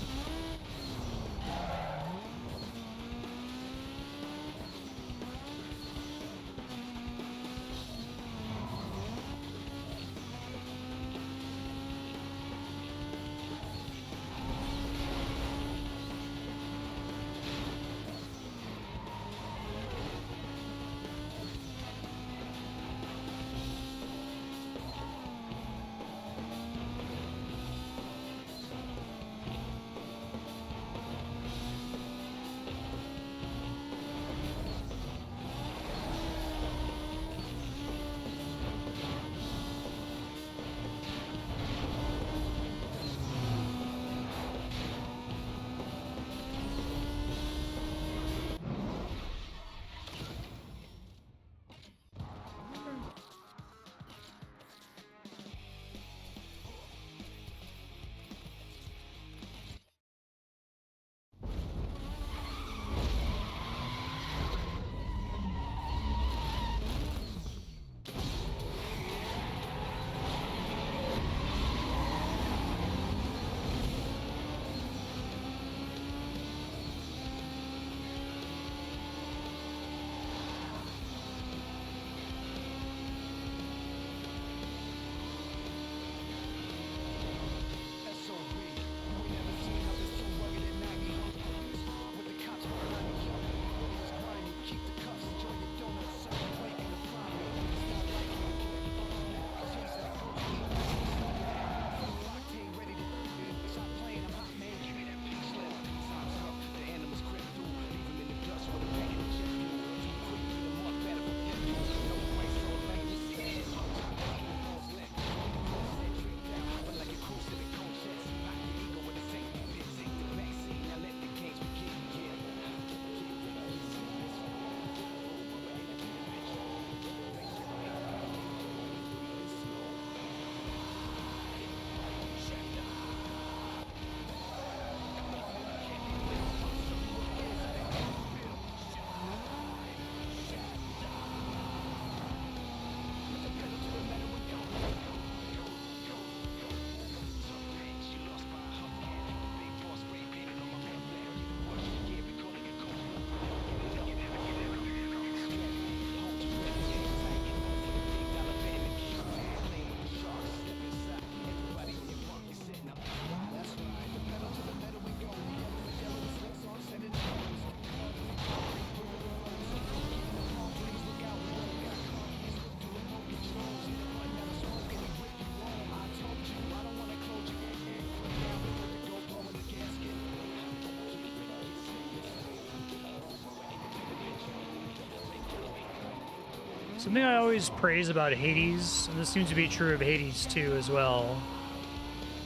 A: Something I always praise about Hades, and this seems to be true of Hades 2 as well,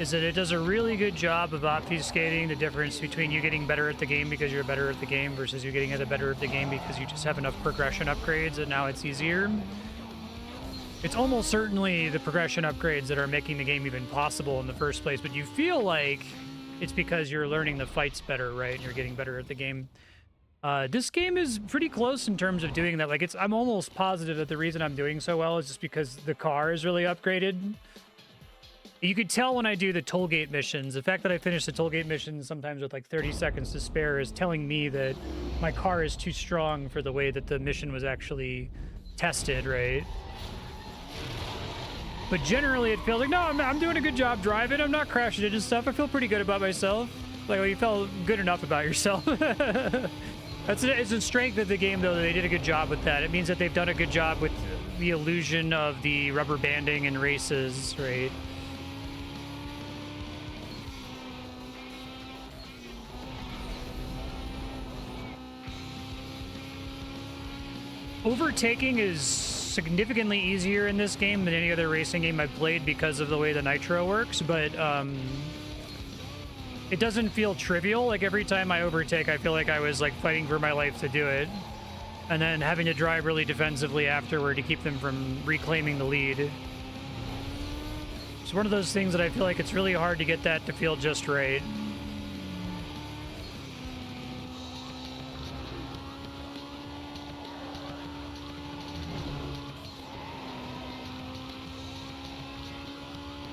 A: is that it does a really good job of obfuscating the difference between you getting better at the game because you're better at the game versus you getting better at the game because you just have enough progression upgrades and now it's easier. It's almost certainly the progression upgrades that are making the game even possible in the first place, but you feel like it's because you're learning the fights better, right? And you're getting better at the game. This game is pretty close in terms of doing that. Like, I'm almost positive that the reason I'm doing so well is just because the car is really upgraded. You could tell when I do the tollgate missions. The fact that I finish the tollgate missions sometimes with like 30 seconds to spare is telling me that my car is too strong for the way that the mission was actually tested, right? But generally it feels like, no, I'm doing a good job driving. I'm not crashing into stuff. I feel pretty good about myself. Like, well, you felt good enough about yourself. It's a strength of the game, though, that they did a good job with that. It means that they've done a good job with the illusion of the rubber banding in races, right? Overtaking is significantly easier in this game than any other racing game I've played because of the way the nitro works, but it doesn't feel trivial. Like, every time I overtake, I feel like I was like fighting for my life to do it, and then having to drive really defensively afterward to keep them from reclaiming the lead. It's one of those things that I feel like it's really hard to get that to feel just right.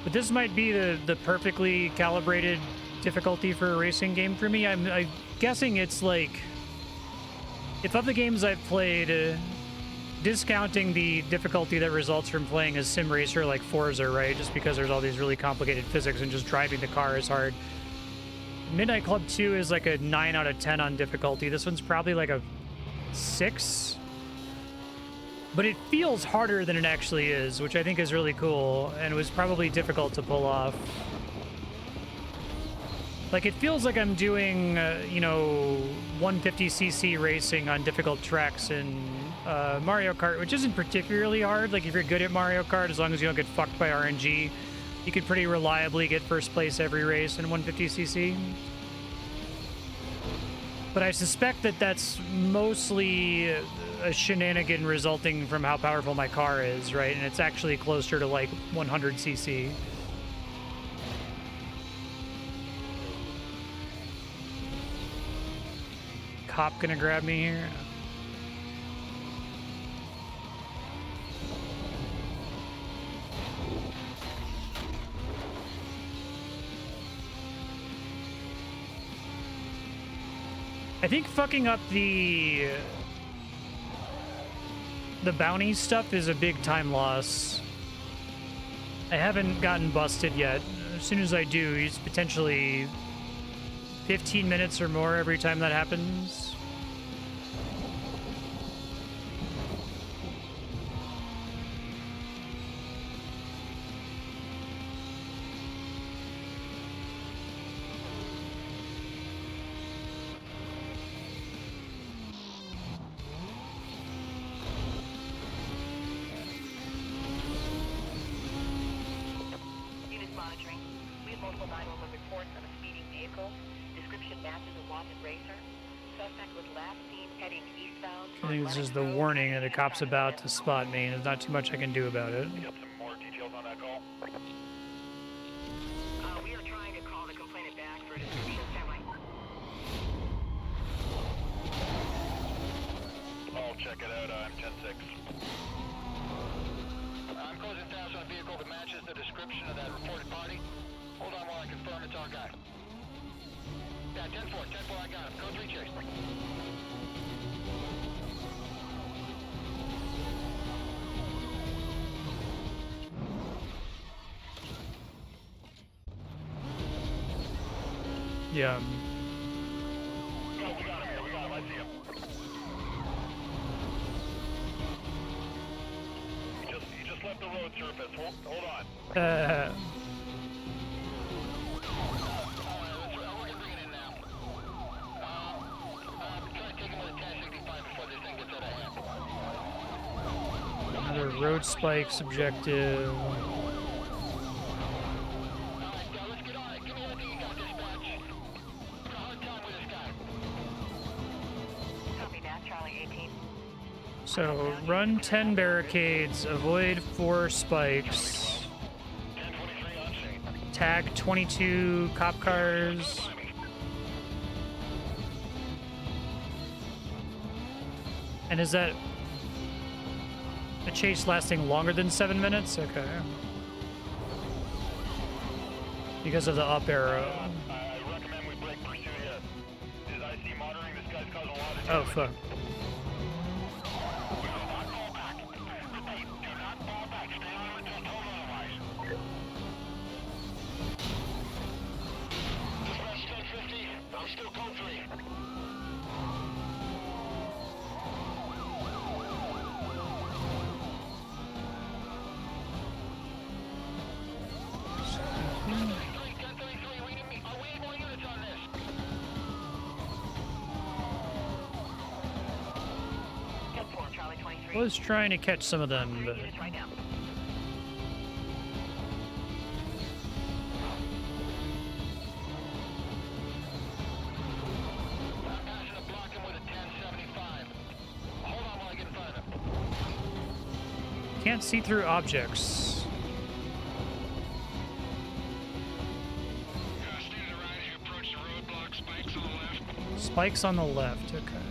A: But this might be the perfectly calibrated difficulty for a racing game for me. I'm guessing it's like, if of the games I've played, discounting the difficulty that results from playing a sim racer like Forza, right? Just because there's all these really complicated physics and just driving the car is hard. Midnight Club 2 is like a 9 out of 10 on difficulty. This one's probably like a 6. But it feels harder than it actually is, which I think is really cool, and it was probably difficult to pull off. Like, it feels like I'm doing, you know, 150cc racing on difficult tracks in Mario Kart, which isn't particularly hard. Like, if you're good at Mario Kart, as long as you don't get fucked by RNG, you could pretty reliably get first place every race in 150cc. But I suspect that that's mostly a shenanigan resulting from how powerful my car is, right? And it's actually closer to like 100cc. Cop gonna grab me here? I think fucking up the bounty stuff is a big time loss. I haven't gotten busted yet. As soon as I do, it's potentially 15 minutes or more every time that happens. I think this is the warning that a cop's about to spot me, and there's not too much I can do about it.
D: You got some more details on that call?
C: We are trying to call the complainant back for a description. Stand by.
D: I'll check it out. I'm 10-6. I'm closing fast on a vehicle that matches the description of that reported party. Hold on while I confirm it's our guy. Yeah, 10-4, 10-4, I got him. Code 3 chase.
A: Yeah.
D: Go, we got him here. We got him. I see him. He just left the road surface. Hold on.
A: Uh,
D: We can bring it in now. Try to take him with a 1065 before this thing gets out of hand.
A: another road spikes objective.
D: Let's get on it. Give me everything you got, dispatch. It's a hard time with this guy.
C: Copy that, Charlie 18.
A: So run 10 barricades, avoid 4 spikes,
D: 1023 on scene.
A: tag 22 cop cars. And is that a chase lasting longer than 7 minutes? Okay. Because of the up arrow.
D: I recommend we break pursuit here. Is IC monitoring? This guy's causing a lot of
A: Oh, fuck.
D: Do not fall back. Repeat, do not fall back. Stay on him until told otherwise. Dispatch 1050. I'm still code 3.
A: I was trying to catch some of them, but
C: Right now.
D: I'm passing a block him with a 1075. Hold on while I get in front of him.
A: can't see through objects.
D: Stay to the right as you approach the roadblock. Spikes on the left.
A: Spikes on the left, okay.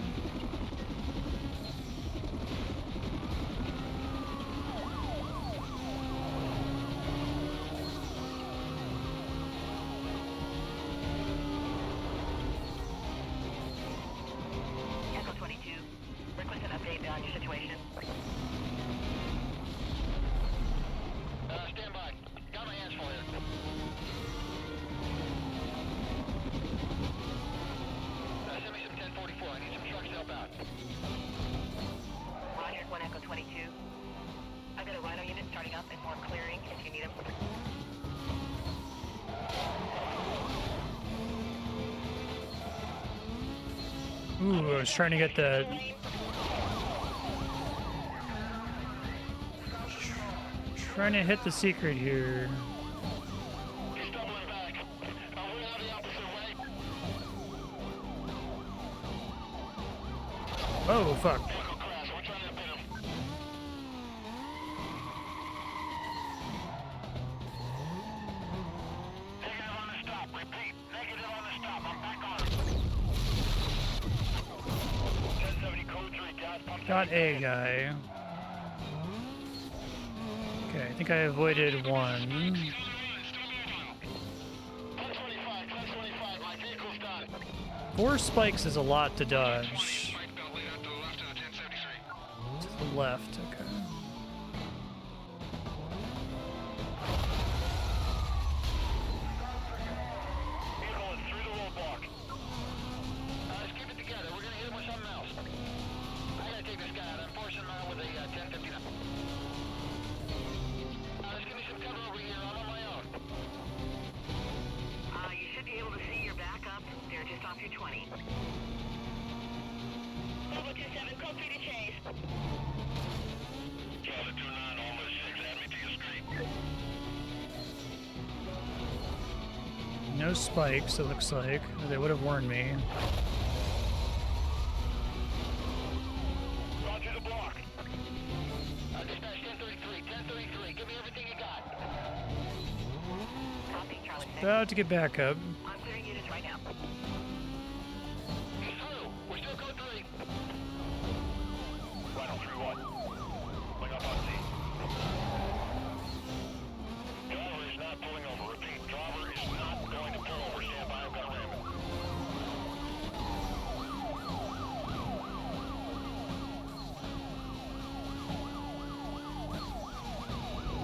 A: Ooh, I was trying to get the... Trying to hit the secret here.
D: He's doubling back. We're out the opposite way.
A: Oh, fuck.
D: Vehicle crash. We're trying to pin him. Negative on the stop. Repeat. Negative on the stop. I'm back on him. 1070 code 3. Gas pump.
A: Got a guy. Okay, I think I avoided one.
D: 1025. 1025. My vehicle's done.
A: 4 spikes is a lot to dodge.
D: Spike belt laid out to the left of the 1073.
A: To the left, okay.
D: Vehicle is through the roadblock. Let's keep it together. We're gonna hit him with something else. I gotta take this guy out. I'm forcing him out with a 1059. Let's give me some cover over here. I'm on my own.
C: You should be able to see your backup. They're just off your 20.
G: Bravo 27, code 3 to chase.
D: Charlie 29, almost 6. Add me to your street.
A: No spikes, it looks like. Or they would have warned me.
D: Run through the block. Dispatch 1033. 1033. Give me everything you got.
C: Copy, Charlie 6.
A: About to get back up.
C: I'm clearing units right now.
D: He's through. We're still code 3. Right on through one. Bring up on scene. Driver is not pulling over. Repeat, driver is not going to pull over. Stand by. I've got to ram him.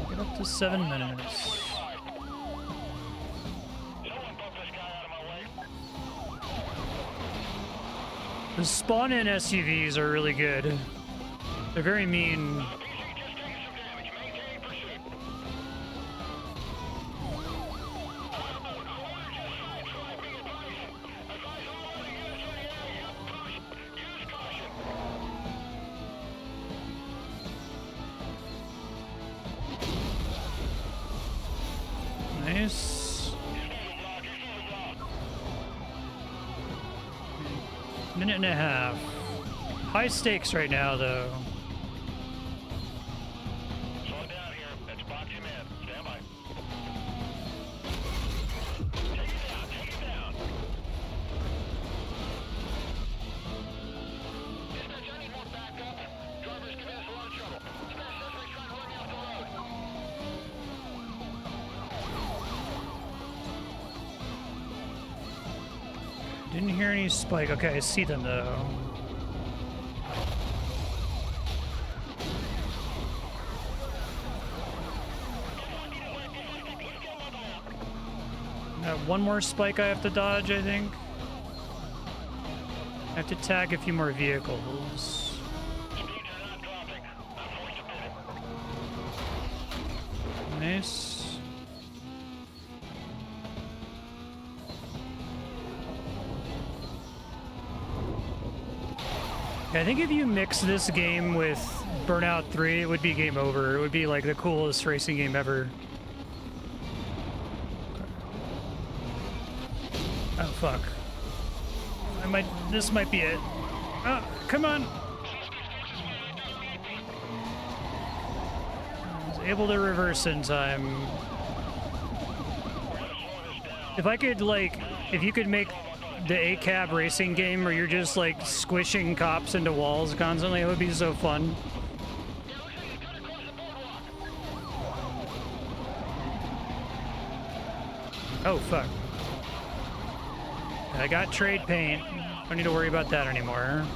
A: Get up to 7 minutes.
D: Someone bump this guy out of my way.
A: The spawn-in SUVs are really good. They're very mean.
D: PC just taking some damage. Maintaining pursuit.
A: Nice. Minute and a half. High stakes right now, though.
D: Slow down here. Let's box him in. Stand by. Take it down. Take it down. Dispatch, I need more backup. Driver's giving us a lot of trouble. Dispatch, suspect's trying to run me off the road.
A: Didn't hear any spike. Okay, I see them, though. One more spike I have to dodge, I think. I have to tag a few more vehicles.
D: Speeds are not dropping. I'm forced to pin him.
A: Nice. I think if you mix this game with Burnout 3, it would be game over. It would be like the coolest racing game ever. Oh, fuck. This might be it. Oh, come on! I was able to reverse in time. If I could, like, if you could make the A-cab racing game where you're just, like, squishing cops into walls constantly, it would be so fun. Oh, fuck. I got trade paint. Don't need to worry about that anymore.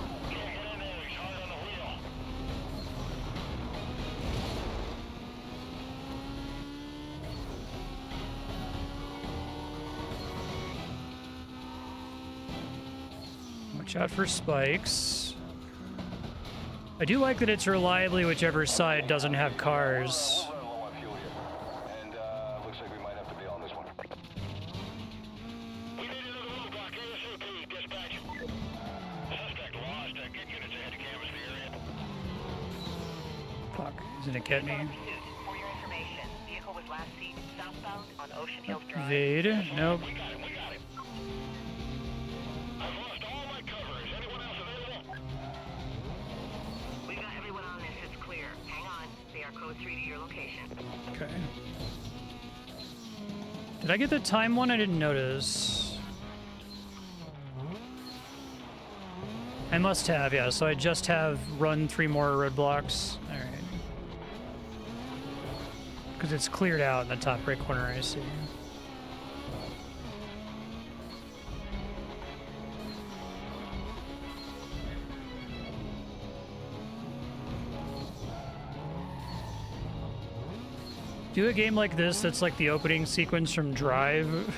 A: Watch out for spikes. I do like that it's reliably whichever side doesn't have cars.
D: Looks like we might have to bail on this one. We need another roadblock ASAP, dispatch. Suspect
A: He's gonna get me.
C: For your information, vehicle was last seen southbound on Ocean Hills Drive.
A: Evade. Nope.
D: We got it. I've lost all my cover. Is anyone else available?
C: We've got everyone on this. It's clear. Hang on. They are code 3 to your location.
A: Okay. Did I get the time one? I didn't notice. I must have, yeah. So I just have run 3 more roadblocks. All right. Because it's cleared out in the top right corner, I see. Do a game like this that's like the opening sequence from Drive.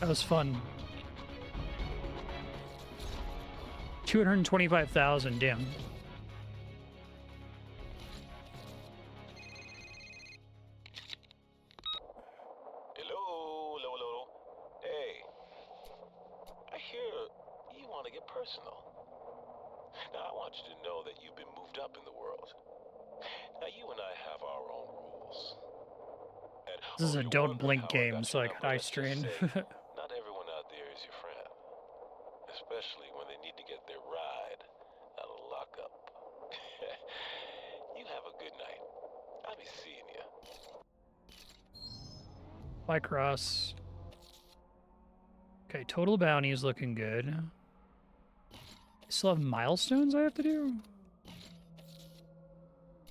A: That was fun. 225,000, damn.
E: Hello. Hey. I hear you want to get personal. Now, I want you to know that you've been moved up in the world. Now, you and I have our own rules. And
A: This is a
E: you're
A: don't
E: wondering
A: blink
E: how
A: game,
E: got
A: so
E: your
A: I got
E: number,
A: eye
E: let's just
A: strain.
E: say, not everyone out there is your friend. Especially when they need to get their ride out of lockup. You have a good night. I'll be seeing you.
A: Fly cross. Okay, total bounty is looking good. I still have milestones I have to do?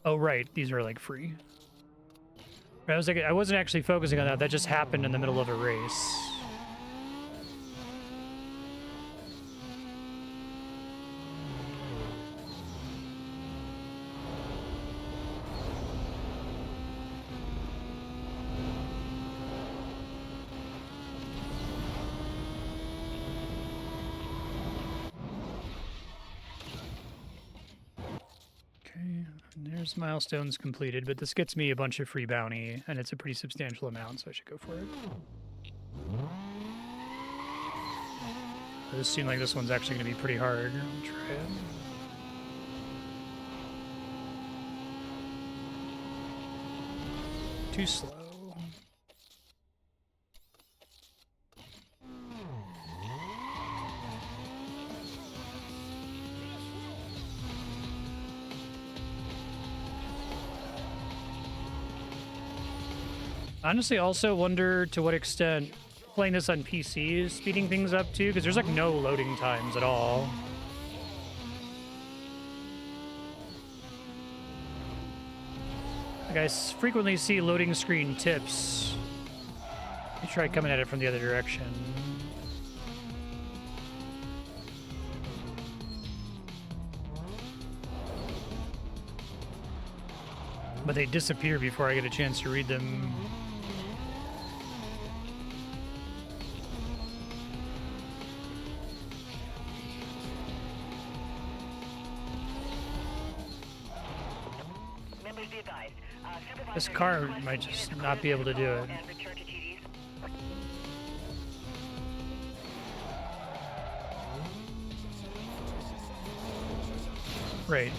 A: Oh, right. These are like free. I was like, I wasn't actually focusing on that. That just happened in the middle of a race. There's milestones completed, but this gets me a bunch of free bounty, and it's a pretty substantial amount, so I should go for it. This seems like this one's actually going to be pretty hard. I'll try it. Too slow. Honestly, also wonder to what extent playing this on PC is speeding things up too, because there's like no loading times at all. Like I frequently see loading screen tips. You try coming at it from the other direction. But they disappear before I get a chance to read them. This car might just not be able to do it. Right.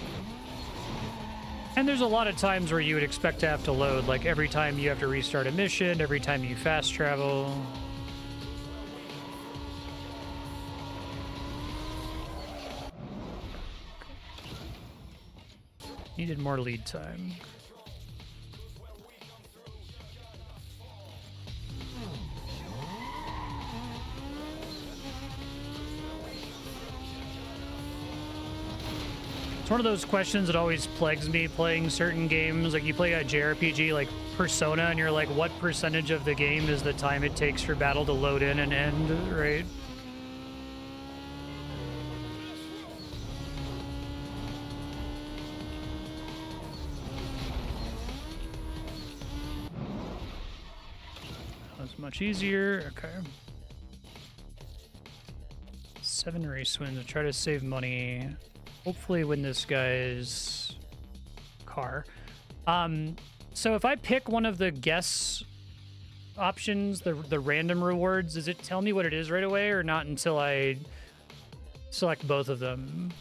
A: And there's a lot of times where you would expect to have to load, like every time you have to restart a mission, every time you fast travel. Needed more lead time. It's one of those questions that always plagues me playing certain games. Like you play a JRPG like Persona and you're like, what percentage of the game is the time it takes for battle to load in and end, right? That was much easier. Okay. 7 race wins. Try to save money. Hopefully win this guy's car. So if I pick one of the guess options, the random rewards, does it tell me what it is right away or not until I select both of them?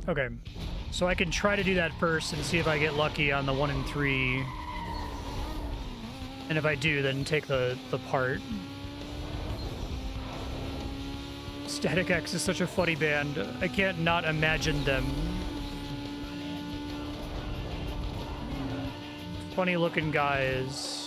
A: Okay, so I can try to do that first and see if I get lucky on the 1 and 3. And if I do, then take the part. Static X is such a funny band. I can't not imagine them. Funny looking guys.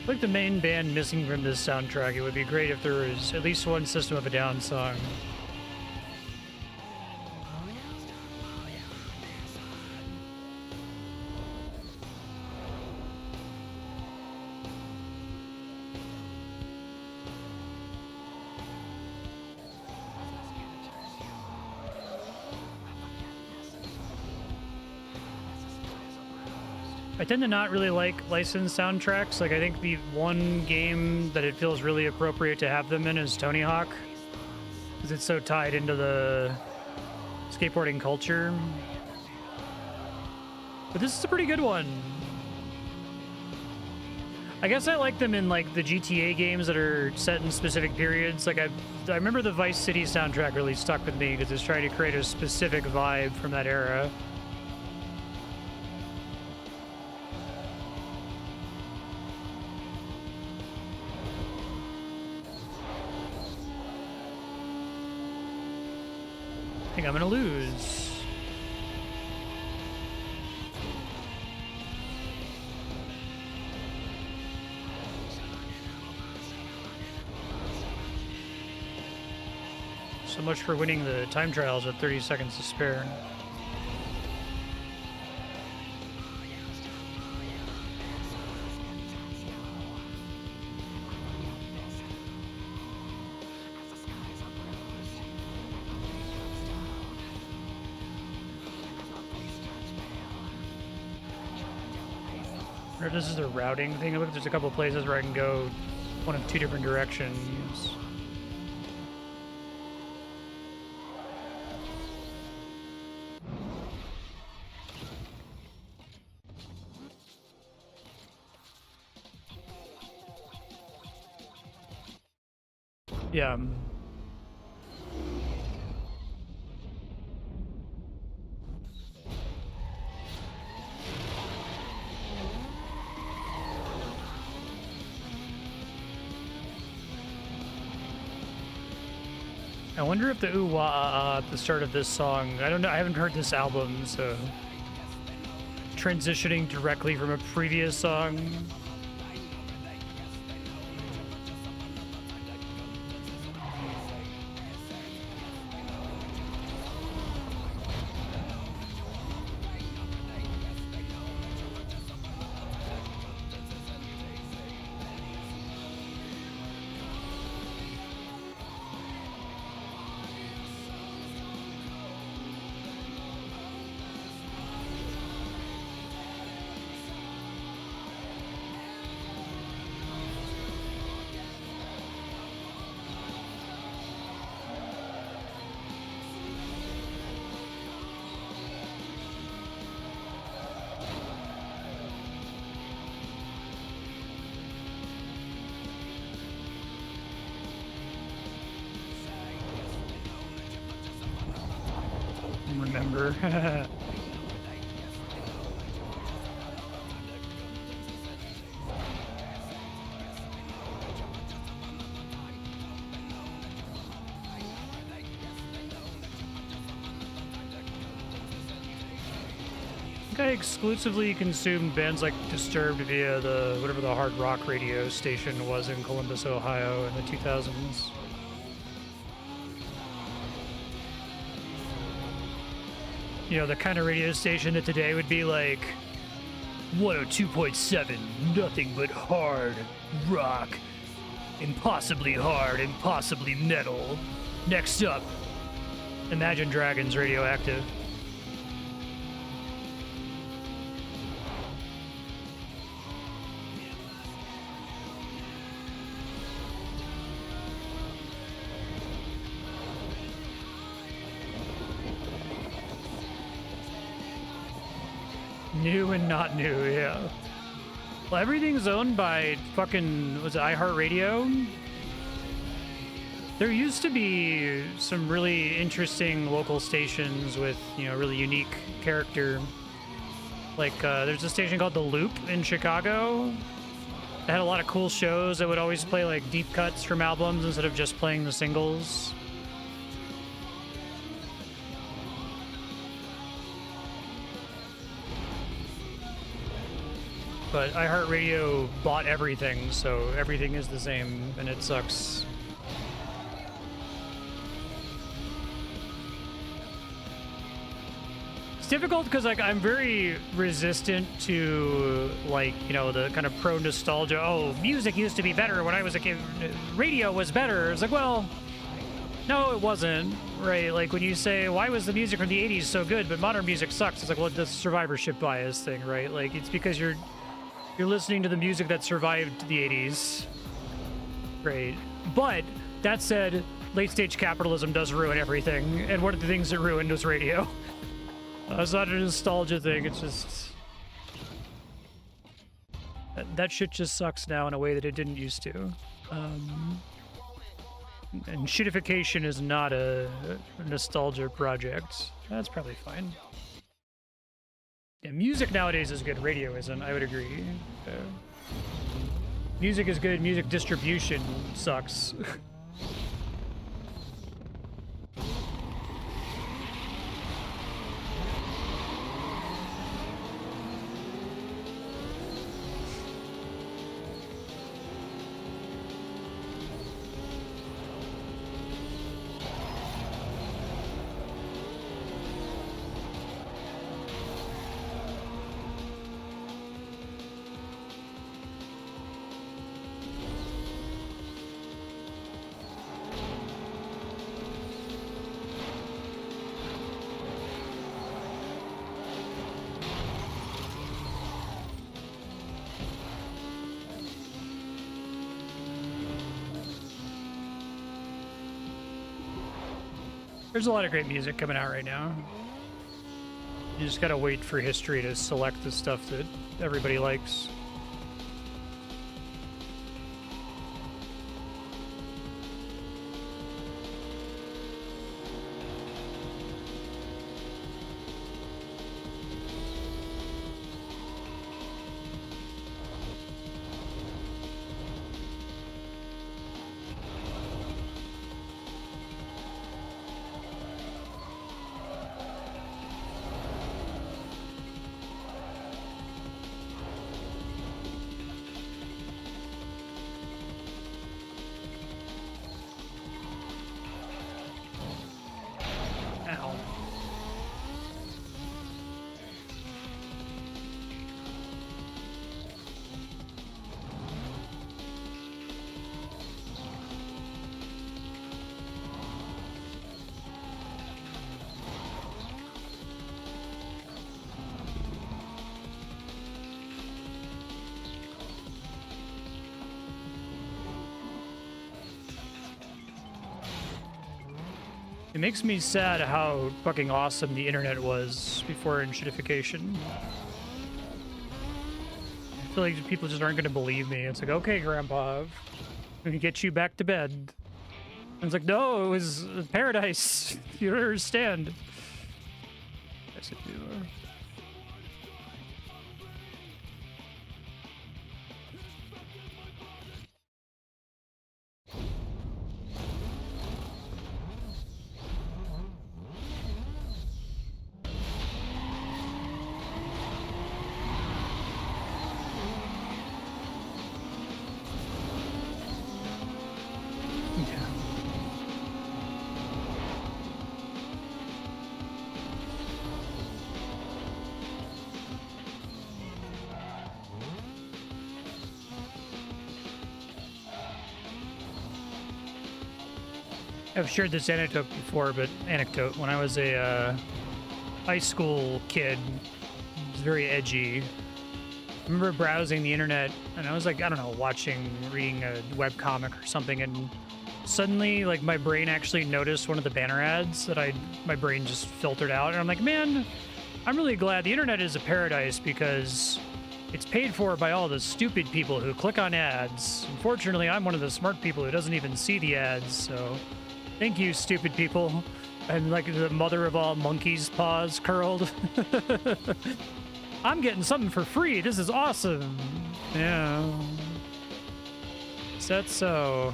A: Like the main band missing from this soundtrack, it would be great if there was at least one System of a Down song. I tend to not really like licensed soundtracks. Like, I think the one game that it feels really appropriate to have them in is Tony Hawk, because it's so tied into the skateboarding culture. But this is a pretty good one. I guess I like them in, like, the GTA games that are set in specific periods. Like, I remember the Vice City soundtrack really stuck with me because it's trying to create a specific vibe from that era. I think I'm gonna lose. So much for winning the time trials with 30 seconds to spare. Or this is a routing thing. Look, there's a couple places where I can go one of two different directions. Yeah. I wonder if the ooh wah ah at the start of this song, I don't know, I haven't heard this album, so transitioning directly from a previous song. remember. I exclusively consumed bands like Disturbed via the whatever the hard rock radio station was in Columbus, Ohio in the 2000s. You know, the kind of radio station that today would be like 102.7, nothing but hard rock. Impossibly hard, impossibly metal. Next up, Imagine Dragons Radioactive. New and not new, yeah. Well, everything's owned by fucking, was it iHeartRadio? There used to be some really interesting local stations with, you know, really unique character. Like, there's a station called The Loop in Chicago. It had a lot of cool shows that would always play, like, deep cuts from albums instead of just playing the singles. But iHeartRadio bought everything, so everything is the same, and it sucks. It's difficult because, like, I'm very resistant to, like, you know, the kind of pro-nostalgia. Oh, music used to be better when I was a kid. Radio was better. It's like, well, no, it wasn't, right? Like, when you say, why was the music from the 80s so good, but modern music sucks? It's like, well, the survivorship bias thing, right? Like, it's because you're listening to the music that survived the 80s. Great. But that said, late stage capitalism does ruin everything. And one of the things that ruined was radio. It's not a nostalgia thing. It's just that shit just sucks now in a way that it didn't used to. And shitification is not a nostalgia project. That's probably fine. Yeah, music nowadays is good. Radio isn't. I would agree. Music is good. Music distribution sucks. There's a lot of great music coming out right now. You just gotta wait for history to select the stuff that everybody likes. It makes me sad how fucking awesome the internet was before shitification. I feel like people just aren't going to believe me. It's like, okay, Grandpa, I'm going to get you back to bed. And it's like, no, it was paradise. You don't understand. Yes, I do. I've shared this anecdote before, but when I was a high school kid, it was very edgy. I remember browsing the internet, and I was like, I don't know, reading a webcomic or something, and suddenly, like, my brain actually noticed one of the banner ads that my brain just filtered out, and I'm like, man, I'm really glad the internet is a paradise because it's paid for by all the stupid people who click on ads. Unfortunately, I'm one of the smart people who doesn't even see the ads, so thank you, stupid people. And like the mother of all monkeys' paws curled. I'm getting something for free. This is awesome. Yeah. Is that so?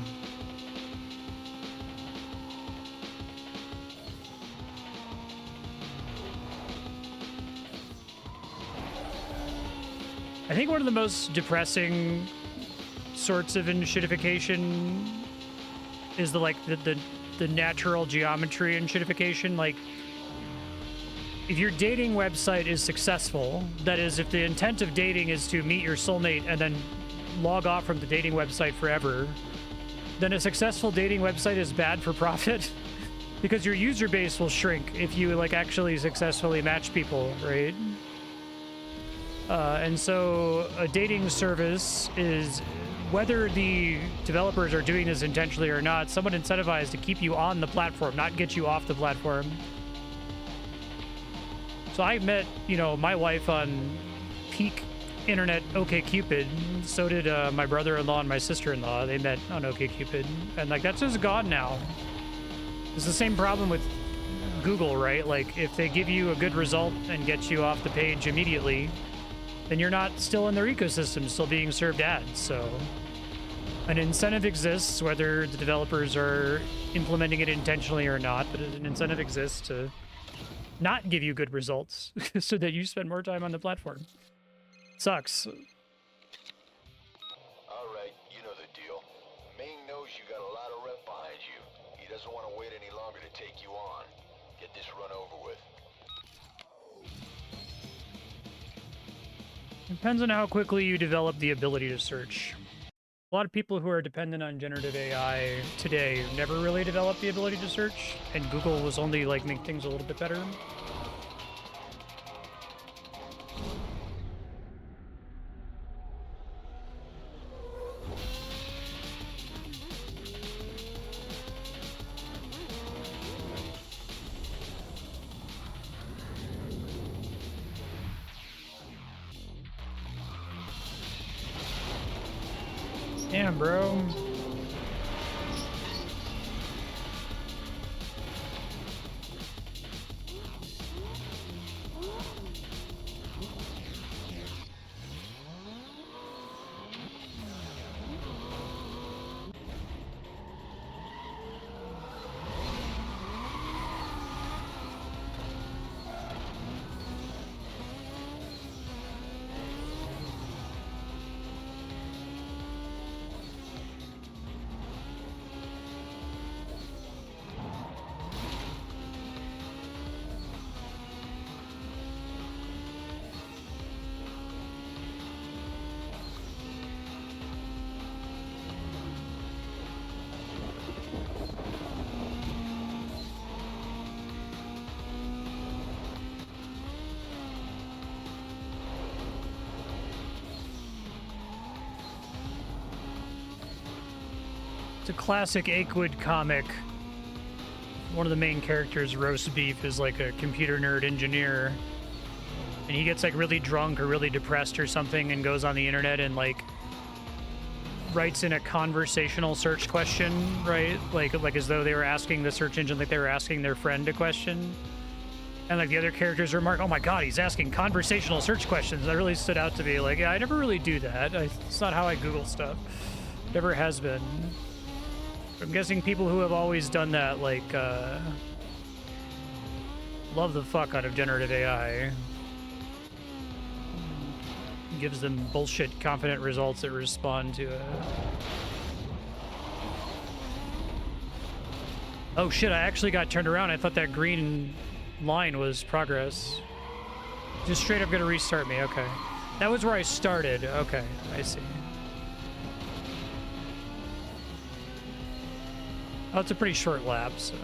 A: I think one of the most depressing sorts of shittification is the natural geometry and shittification. Like, if your dating website is successful, that is, if the intent of dating is to meet your soulmate and then log off from the dating website forever, then a successful dating website is bad for profit because your user base will shrink if you like actually successfully match people, right? And so a dating service is, whether the developers are doing this intentionally or not, somewhat incentivized to keep you on the platform, not get you off the platform. So I met, my wife on peak internet OkCupid. So did my brother-in-law and my sister-in-law. They met on OkCupid. And like, that's just gone now. It's the same problem with Google, right? Like, if they give you a good result and get you off the page immediately, then you're not still in their ecosystem, still being served ads. So an incentive exists, whether the developers are implementing it intentionally or not, but an incentive exists to not give you good results so that you spend more time on the platform. Sucks.
E: All right, you know the deal. Ming knows you got a lot of rep behind you. He doesn't want to wait any longer to take you on. Get this run over with.
A: Depends on how quickly you develop the ability to search. A lot of people who are dependent on generative AI today never really developed the ability to search, and Google was only like make things a little bit better. Damn, bro. It's a classic Akewood comic. One of the main characters, Roast Beef, is like a computer nerd engineer. And he gets like really drunk or really depressed or something and goes on the internet and like writes in a conversational search question, right? Like as though they were asking the search engine like they were asking their friend a question. And like the other characters remark, oh my god, he's asking conversational search questions. That really stood out to me. Like, yeah, I never really do that. It's not how I Google stuff. Never has been. I'm guessing people who have always done that, like, love the fuck out of generative AI. Gives them bullshit confident results that respond to it. Oh shit, I actually got turned around. I thought that green line was progress. Just straight up gonna restart me, okay. That was where I started, okay, I see. Oh, it's a pretty short lap, so.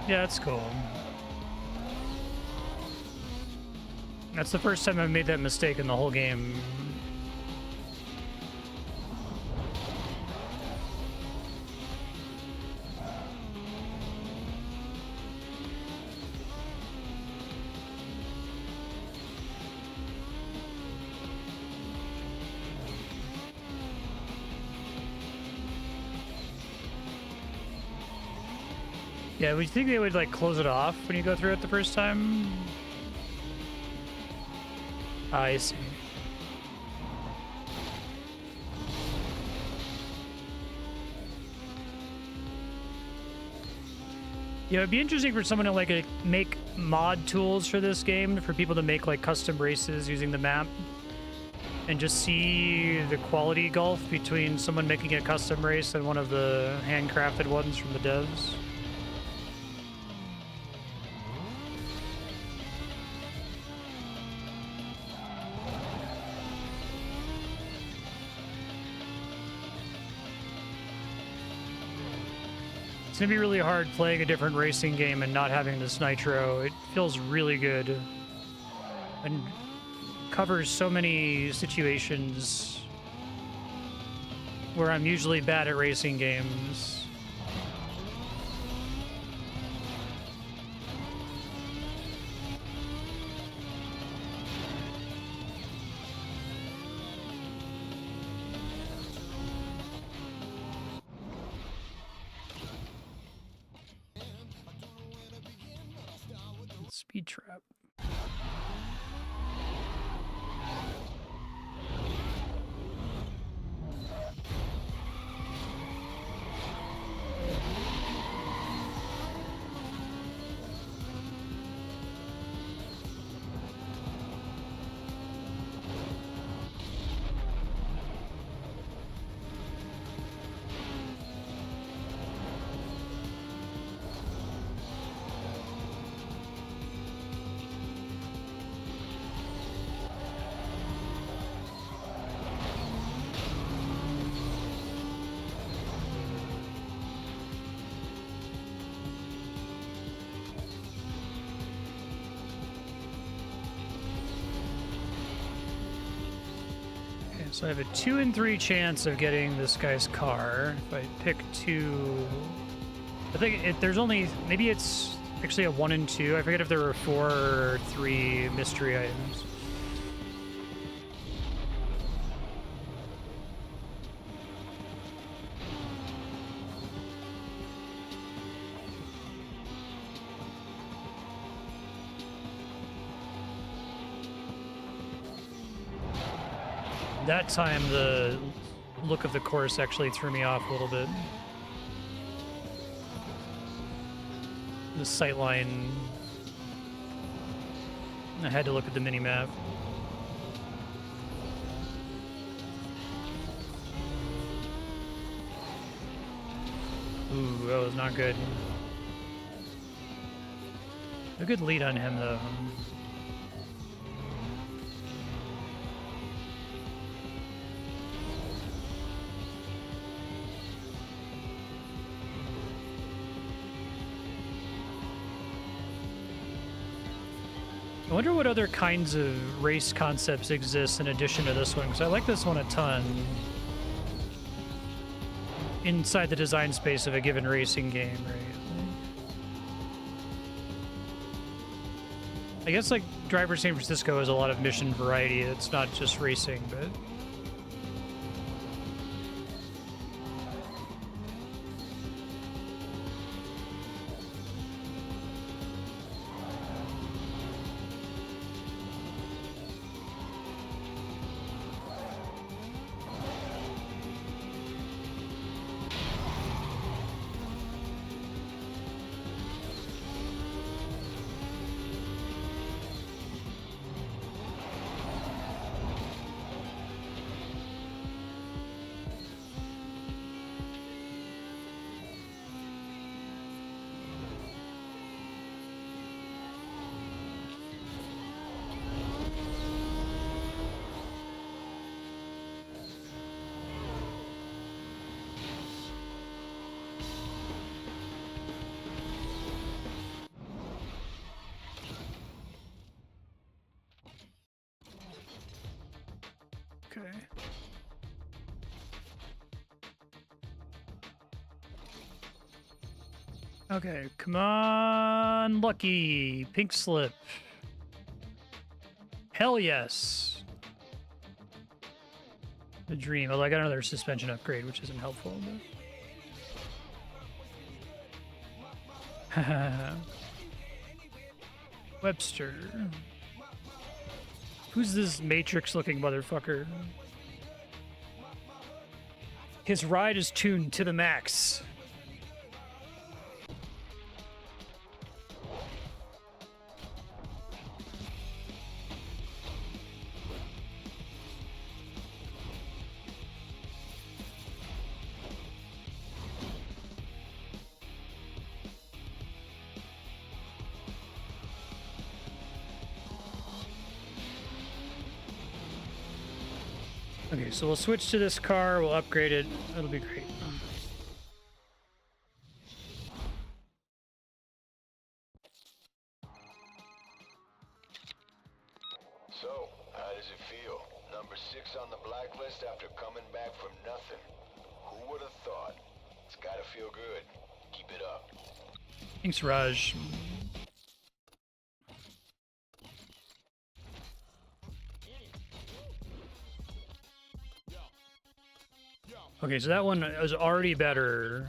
A: Yeah, that's cool. That's the first time I've made that mistake in the whole game. Yeah, would you think they would, like, close it off when you go through it the first time? I see. Yeah, it'd be interesting for someone to, like, make mod tools for this game, for people to make, like, custom races using the map, and just see the quality gulf between someone making a custom race and one of the handcrafted ones from the devs. It's gonna be really hard playing a different racing game and not having this nitro. It feels really good and covers so many situations where I'm usually bad at racing games. Speed trap. So I have a 2 in 3 chance of getting this guy's car. If I pick 2, I think there's only, maybe it's actually a 1 in 2. I forget if there were 4 or 3 mystery items. That time, the look of the course actually threw me off a little bit. The sightline. I had to look at the mini-map. Ooh, that was not good. A good lead on him, though. I wonder what other kinds of race concepts exist in addition to this one, because I like this one a ton. Inside the design space of a given racing game, right? I guess, like, Driver San Francisco has a lot of mission variety. It's not just racing, but... Okay. Okay, come on, Lucky. Pink slip. Hell yes. The dream. Although I got another suspension upgrade, which isn't helpful. But... Webster. Who's this Matrix-looking motherfucker? His ride is tuned to the max. Okay, so we'll switch to this car, we'll upgrade it, it'll be great.
E: So, how does it feel? Number 6 on the blacklist after coming back from nothing. Who would have thought? It's gotta feel good. Keep it up.
A: Thanks, Raj. Okay, so that one is already better.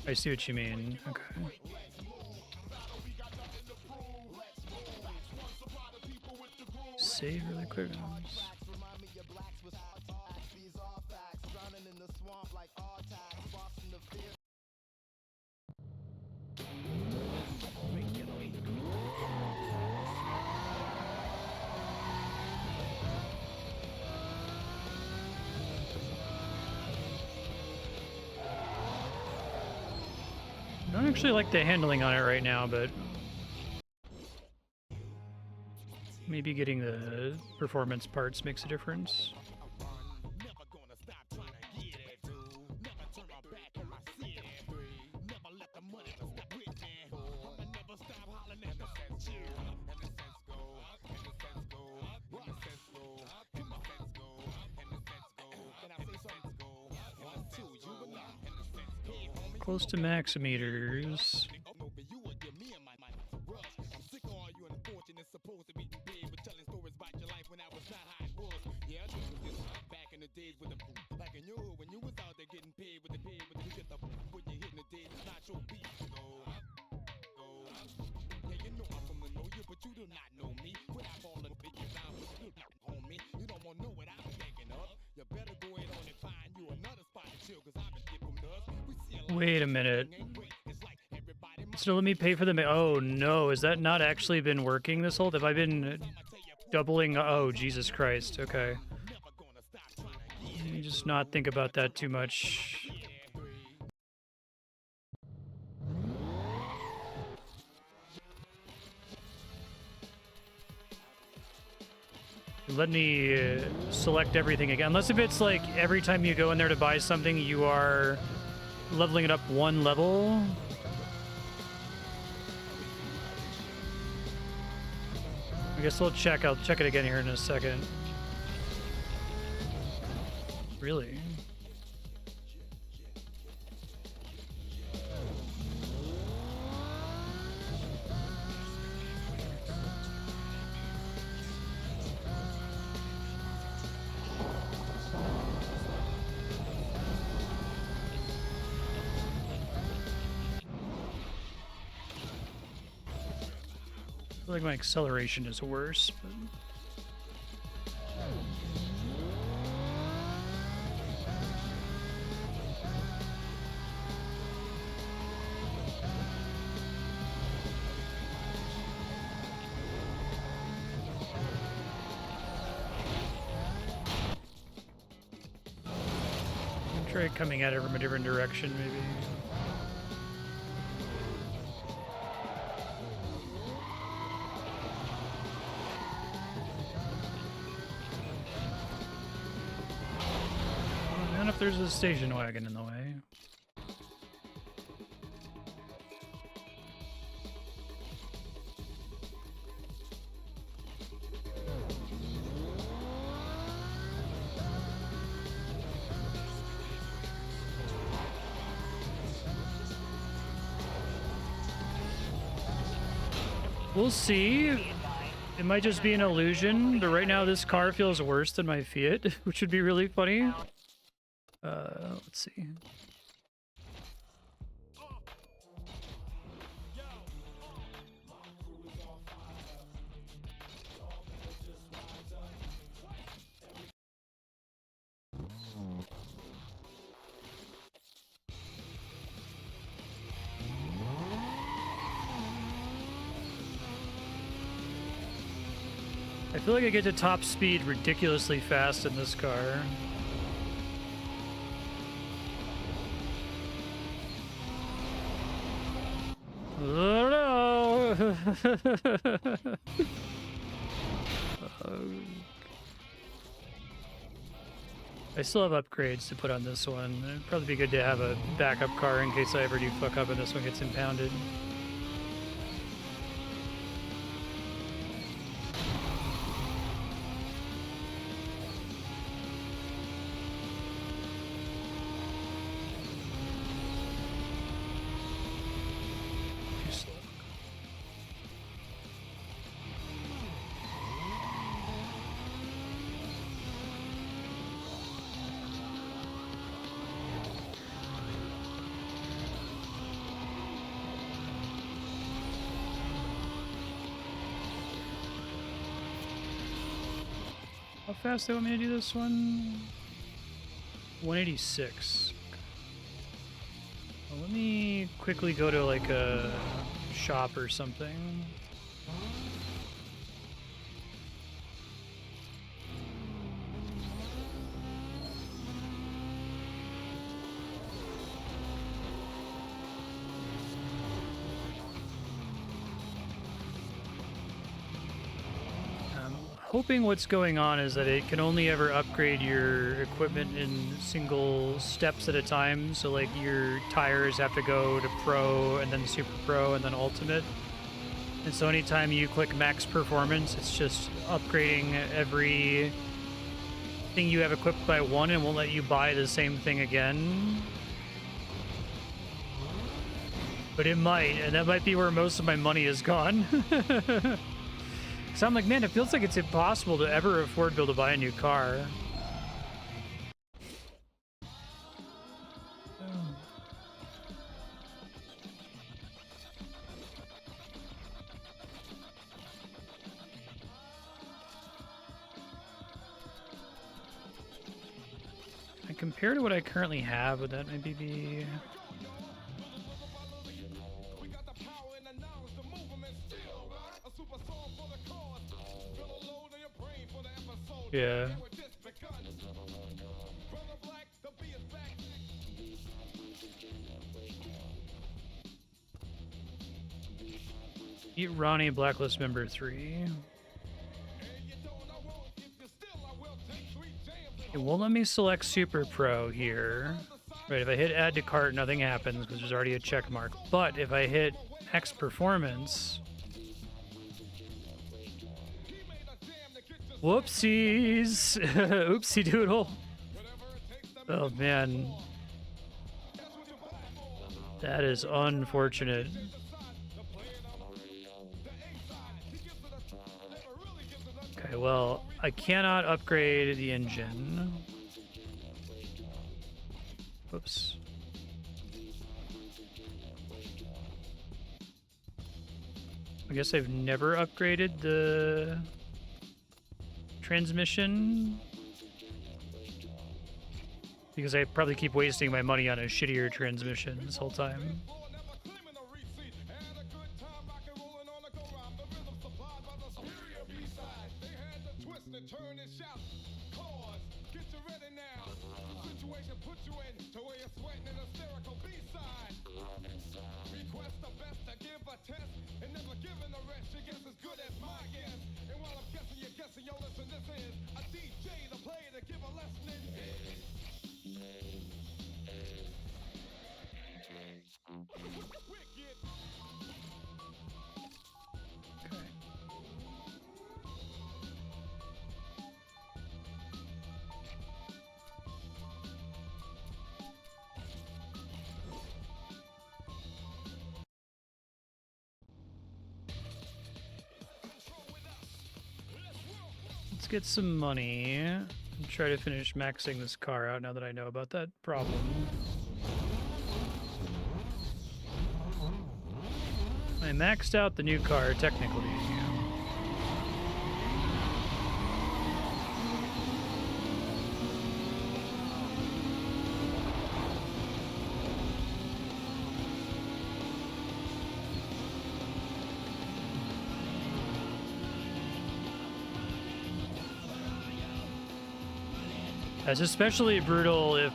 A: I see what you mean. Okay. Save really quick. I don't actually like the handling on it right now, but maybe getting the performance parts makes a difference. Close to maximeters. Wait a minute. So let me pay for them. Oh no, has that not actually been working this whole time? Have I been doubling? Oh, Jesus Christ. Okay. Let me just not think about that too much. Let me select everything again. Unless if it's like every time you go in there to buy something, you are leveling it up one level. I guess I'll check it again here in a second. Really? I feel like my acceleration is worse, but... Try coming at it from a different direction, maybe. And if there's a station wagon in the way. We'll see. It might just be an illusion, but right now this car feels worse than my Fiat, which would be really funny. Let's see. I feel like I get to top speed ridiculously fast in this car. Oh no! I still have upgrades to put on this one. It'd probably be good to have a backup car in case I ever do fuck up and this one gets impounded. How fast do they want me to do this one? 186. Well, let me quickly go to like a shop or something. Hoping what's going on is that it can only ever upgrade your equipment in single steps at a time. So like your tires have to go to Pro and then Super Pro and then Ultimate. And so anytime you click Max Performance, it's just upgrading every thing you have equipped by one and won't let you buy the same thing again. But it might, and that might be where most of my money is gone. So I'm like, man, it feels like it's impossible to ever afford to be able to buy a new car. And compared to what I currently have, would that maybe be... Yeah. Eat Ronnie, Blacklist member 3. It won't let me select Super Pro here. Right, if I hit add to cart, nothing happens because there's already a check mark. But if I hit X performance... Whoopsies! Oopsie doodle. Oh man. That is unfortunate. Okay, well, I cannot upgrade the engine. Whoops. I guess I've never upgraded the transmission because I probably keep wasting my money on a shittier transmission this whole time. Let's get some money and try to finish maxing this car out now that I know about that problem. I maxed out the new car, technically. It's especially brutal if,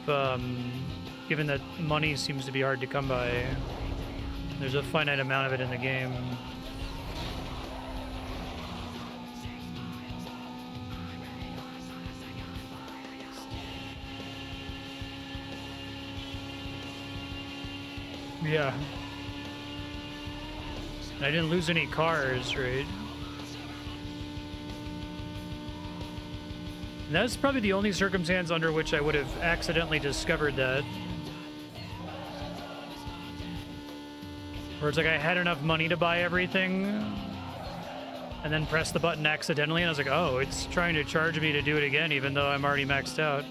A: given that money seems to be hard to come by, there's a finite amount of it in the game. Yeah. And I didn't lose any cars, right? And that's probably the only circumstance under which I would have accidentally discovered that. Where it's like I had enough money to buy everything, and then pressed the button accidentally, and I was like, oh, it's trying to charge me to do it again, even though I'm already maxed out.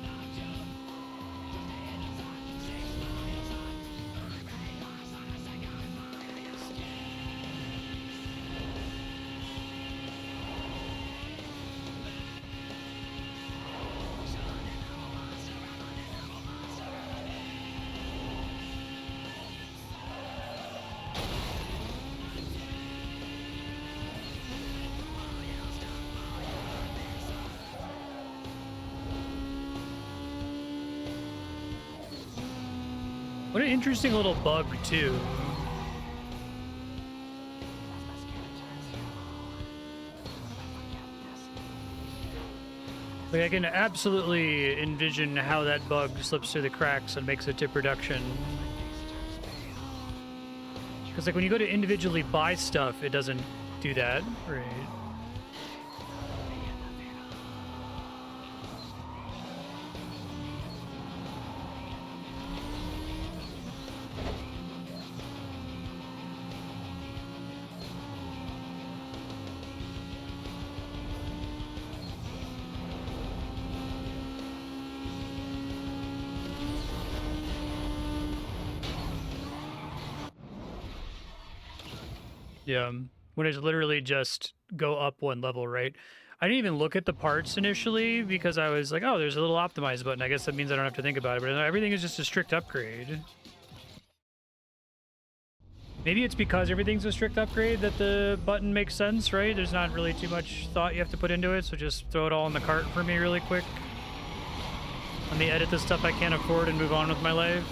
A: What an interesting little bug, too. Like, I can absolutely envision how that bug slips through the cracks and makes it to production. Because, like, when you go to individually buy stuff, it doesn't do that, right? Yeah, when it's literally just go up one level, right? I didn't even look at the parts initially because I was like, oh, there's a little optimize button. I guess that means I don't have to think about it, but everything is just a strict upgrade. Maybe it's because everything's a strict upgrade that the button makes sense, right? There's not really too much thought you have to put into it, so just throw it all in the cart for me really quick. Let me edit the stuff I can't afford and move on with my life.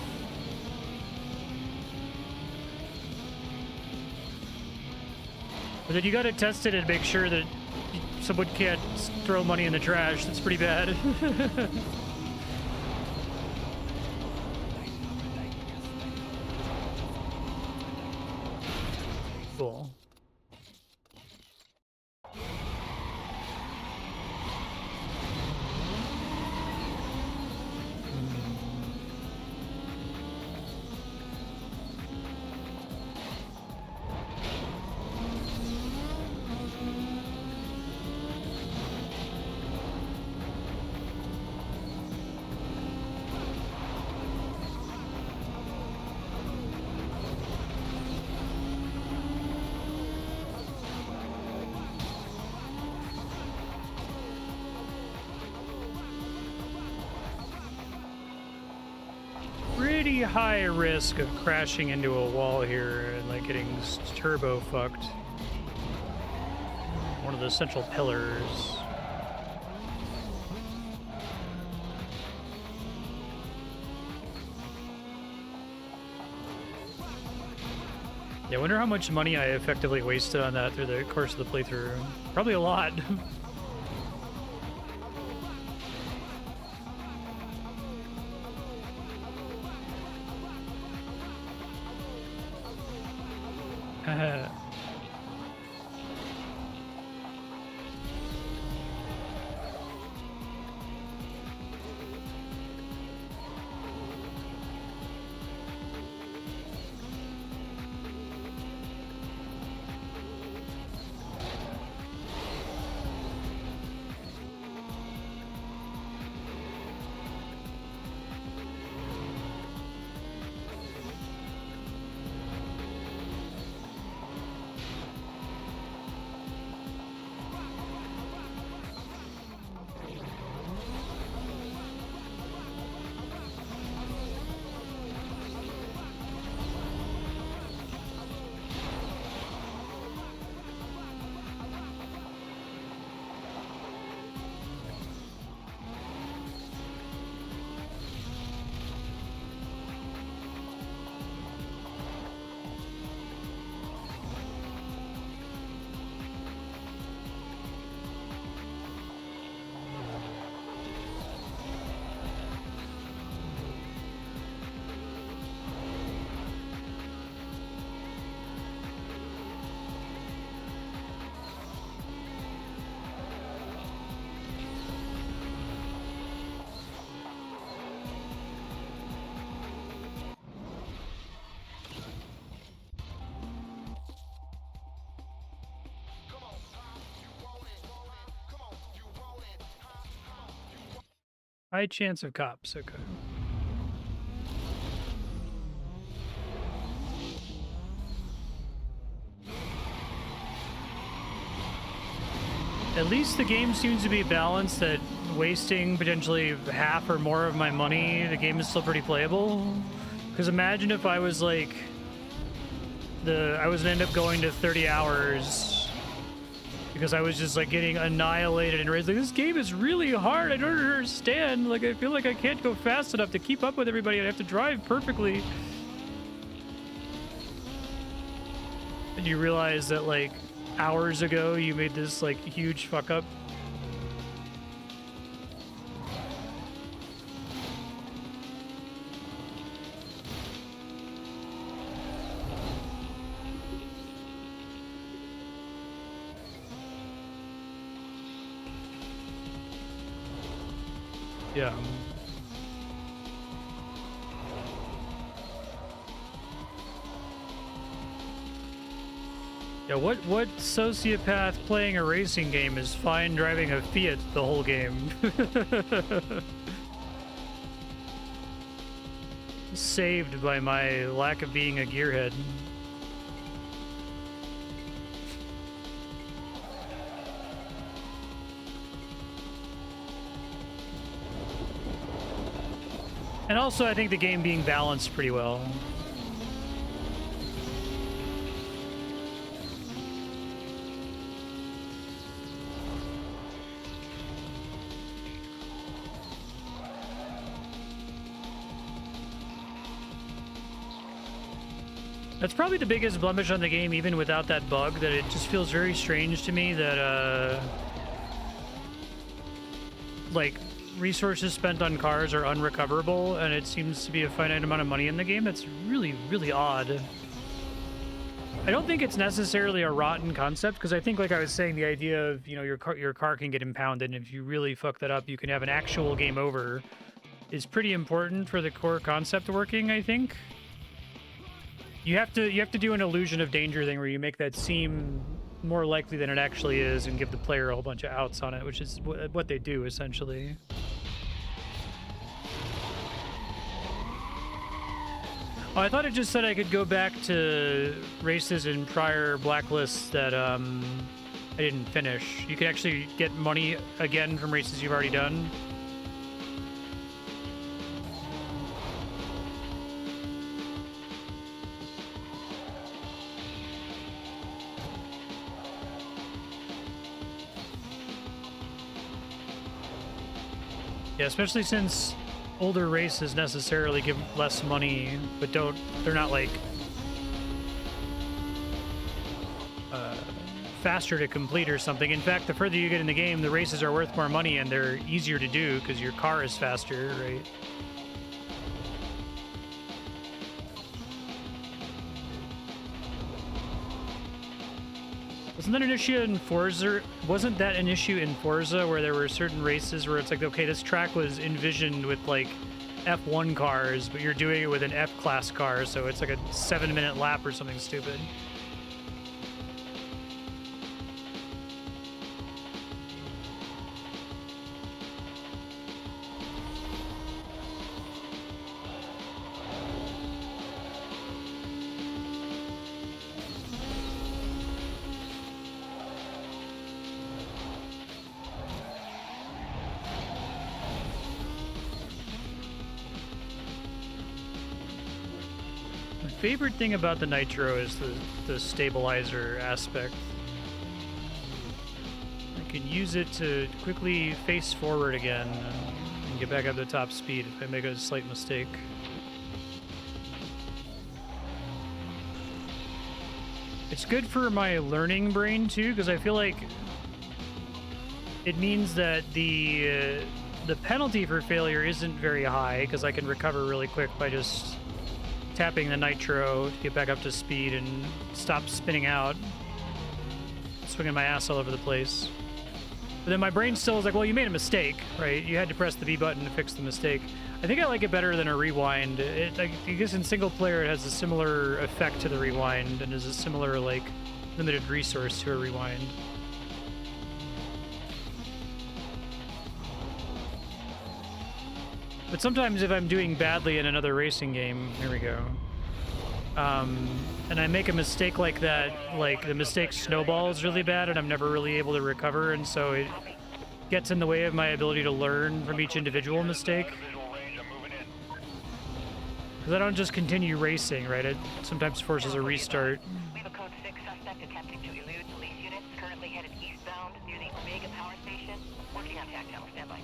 A: But then you gotta test it and make sure that someone can't throw money in the trash. That's pretty bad. Cool. Pretty high risk of crashing into a wall here and like getting turbo fucked. One of the central pillars. Yeah, I wonder how much money I effectively wasted on that through the course of the playthrough. Probably a lot. High chance of cops, okay. At least the game seems to be balanced that wasting potentially half or more of my money, the game is still pretty playable. Because imagine if I was like, I was gonna end up going to 30 hours because I was just like getting annihilated and raised. Like, this game is really hard. I don't understand. Like, I feel like I can't go fast enough to keep up with everybody. I have to drive perfectly. And you realize that like hours ago you made this like huge fuck up. Yeah. Yeah, what sociopath playing a racing game is fine driving a Fiat the whole game? Saved by my lack of being a gearhead. And also, I think the game being balanced pretty well. That's probably the biggest blemish on the game, even without that bug, that it just feels very strange to me that, like, resources spent on cars are unrecoverable, and it seems to be a finite amount of money in the game. That's really, really odd. I don't think it's necessarily a rotten concept, because I think, like I was saying, the idea of, you know, your car can get impounded, and if you really fuck that up, you can have an actual game over, is pretty important for the core concept working, I think. You have to do an illusion of danger thing where you make that seem more likely than it actually is and give the player a whole bunch of outs on it, which is what they do, essentially. Oh, I thought it just said I could go back to races in prior Blacklists that I didn't finish. You could actually get money again from races you've already done. Yeah, especially since older races necessarily give less money, but they're not like faster to complete or something. In fact, the further you get in the game, the races are worth more money and they're easier to do because your car is faster, right? Wasn't that an issue in Forza? Wasn't that an issue in Forza where there were certain races where it's like, okay, this track was envisioned with like F1 cars, but you're doing it with an F-class car, so it's like a 7-minute lap or something stupid. Favorite thing about the Nitro is the stabilizer aspect. I can use it to quickly face forward again and get back up to top speed if I make a slight mistake. It's good for my learning brain too, because I feel like it means that the penalty for failure isn't very high, because I can recover really quick by just tapping the Nitro to get back up to speed and stop spinning out, swinging my ass all over the place. But then my brain still is like, well, you made a mistake, right? You had to press the B button to fix the mistake. I think I like it better than a rewind. I guess in single player it has a similar effect to the rewind and is a similar, like, limited resource to a rewind. But sometimes if I'm doing badly in another racing game, here we go, and I make a mistake like that, like the mistake snowballs really bad and I'm never really able to recover, and so it gets in the way of my ability to learn from each individual mistake. Because I don't just continue racing, right? It sometimes forces a restart.
C: We have a code 6 suspect attempting to elude police units, currently headed eastbound near the Omega power station. Working on tactile, standby.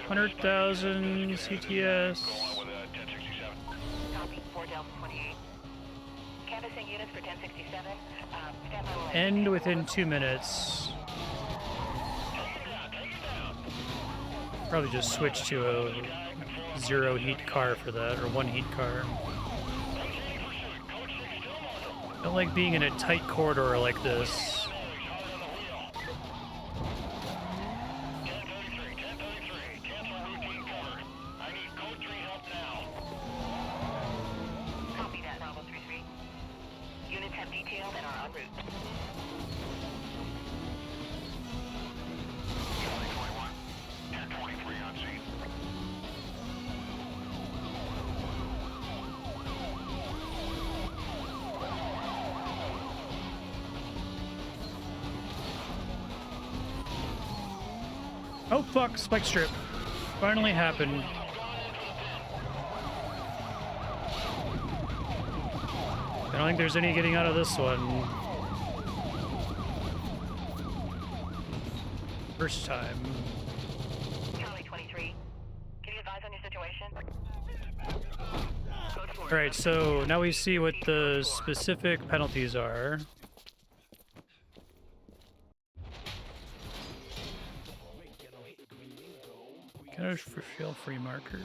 A: $100,000 CTS.
C: Copy, 4 Delta 28. Canvassing units for 1067. Stand by.
A: End within 2 minutes. Probably just switch to a 0 heat car for that, or 1 heat car. I don't like being in a tight corridor like this. Oh fuck, spike strip. Finally happened. I don't think there's any getting out of this one. First time.
C: Charlie 23, can you advise on your situation? Code 4.
A: Alright, so now we see what the specific penalties are. Can I fail free marker?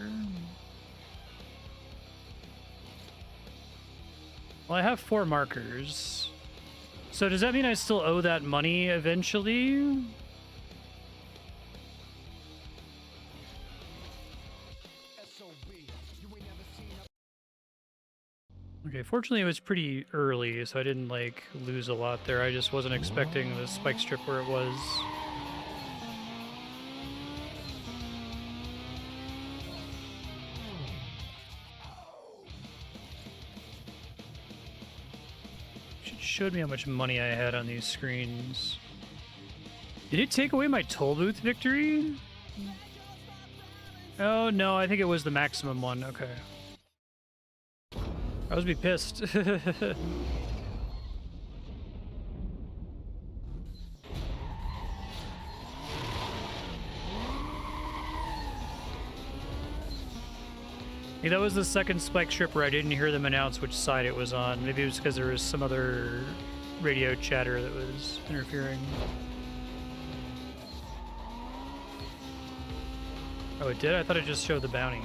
A: Well, I have 4 markers. So does that mean I still owe that money eventually? Okay, fortunately it was pretty early, so I didn't, like, lose a lot there. I just wasn't expecting the spike strip where it was. It showed me how much money I had on these screens. Did it take away my toll booth victory? Oh, no, I think it was the maximum one. Okay. I was be pissed. Yeah, that was the second spike strip where I didn't hear them announce which side it was on. Maybe it was because there was some other radio chatter that was interfering. Oh, it did? I thought it just showed the bounty.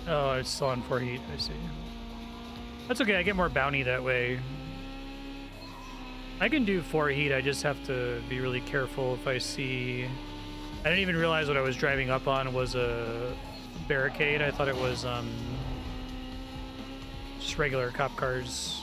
A: Oh, it's still on 4 heat, I see. That's okay, I get more bounty that way. I can do 4 heat, I just have to be really careful if I see... I didn't even realize what I was driving up on was a barricade. I thought it was just regular cop cars.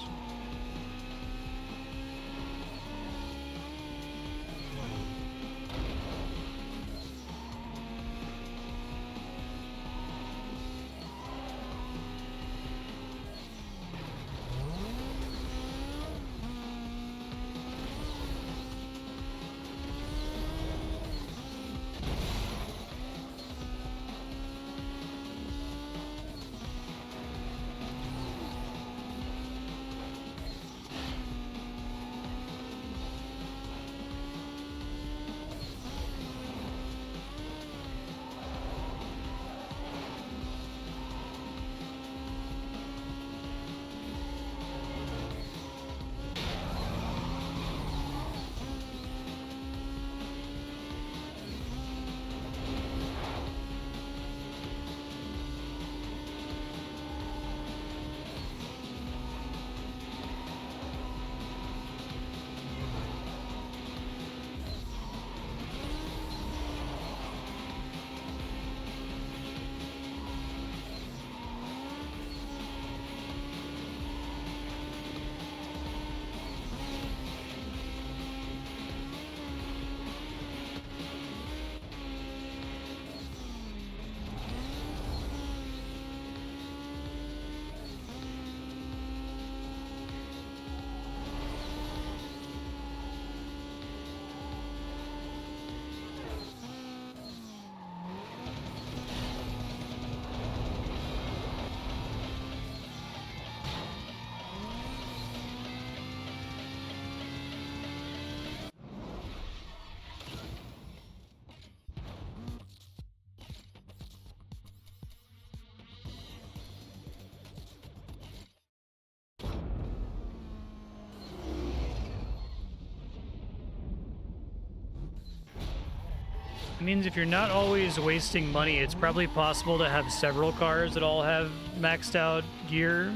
A: means if you're not always wasting money, it's probably possible to have several cars that all have maxed out gear.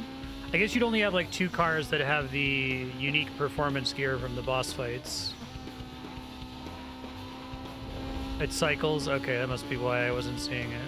A: I guess you'd only have like 2 cars that have the unique performance gear from the boss fights. It cycles? Okay, that must be why I wasn't seeing it.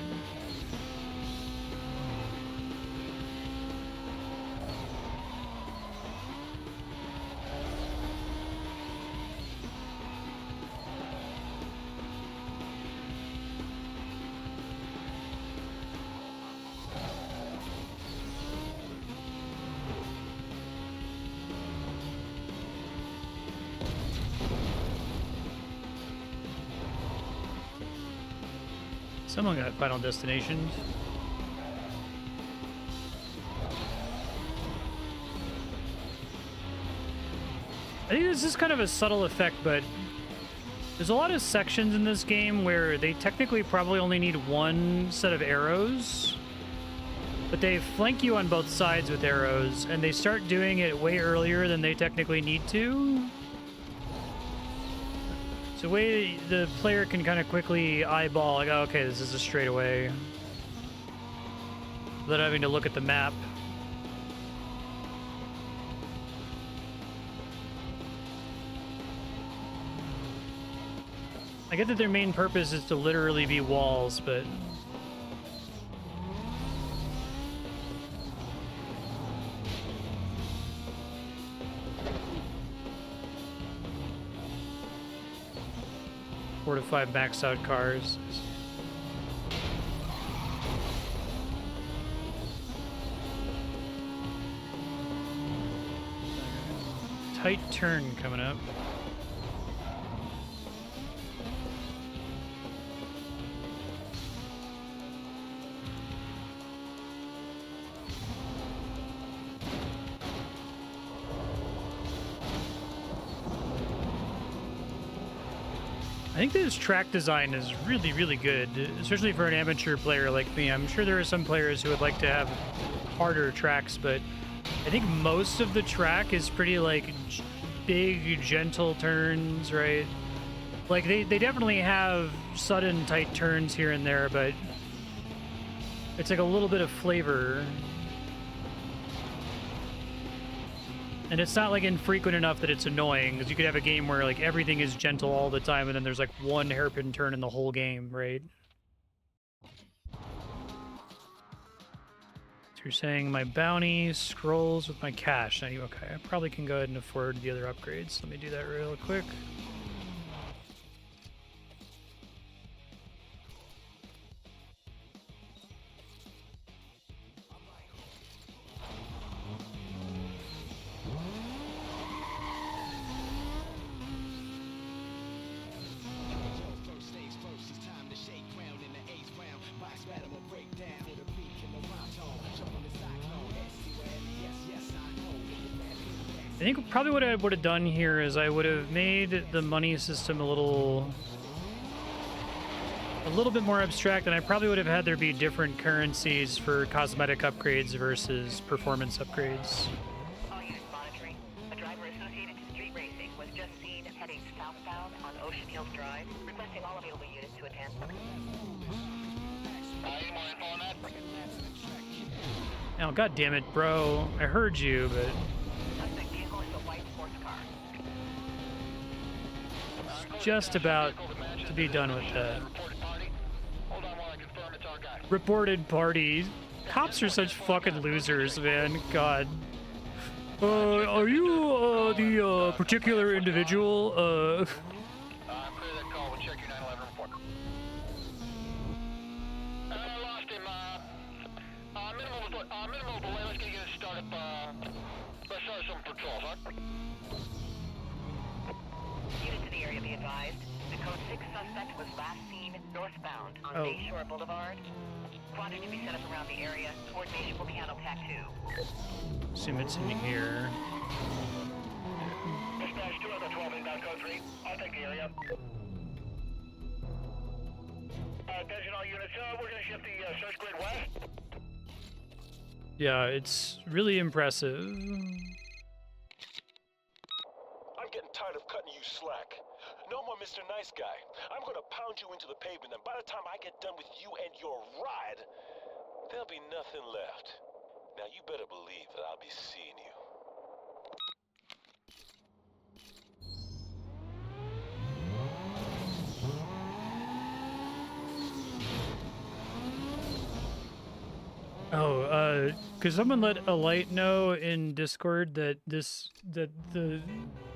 A: Someone got Final Destination. I think this is kind of a subtle effect, but there's a lot of sections in this game where they technically probably only need 1 set of arrows, but they flank you on both sides with arrows, and they start doing it way earlier than they technically need to. It's a way the player can kind of quickly eyeball, like, oh, okay, this is a straightaway, without having to look at the map. I get that their main purpose is to literally be walls, but... Four to 5 maxed out cars. Tight turn coming up. I think this track design is really, really good, especially for an amateur player like me. I'm sure there are some players who would like to have harder tracks, but I think most of the track is pretty, like, big, gentle turns, right? Like, they definitely have sudden, tight turns here and there, but it's like a little bit of flavor. And it's not like infrequent enough that it's annoying, because you could have a game where like everything is gentle all the time and then there's like 1 hairpin turn in the whole game, right? So you're saying my bounty scrolls with my cash. Now okay, I probably can go ahead and afford the other upgrades. Let me do that real quick. I think probably what I would have done here is I would have made the money system a little bit more abstract, and I probably would have had there be different currencies for cosmetic upgrades versus performance upgrades.
C: All units monitoring. A driver associated to street racing was just seen heading southbound on Ocean Hills Drive, requesting all available units to attend.
D: Any more info on that?
A: Now, god damn it, bro. I heard you, but
C: Suspect vehicle is a white sports car.
A: just about to be done with that.
D: Hold on while I confirm it's our guy.
A: Reported party. Cops are such fucking losers, man. God. Are you the particular individual?
D: I'm clear that call. We'll check your 911 report. I lost him. Minimal delay. Let's get you started up. Let's start some patrols, huh?
C: Units in the area be advised. The code 6 suspect was last seen northbound on Bayshore Boulevard. Quadrant to be set up around the area. Coordination will be handled TAC 2.
A: Assume it's in here.
D: Dispatch 2 other 12 inbound code 3. I'll take the area. Attention all units. We're going to shift the search grid west.
A: Yeah, it's really impressive.
E: I'm getting tired of cutting you slack. No more
H: Mr. Nice Guy. I'm gonna pound you into the pavement, and by the time I get done with you and your ride, there'll be nothing left. Now you better believe that I'll be seeing you.
A: Oh, could someone let Alight know in Discord that the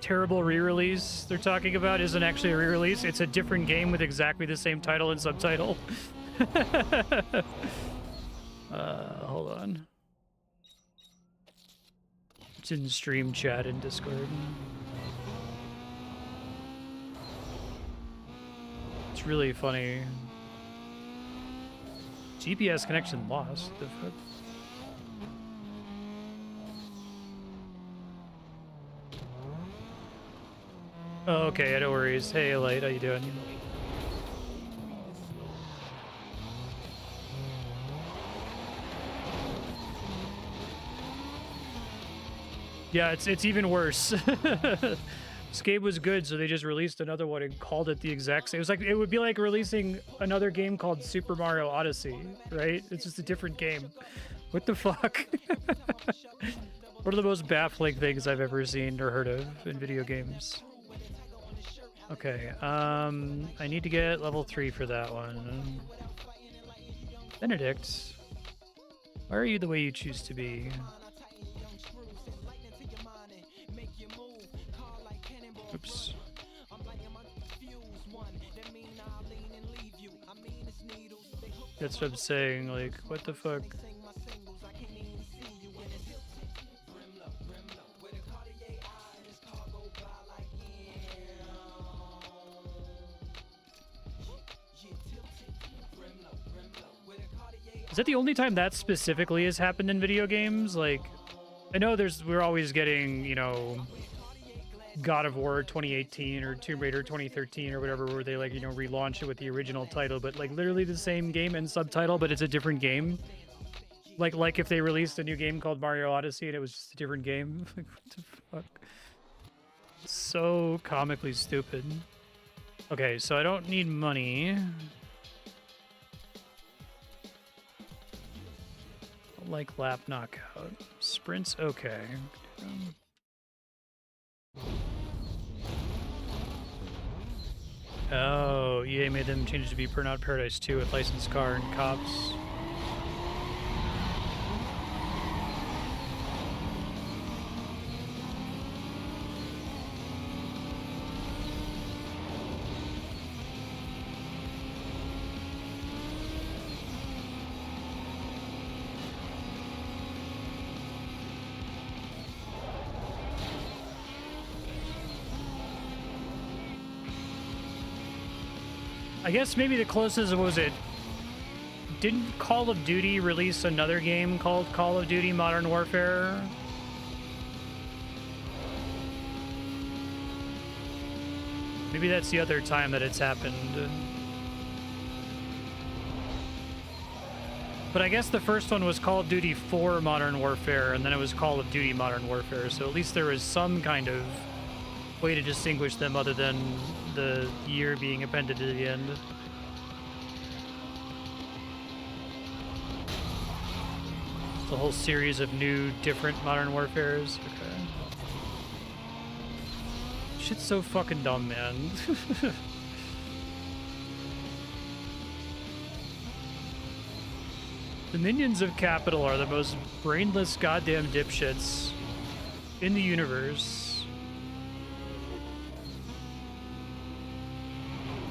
A: terrible re-release they're talking about isn't actually a re-release? It's a different game with exactly the same title and subtitle. Hold on. It's in stream chat in Discord. It's really funny. GPS connection lost. The fuck? Oh, okay, no worries. Hey, Light, how you doing? Yeah, it's even worse. This game was good, so they just released another one and called it the exact same. It was like, it would be like releasing another game called Super Mario Odyssey, right? It's just a different game. What the fuck? One of the most baffling things I've ever seen or heard of in video games. Okay, I need to get level 3 for that one. Benedict, why are you the way you choose to be? Oops. That's what I'm saying, like, what the fuck? Is that the only time that specifically has happened in video games? Like, I know we're always getting, you know, God of War 2018 or Tomb Raider 2013 or whatever, where they, like, you know, relaunch it with the original title, but like literally the same game and subtitle, but it's a different game. Like if they released a new game called Mario Odyssey and it was just a different game. Like, what the fuck? So comically stupid. Okay, so I don't need money. I like lap knockout. Sprints, okay. Oh, EA made them change it to be Burnout Paradise 2 with licensed car and cops. I guess maybe the closest was it. Didn't Call of Duty release another game called Call of Duty Modern Warfare? Maybe that's the other time that it's happened. But I guess the first one was Call of Duty 4 Modern Warfare, and then it was Call of Duty Modern Warfare, so at least there was some kind of way to distinguish them other than the year being appended to the end. It's a whole series of new, different Modern Warfares. Okay. Shit's so fucking dumb, man. The minions of Capital are the most brainless goddamn dipshits in the universe.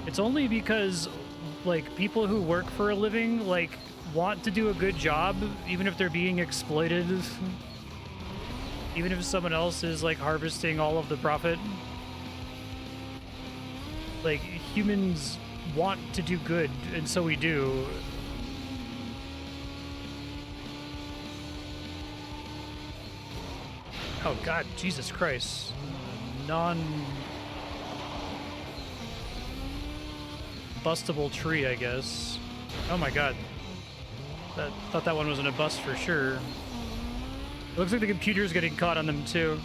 A: It's only because, like, people who work for a living, like, want to do a good job, even if they're being exploited. Even if someone else is, like, harvesting all of the profit. Like, humans want to do good, and so we do. Oh god, Jesus Christ. Bustable tree, I guess. Oh my god. Thought that one was in a bust for sure. It looks like the computer's getting caught on them too.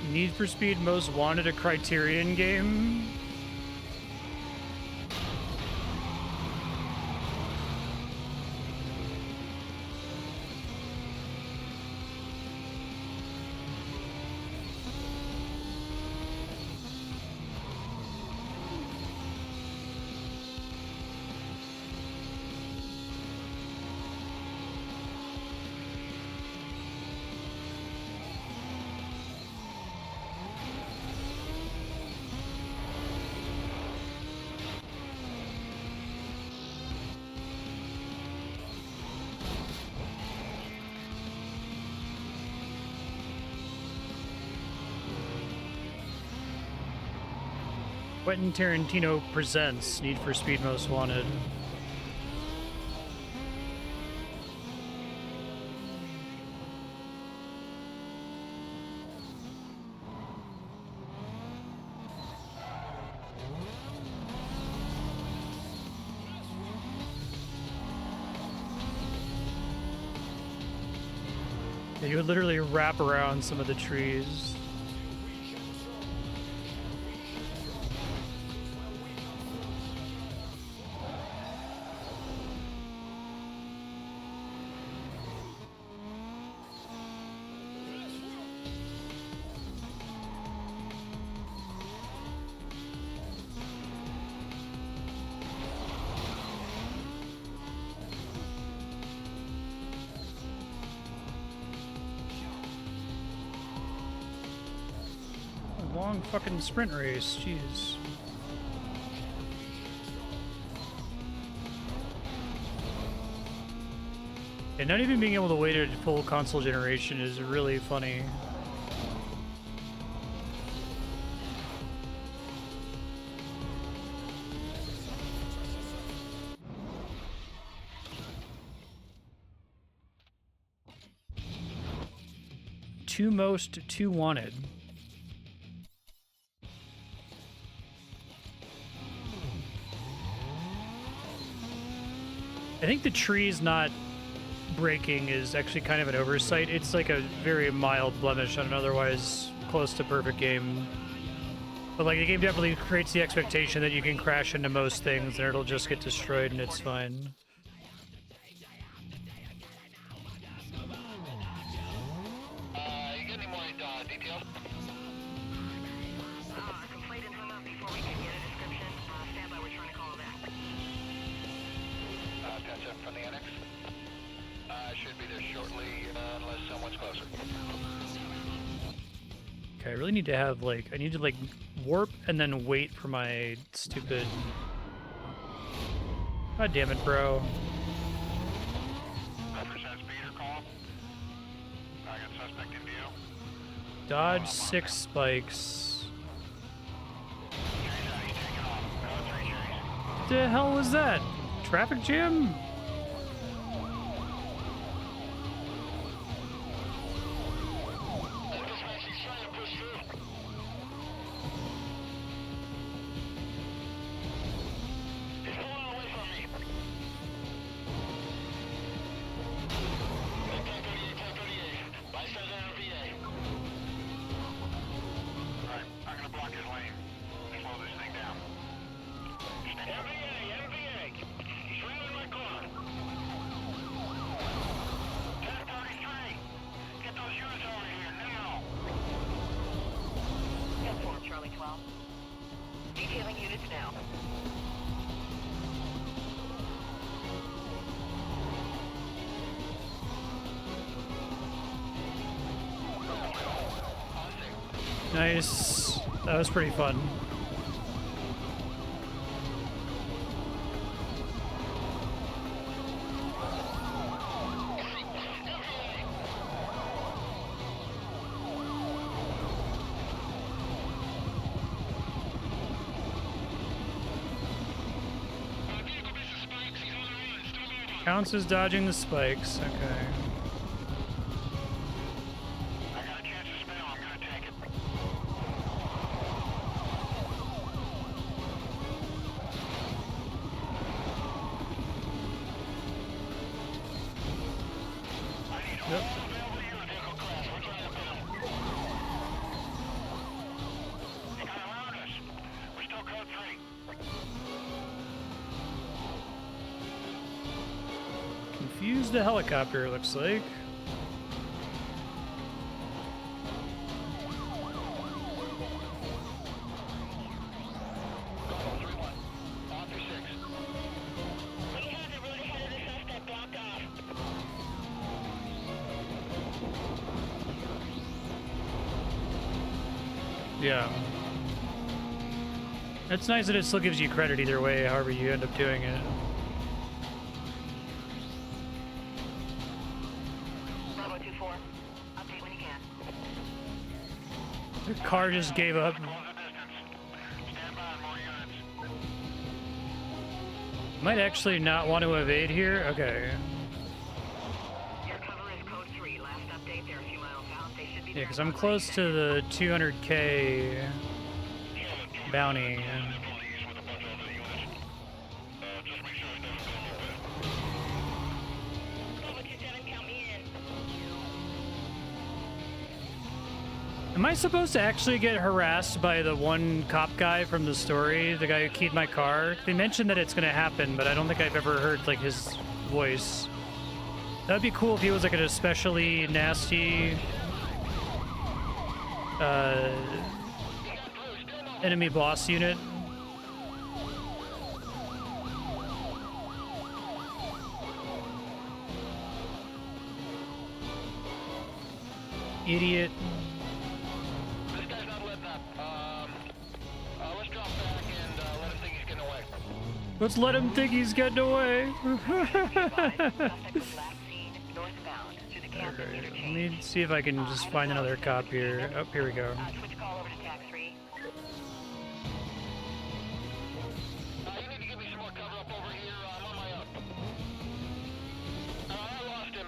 A: Need for Speed Most Wanted, a Criterion game? Quentin Tarantino presents Need for Speed Most Wanted. Yeah, you would literally wrap around some of the trees. Long fucking sprint race, jeez. And not even being able to wait at full console generation is really funny. Two most, two wanted. I think the trees not breaking is actually kind of an oversight. It's like a very mild blemish on an otherwise close to perfect game. But like the game definitely creates the expectation that you can crash into most things and it'll just get destroyed and it's fine.
D: You get any more details?
C: Complete and hung up before we can get a description. Stand by, we're trying to call him back.
D: 10-7 from the annex. Should be there shortly, unless someone's closer.
A: Okay, I really need to have like, I need to like warp and then wait for my stupid... God damn it, bro.
D: 10% speeder call. I got suspect in view.
A: Dodge 6 spikes. What the hell was that? Traffic jam?
C: Detailing units now.
A: Nice. That was pretty fun. Counts as dodging the spikes. Okay.
D: I got a chance to spin him. I'm gonna take it. I need all available unit vehicle class. We're trying to pin him.
A: Use the helicopter, it looks like.
G: We have the road ahead of the suspect blocked off.
A: Yeah. It's nice that it still gives you credit either way, however you end up doing it.
C: Bravo 2-4. Update when you can.
A: The car just gave up. Might actually not want to evade here. Okay.
C: Your cover is code 3. Last update, they're a few miles out. They should be
A: Yeah,
C: there
A: because
C: in
A: I'm
C: about
A: close
C: 90
A: to the 200K bounty.
G: Bravo 27, count me in.
A: Am I supposed to actually get harassed by the one cop guy from the story, the guy who keyed my car? They mentioned that it's gonna happen, but I don't think I've ever heard like his voice. That'd be cool if he was like an especially nasty enemy boss unit. Idiot.
D: This guy's not letting up. Let's drop back and let him think he's getting away.
A: Let's let him think he's getting away.
C: Suspect was last seen northbound through the campus
A: Alright, let
C: interchange.
A: me see if I can just find another cop here. Oh, here we go.
C: Switch call over to tax 3.
D: You need to give me some more cover up over here. I'm on my own. I lost him.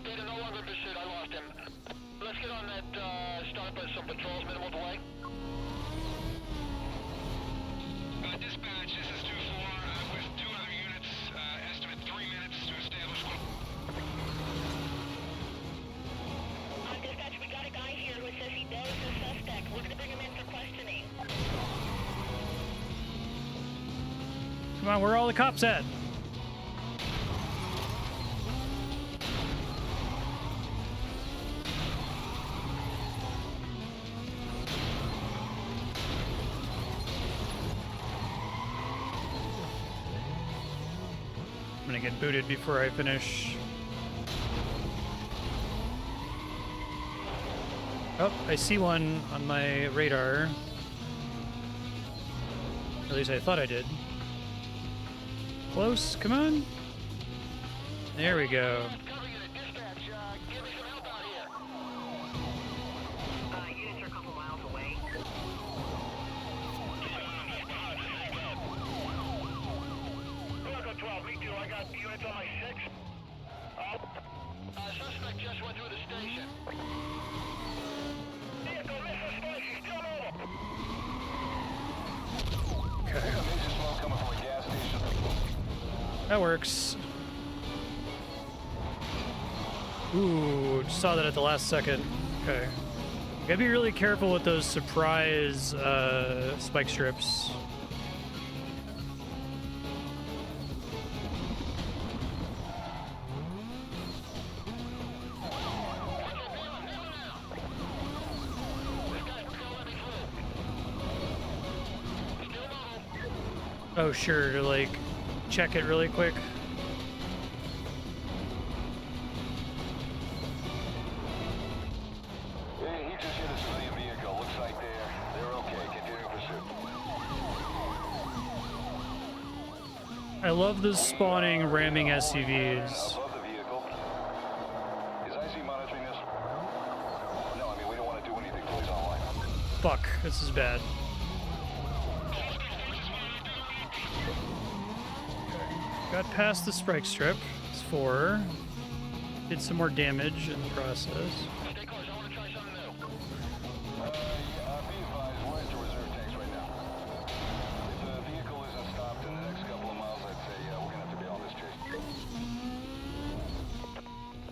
D: Data no longer in pursuit. I lost him. Let's get on that, start by some patrols, minimal delay. Dispatch, this is 2-4, with 2 other units, estimate 3 minutes to establish
G: Dispatch, we got a guy here who says he knows the suspect. We're gonna bring him in for questioning.
A: Come on, where are all the cops at? I'm gonna get booted before I finish. Oh, I see one on my radar. At least I thought I did. Close, come on. There we go.
D: cover unit, dispatch, give me some help out here.
C: Units are a couple miles away.
D: Bronco 12, me too. I got units on my 6. Suspect just went through the station. Vehicle missing space, he's still mobile.
A: Okay.
E: Major smoke coming from a gas station.
A: That works. Ooh, just saw that at the last second. Okay. Gotta be really careful with those surprise spike strips. Oh, sure, to like check it really quick.
E: He just hit a civilian vehicle. Looks like they're okay. Continuing pursuit.
A: I love the spawning ramming SUVs.
E: Above the vehicle. Is IC monitoring this? No, I mean, we don't want to do anything till he's online.
A: Fuck, this is bad. Got past the spike strip. It's 4. Did some more damage in the process.
D: Stay close, I want to try something new.
E: Be advised, we're into reserve tanks right now. If the vehicle isn't stopped in the next couple of miles, I'd say we're gonna have to be on this chase.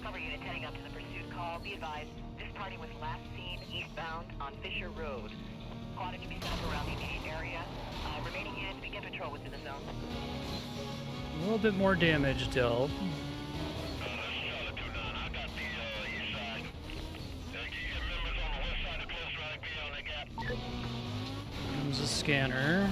C: Cover unit heading up to the pursuit call. Be advised, this party was last seen eastbound on Fisher Road. Quantity to be set up around the immediate area. Remaining units begin patrol within the zone.
A: A little bit more damage dealt. comes a scanner.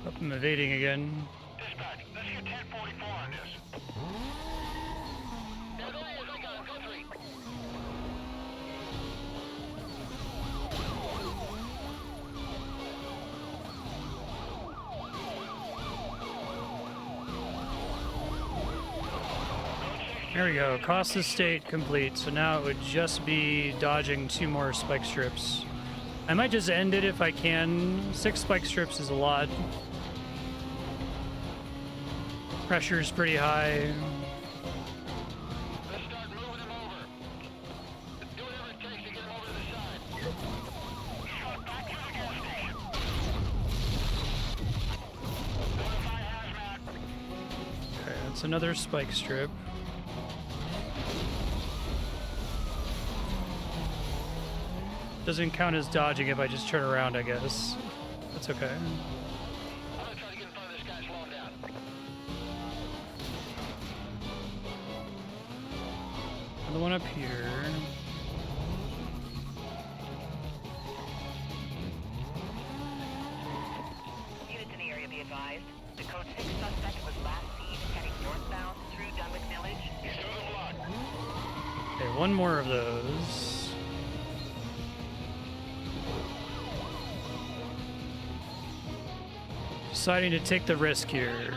A: Oh, I'm evading again.
D: Dispatch, let's get 1044 on this. There he is, I got him. Go 3.
A: There we go. Cost estate complete. So now it would just be dodging 2 more spike strips. I might just end it if I can. 6 spike strips is a lot. Pressure's pretty high.
D: Let's start moving him over. Do whatever it takes to get him over to the side. Shot back to the gas station. Notify hazmat.
A: Okay, that's another spike strip. Doesn't count as dodging if I just turn around, I guess. That's okay.
D: I'm gonna try to get in front of this guy, slow him down.
A: Another one up here.
C: Units in the area be advised. The code 6 suspect was last seen heading northbound through Dunwick Village.
D: He's through the block.
A: Okay, one more of those. Deciding to take the risk here.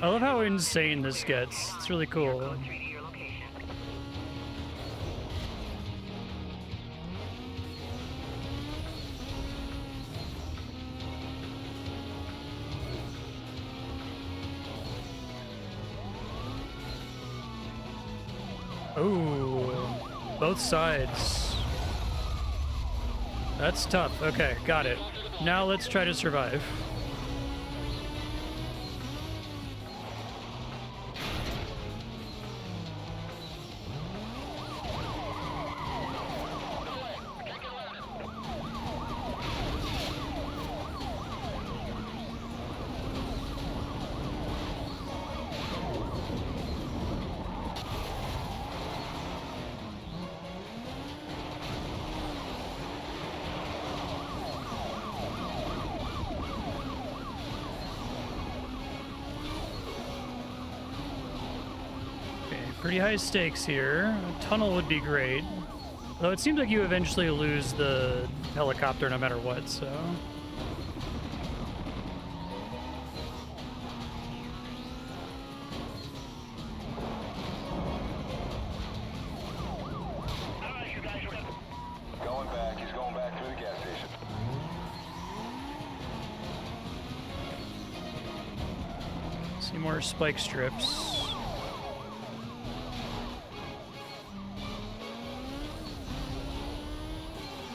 A: I love how insane this gets. It's really cool.
C: Code 3 to your location.
A: Oh, both sides. That's tough. Okay, got it. Now let's try to survive. Pretty high stakes here. A tunnel would be great. Though it seems like you eventually lose the helicopter no matter what, so...
E: Going back. He's going back through the gas station.
A: See more spike strips.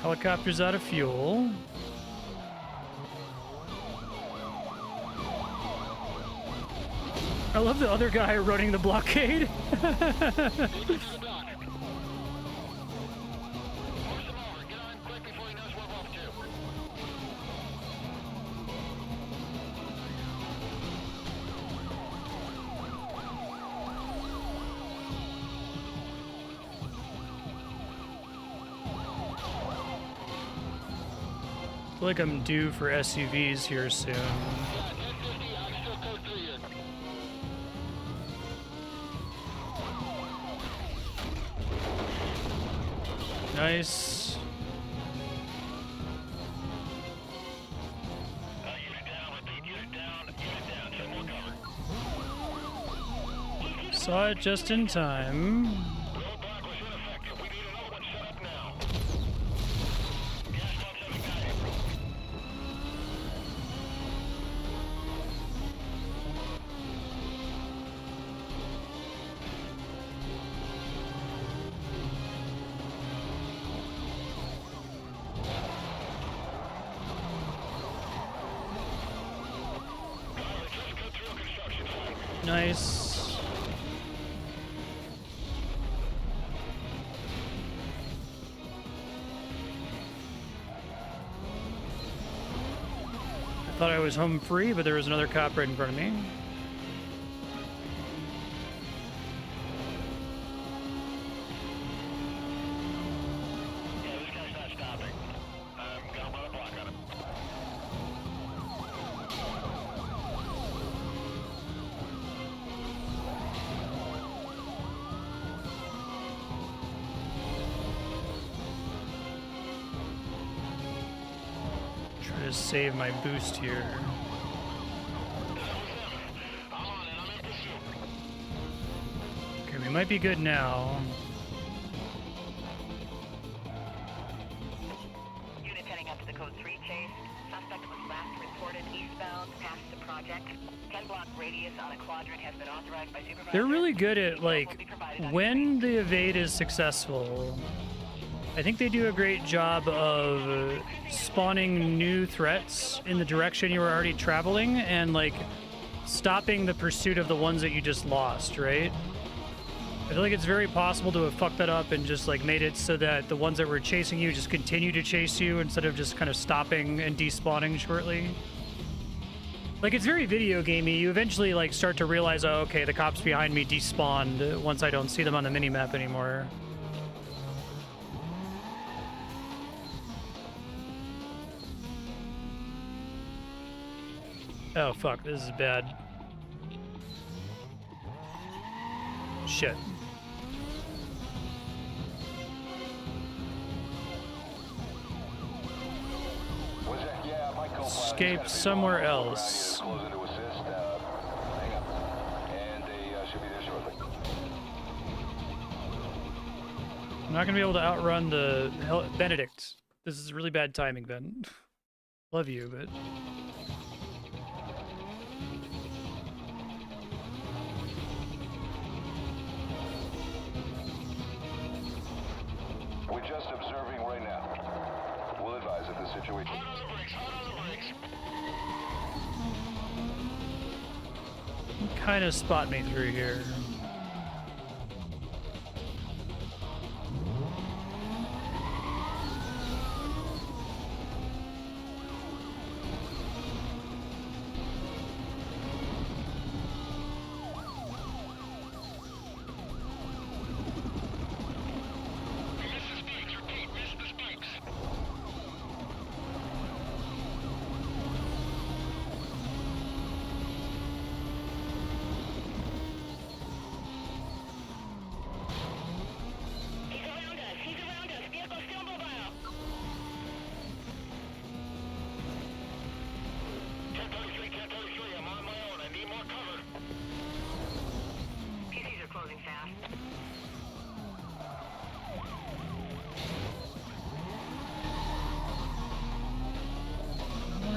A: Helicopter's out of fuel. I love the other guy running the blockade. I feel like I'm due for SUVs here soon. Nice. Saw it just in time. Nice. I thought I was home free, but there was another cop right in front of me.
D: Yeah, this guy's not stopping. I'm gonna run a block on him.
A: Try to save my boost here.
D: I'm on it. I'm in pursuit.
A: Okay, we might be good now.
C: Unit heading up to the Code 3 chase. Suspect was last reported eastbound past the project. 10-block radius on a quadrant has been authorized by supervisor.
A: They're really good at,
C: Details will
A: like,
C: be provided on
A: when the evade is successful, I think they do a great job of spawning new threats in the direction you were already traveling and, like, stopping the pursuit of the ones that you just lost, right? I feel like it's very possible to have fucked that up and just, like, made it so that the ones that were chasing you just continue to chase you instead of just kind of stopping and despawning shortly. Like, it's very video gamey. You eventually, like, start to realize, oh, okay, the cops behind me despawned once I don't see them on the minimap anymore. Oh, fuck, this is bad. Shit.
E: Was that? Yeah, my co-pilot
A: Escape
E: gotta be
A: somewhere
E: long around
A: else.
E: here, closing to assist. Hang up. And they should be there shortly.
A: I'm not gonna be able to outrun the Benedict. This is really bad timing, Ben. Love you, but...
E: We're just observing right now. We'll advise of the situation.
D: Hard on the brakes. Hard on the brakes.
A: kind of spot me through here.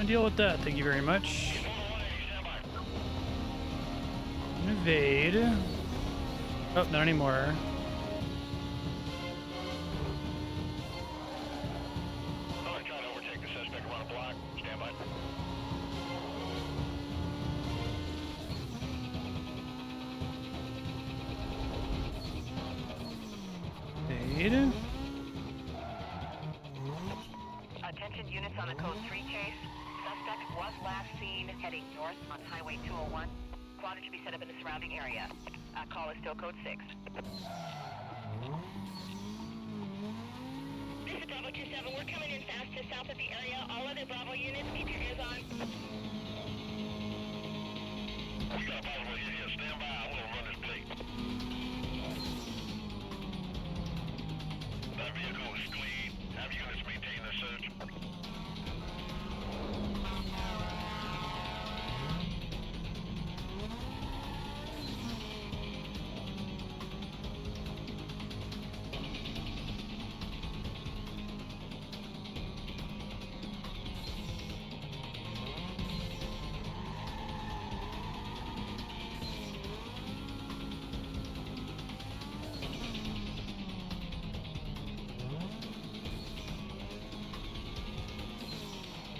A: Deal with that, thank you very much. Evade. Oh, not anymore.
D: I'm trying to overtake the suspect around a block. Stand by.
A: Evade.
C: Attention units on the Code 3 chase. Suspect was last seen heading north on Highway 201. Quadrant should be set up in the surrounding area. Call is still Code 6.
G: This is Bravo 27. We're coming in fast to south of the area. All other Bravo units, keep your ears on.
D: We got a possible hit here. Stand by. I want to run this plate. That vehicle is clean. Have units maintain the search.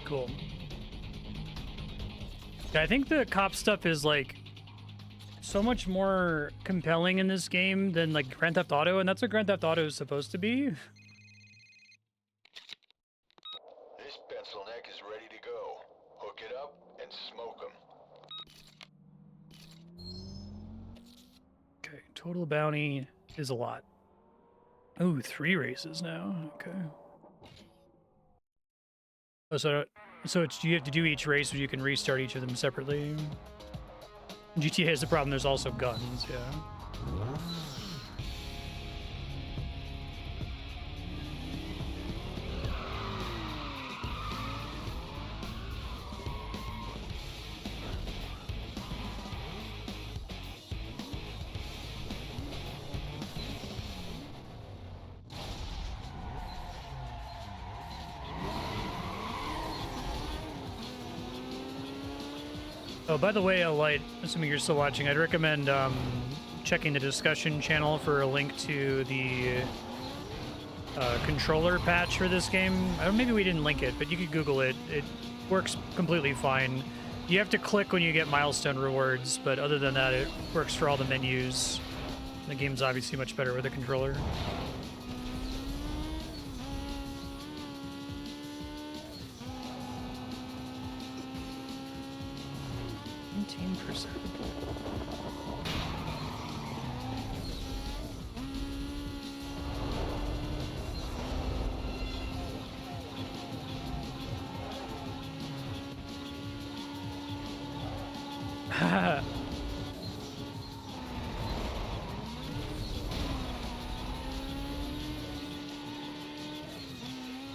A: Cool. Yeah, I think the cop stuff is like so much more compelling in this game than like Grand Theft Auto, and that's what Grand Theft Auto is supposed to be.
E: This pencil neck is ready to go. Hook it up and smoke 'em.
A: Okay, total bounty is a lot. Oh, 3 races now. Okay. Oh, so it's you have to do each race, or you can restart each of them separately. GTA has the problem. There's also guns. Yeah. Oh, by the way, Light, assuming you're still watching, I'd recommend checking the discussion channel for a link to the controller patch for this game. Maybe we didn't link it, but you could Google it. It works completely fine. You have to click when you get milestone rewards, but other than that, it works for all the menus. The game's obviously much better with a controller.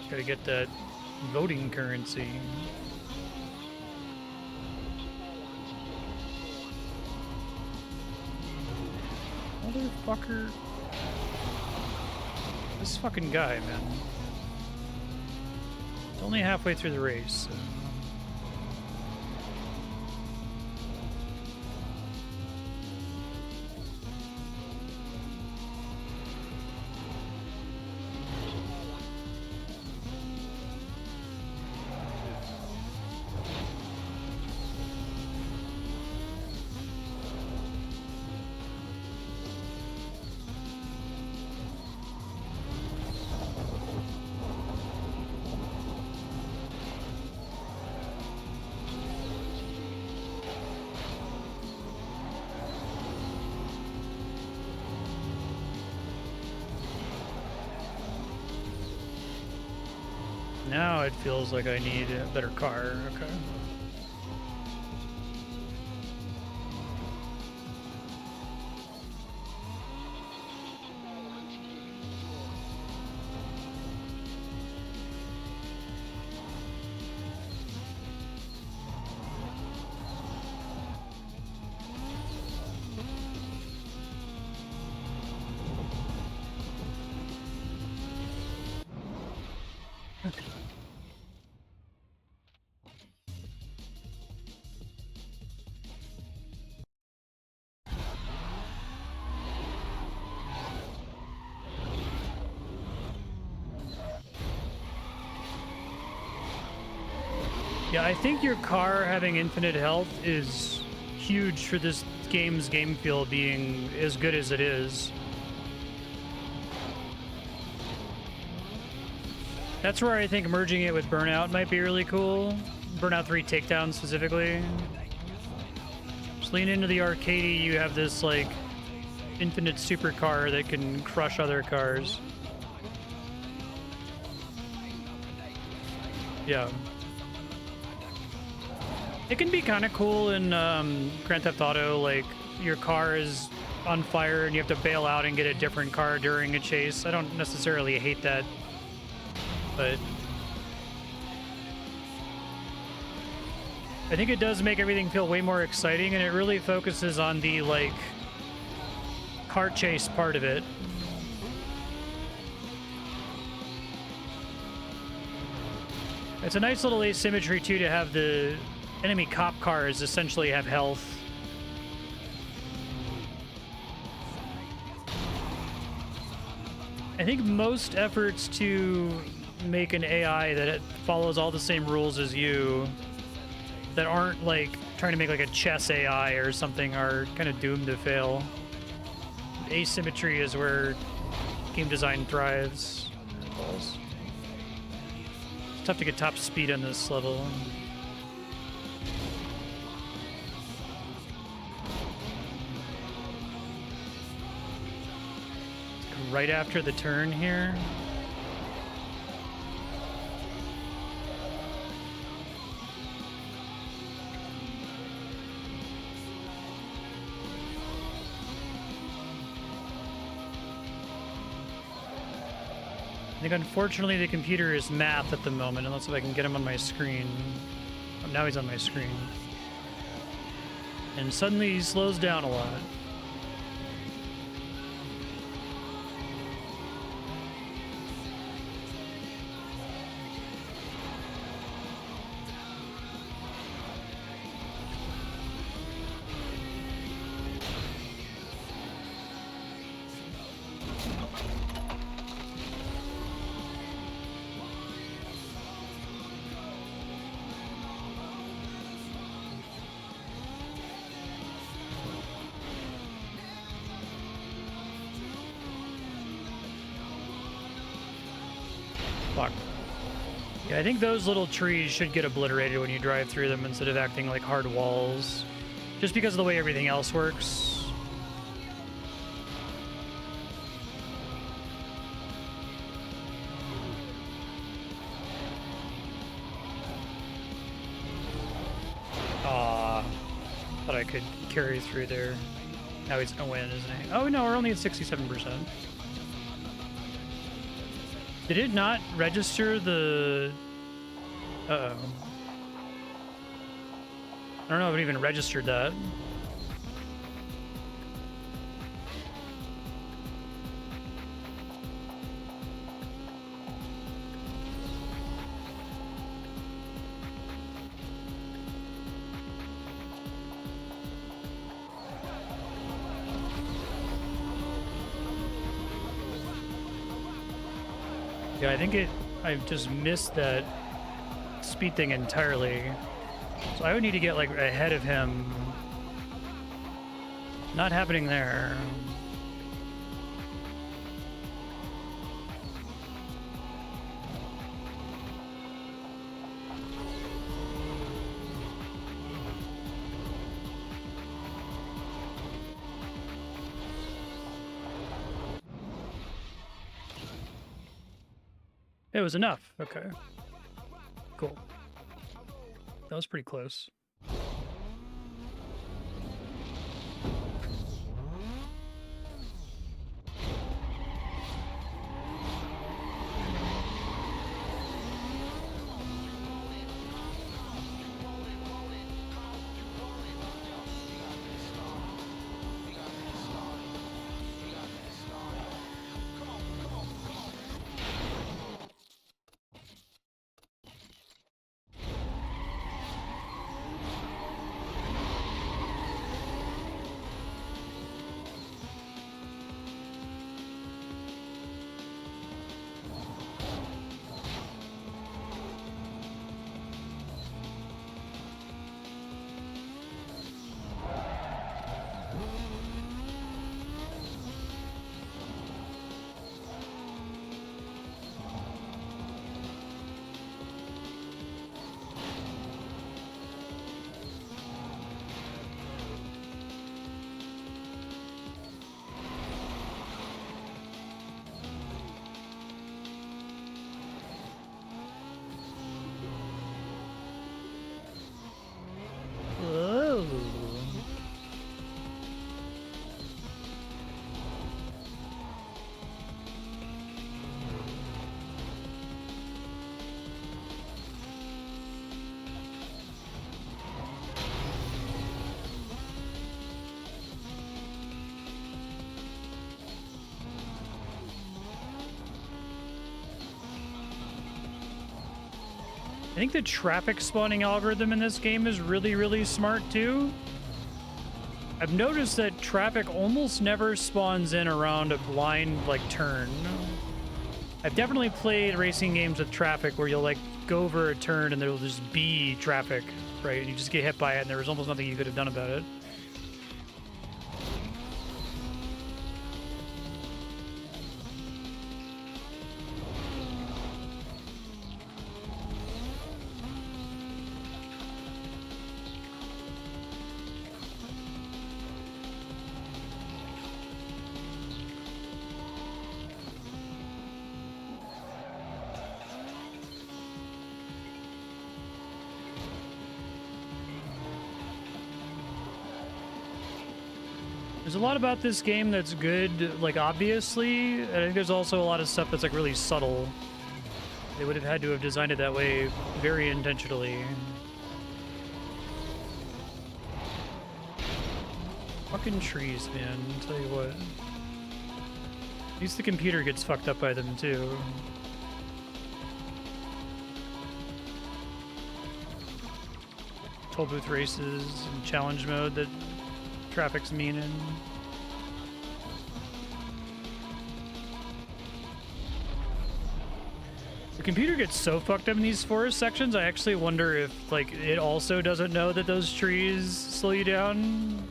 A: Gotta get that voting currency. Motherfucker. This fucking guy, man. It's only halfway through the race, so. Now it feels like I need a better car. Okay. Yeah, I think your car having infinite health is huge for this game's game feel being as good as it is. That's where I think merging it with Burnout might be really cool. Burnout 3 Takedown specifically. Just lean into the arcadey, you have this like infinite supercar that can crush other cars. Yeah. It can be kind of cool in Grand Theft Auto, like your car is on fire and you have to bail out and get a different car during a chase. I don't necessarily hate that, but I think it does make everything feel way more exciting, and it really focuses on the like car chase part of it. It's a nice little asymmetry too to have the enemy cop cars essentially have health. I think most efforts to make an AI that follows all the same rules as you, that aren't like trying to make like a chess AI or something are kind of doomed to fail. Asymmetry is where game design thrives. It's tough to get top speed on this level. Right after the turn here. I think unfortunately the computer is math at the moment, unless if I can get him on my screen. Oh, now he's on my screen. And suddenly he slows down a lot. Fuck. Yeah, I think those little trees should get obliterated when you drive through them instead of acting like hard walls. Just because of the way everything else works. Aw. Thought I could carry through there. Now he's gonna win, isn't he? Oh no, we're only at 67%. Did it not register the... Uh-oh. I don't know if it even registered that. Yeah, I think I just missed that speed thing entirely. So I would need to get like ahead of him. Not happening there. It was enough. Okay. Cool. That was pretty close. I think the traffic spawning algorithm in this game is really, really smart too. I've noticed that traffic almost never spawns in around a blind, like, turn. I've definitely played racing games with traffic where you'll like go over a turn and there'll just be traffic, right? And you just get hit by it and there was almost nothing you could have done about it. There's a lot about this game that's good, like, obviously. I think there's also a lot of stuff that's, like, really subtle. They would have had to have designed it that way very intentionally. Fucking trees, man. I'll tell you what. At least the computer gets fucked up by them, too. Toll booth races and challenge mode that traffic's mean in. The computer gets so fucked up in these forest sections, I actually wonder if, like, it also doesn't know that those trees slow you down.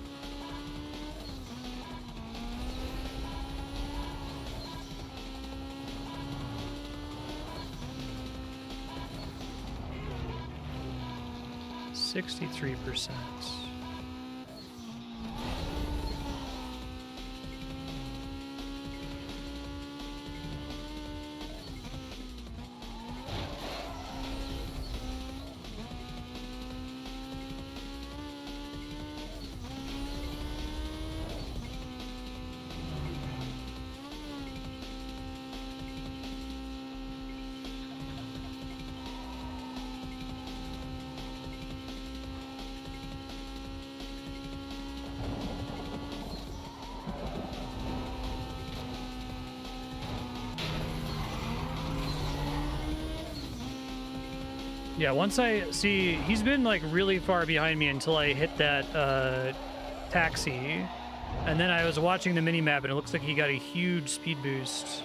A: %63%. Yeah, once I see, he's been like really far behind me until I hit that taxi, and then I was watching the minimap and it looks like he got a huge speed boost.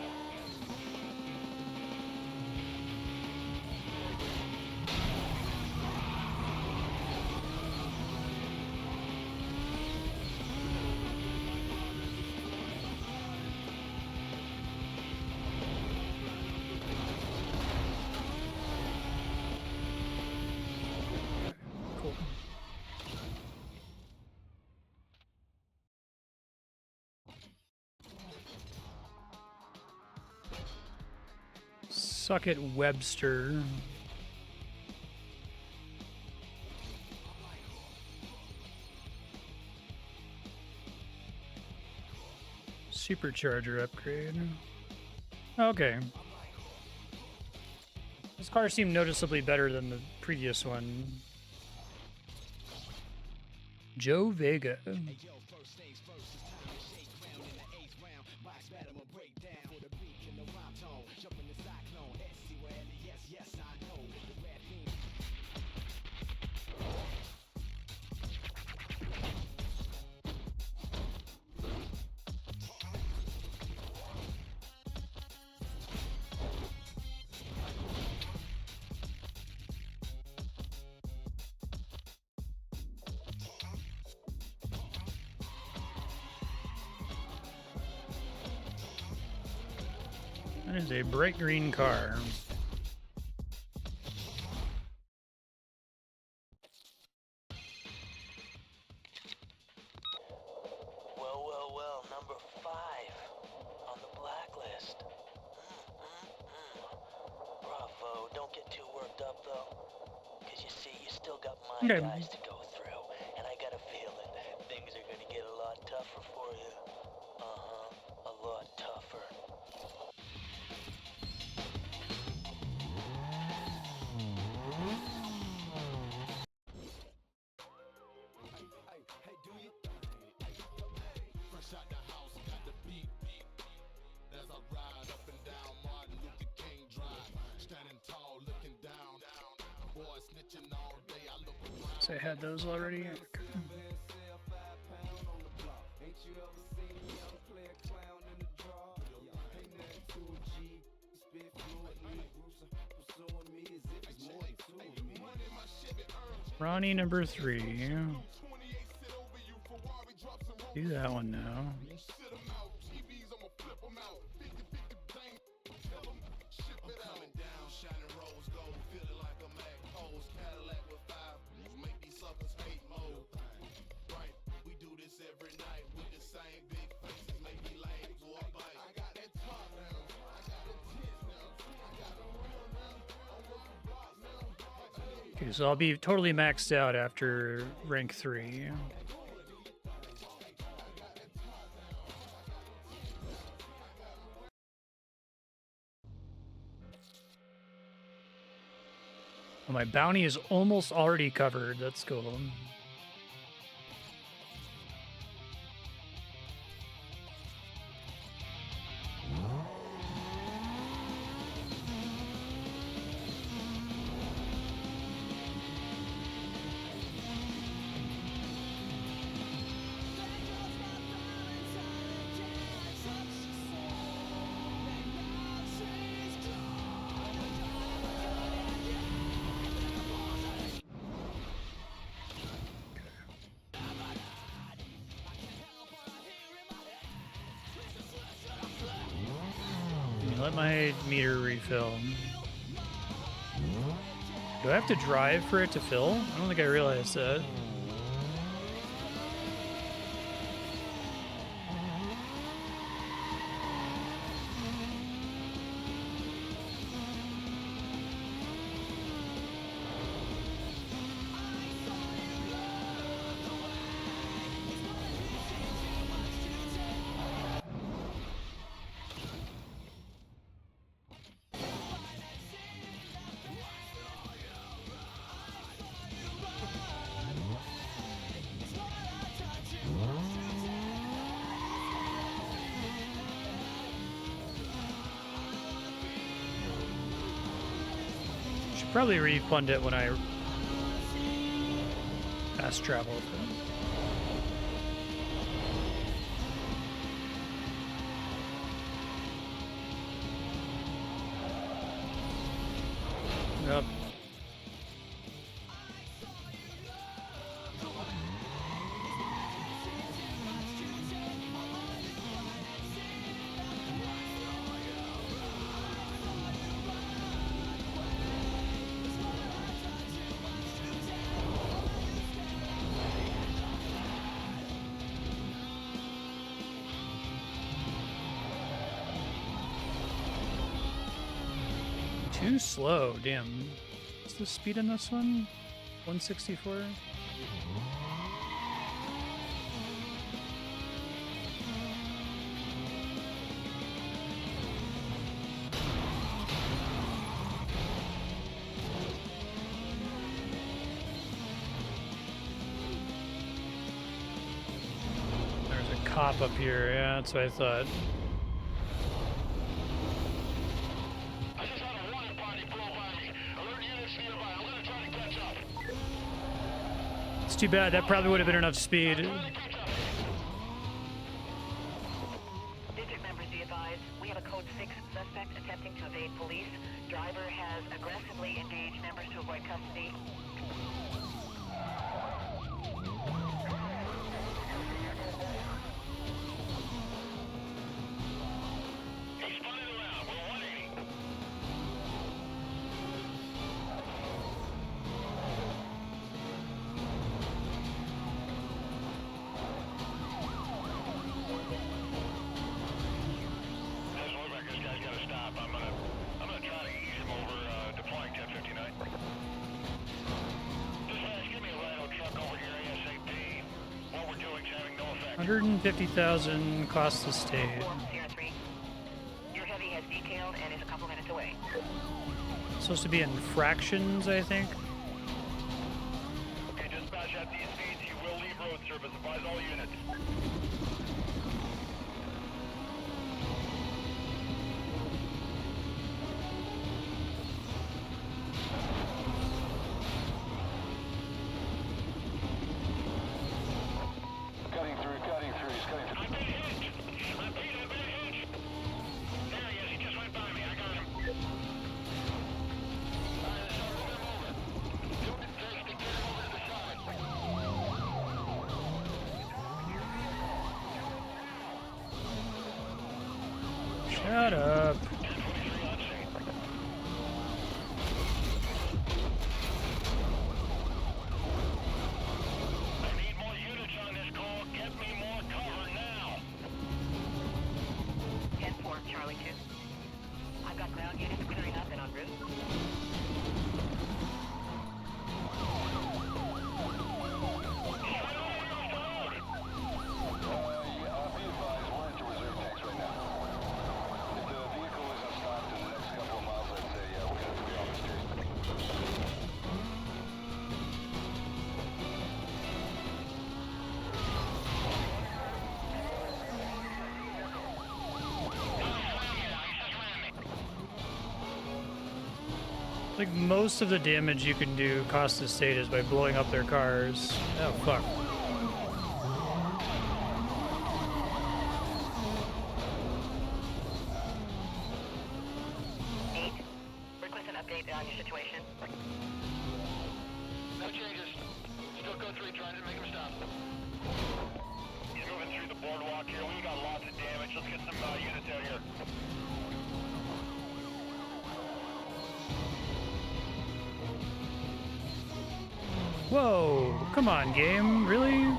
A: Suck it, Webster. Supercharger upgrade. Okay. This car seemed noticeably better than the previous one. Joe Vega. That is a bright green car.
F: Well, number 5 on the blacklist. Bravo, don't get too worked up though. Cause you see, you still got my guys to go through, and I got a feeling things are gonna get a lot tougher for you. A lot tougher.
A: So I had those already. Ronnie number 3. Do that one now. Okay, so I'll be totally maxed out after rank 3. Well, my bounty is almost already covered. That's cool. Let my meter refill. Do I have to drive for it to fill? I don't think I realized that. Probably refund it when I fast travel with it. Yep. Too slow, damn. What's the speed in this one? 164? There's a cop up here, yeah, that's what I thought. Too bad, that probably would have been enough speed.
C: District members be advised, we have a code 6 suspect attempting to evade police. Driver has aggressively engaged members to avoid custody.
D: He's spinning around. We're 180. Doesn't look like this guy's got to stop. I'm gonna try to ease him over, deploying 1059. Dispatch, give me a ride truck over here ASAP. What we're doing is having no effect.
A: 150,000 cost to stay.
C: 403. Your heavy has detailed and is a couple minutes away.
A: Supposed to be in fractions, I think.
D: Okay, dispatch, at these speeds, you will leave road service. Advise all units. Cutting through, he's cutting through. I've been hit! I've been hit! There he is, he just went by me, I got him. Alright, let's move him over. Get him over to
A: Like, most of the damage you can do cost the state is by blowing up their cars. Oh, fuck.
C: Request an update on your situation.
D: No changes. Still code 3 trying to make him stop.
H: He's moving through the boardwalk here. We got lots of damage. Let's get some units out here.
A: Whoa, come on, game, really?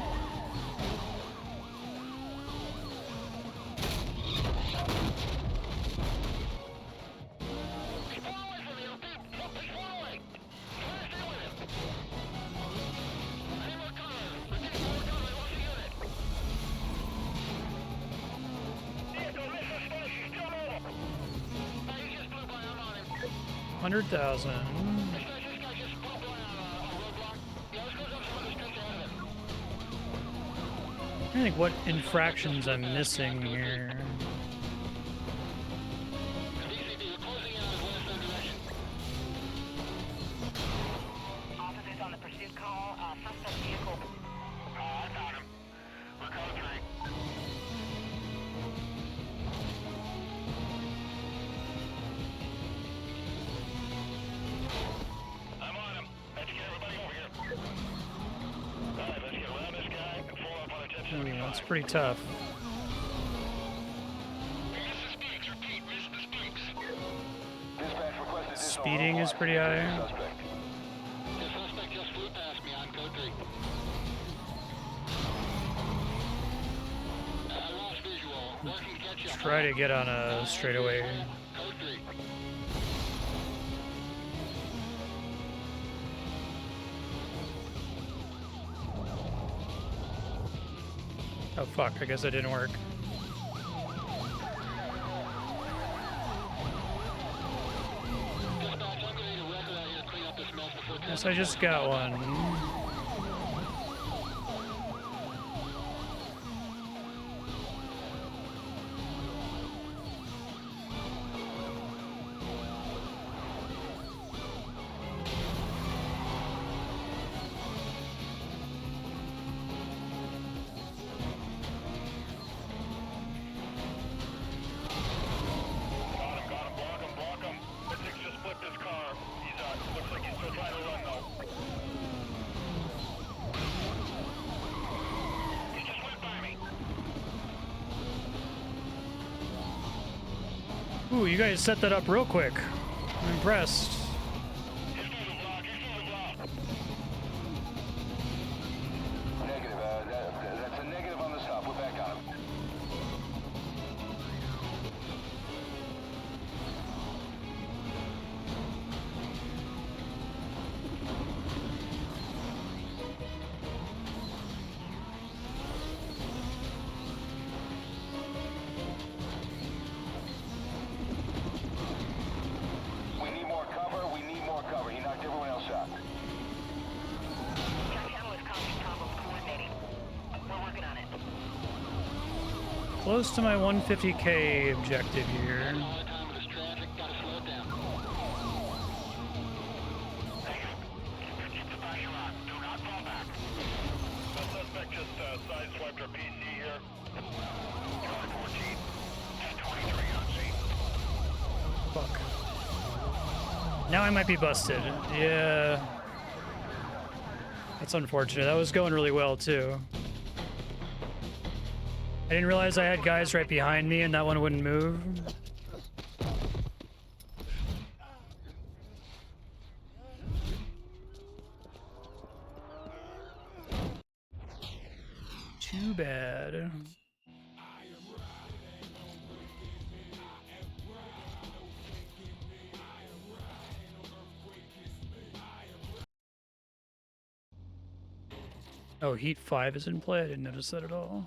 A: $100,000. I think what infractions I'm missing here.
C: Officers on the pursuit call. Suspect vehicle.
D: I found him. We're code 3. I'm on him. Let's get everybody over here. Alright, let's get around this guy and follow up on attention.
A: Ooh, that's pretty tough. Speeding is pretty high.
D: The suspect just flew past me on code 3. I lost visual. Working to catch up.
A: Try to get on a straightaway.
D: Code 3.
A: Oh fuck, I guess that didn't work.
D: Dispatch, I'm gonna need a record out here to clean up this mess before
A: Guess I just got one.
H: Block him. This thing's just flipped his car. He's, looks like he's still trying to run, though. He just went by me.
A: Ooh, you guys set that up real quick. I'm impressed.
H: He's through the block.
E: Negative. That's a negative on the stop. We're back on him. We need more cover. He knocked everyone else out.
C: Your channel is causing problems coordinating. We're working on it.
A: Close to my 150K objective here.
D: all the time with this traffic. Gotta slow it down.
H: Keep the pressure on. Do not fall back. The suspect just sideswiped our PC here. Drive 14. 1023 on scene.
A: Fuck. Now I might be busted. Yeah. That's unfortunate. That was going really well, too. I didn't realize I had guys right behind me and that one wouldn't move. Too bad. Oh, Heat 5 is in play? I didn't notice that at all.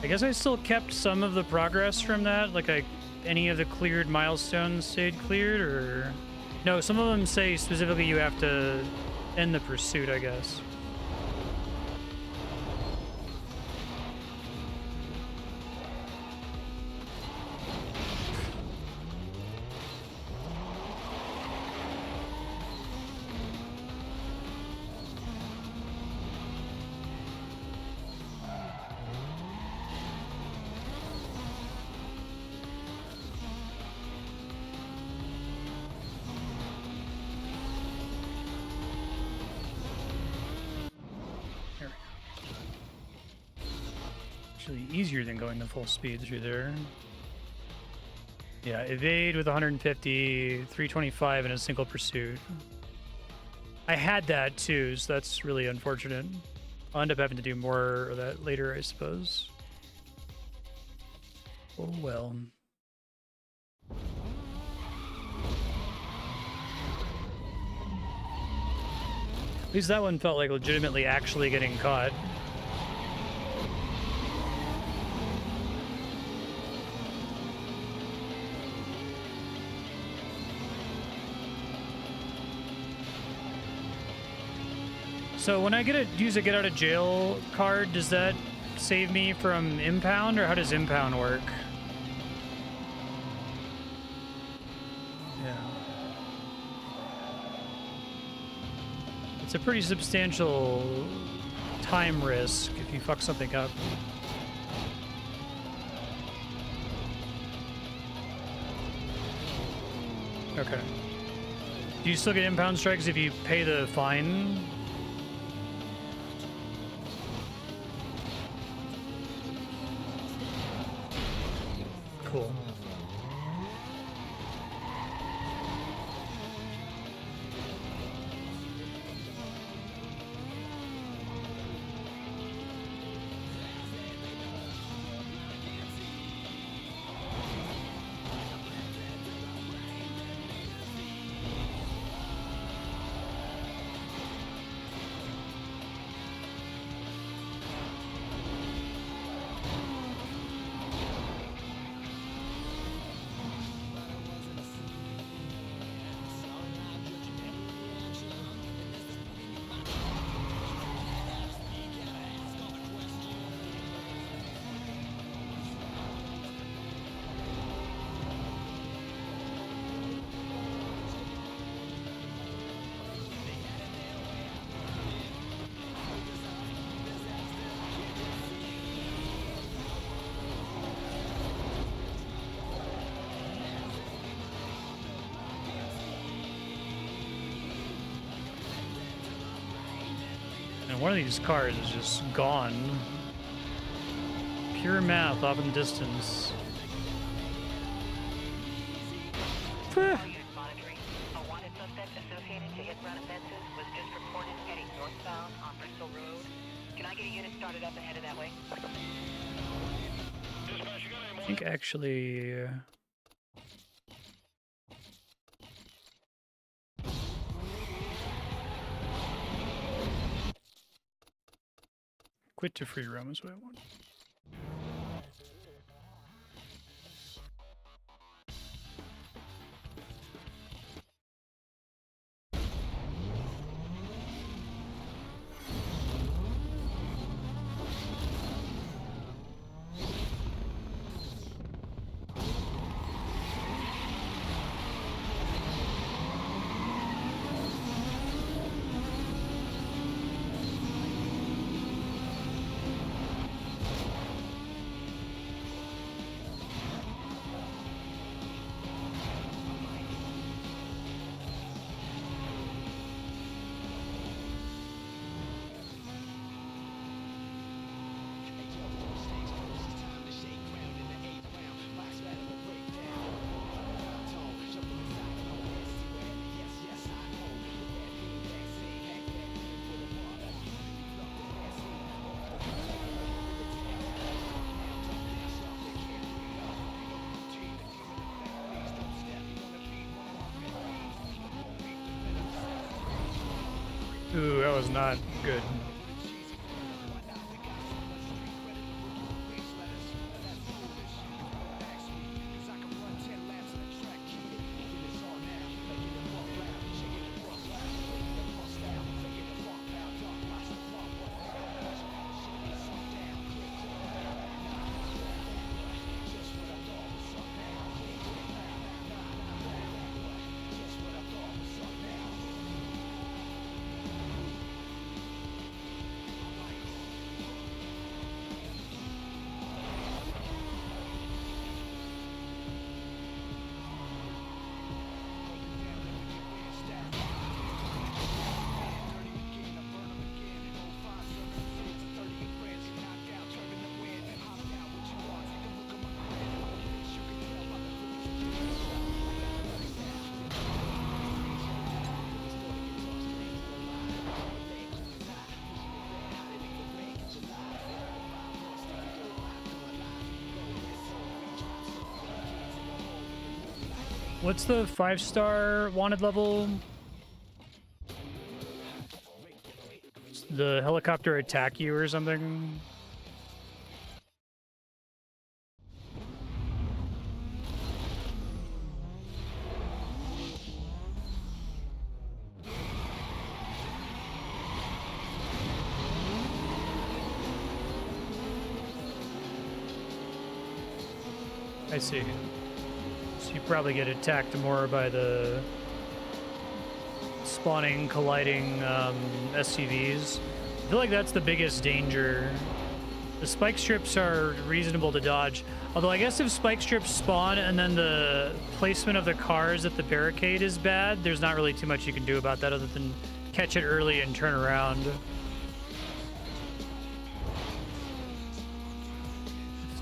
A: I guess I still kept some of the progress from that, like any of the cleared milestones stayed cleared, or... No, some of them say specifically you have to end the pursuit, I guess. Actually easier than going the full speed through there. Yeah, evade with 150, 325 in a single pursuit. I had that too, so that's really unfortunate. I'll end up having to do more of that later, I suppose. Oh well. At least that one felt like legitimately actually getting caught. So when I use a get out of jail card, does that save me from impound, or how does impound work? Yeah. It's a pretty substantial time risk if you fuck something up. Okay. Do you still get impound strikes if you pay the fine? Cool. One of these cars is just gone. Pure math off in the distance.
C: Monitoring. A wanted suspect associated to hit-run offenses was just reported heading northbound on Bristol Road. Can I get a unit started up and headed that way?
A: I think actually... Quit to free roam is what I want. Ooh, that was not good. What's the 5-star wanted level? The helicopter attack you or something? I see. So you probably get attacked more by the spawning, colliding SCVs. I feel like that's the biggest danger. The spike strips are reasonable to dodge. Although I guess if spike strips spawn and then the placement of the cars at the barricade is bad, there's not really too much you can do about that other than catch it early and turn around.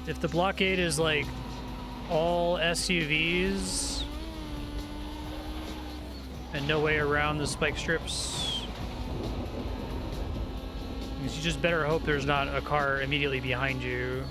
A: If the blockade is like all SUVs and no way around the spike strips, you just better hope there's not a car immediately behind you.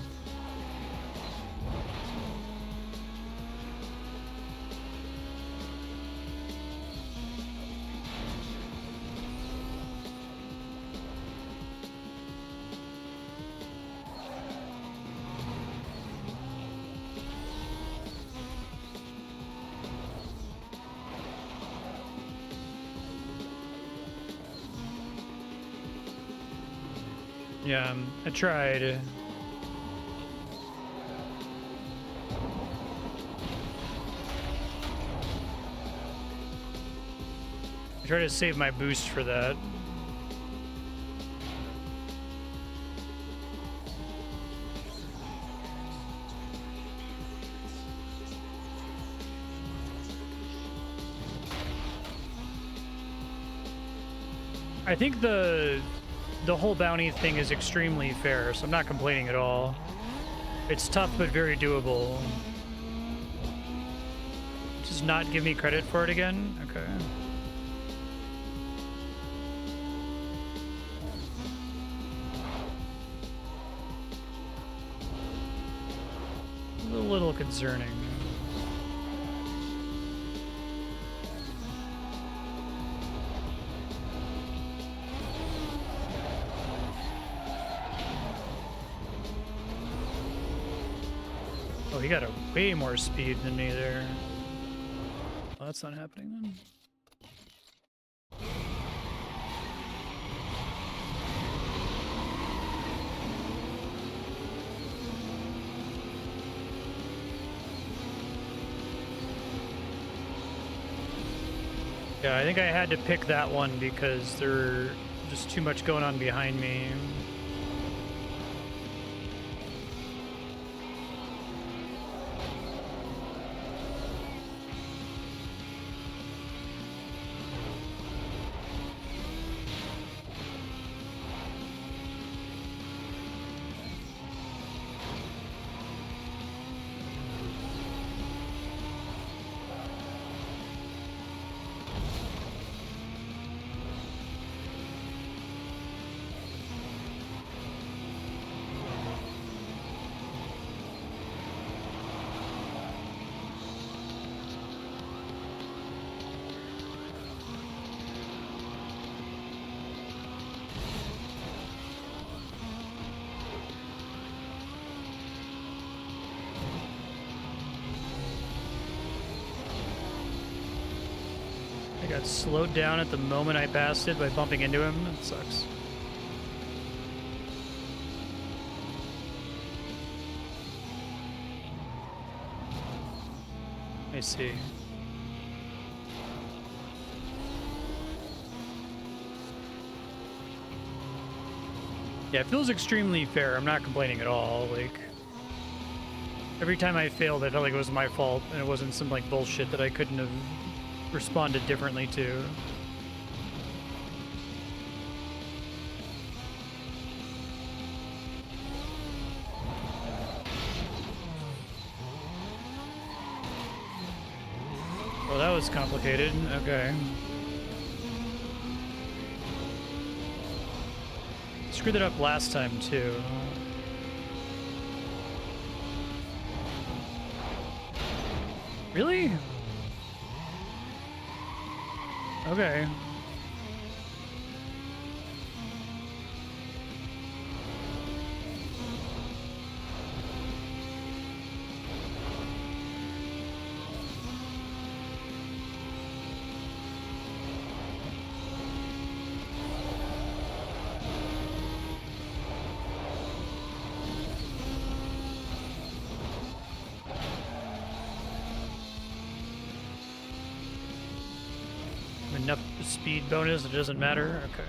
A: Yeah, I tried. I tried to save my boost for that. I think the whole bounty thing is extremely fair, so I'm not complaining at all. It's tough, but very doable. Just not give me credit for it again? Okay. A little concerning. Oh, he got a way more speed than me there. Oh, that's not happening then. Yeah, I think I had to pick that one because there's just too much going on behind me. I got slowed down at the moment I passed it by bumping into him. That sucks. I see. Yeah, it feels extremely fair. I'm not complaining at all. Like, every time I failed, I felt like it was my fault, and it wasn't some, like, bullshit that I couldn't have responded differently to. Well, that was complicated. Okay. Screwed it up last time, too. Really? Okay. Enough speed bonus, it doesn't matter. Okay.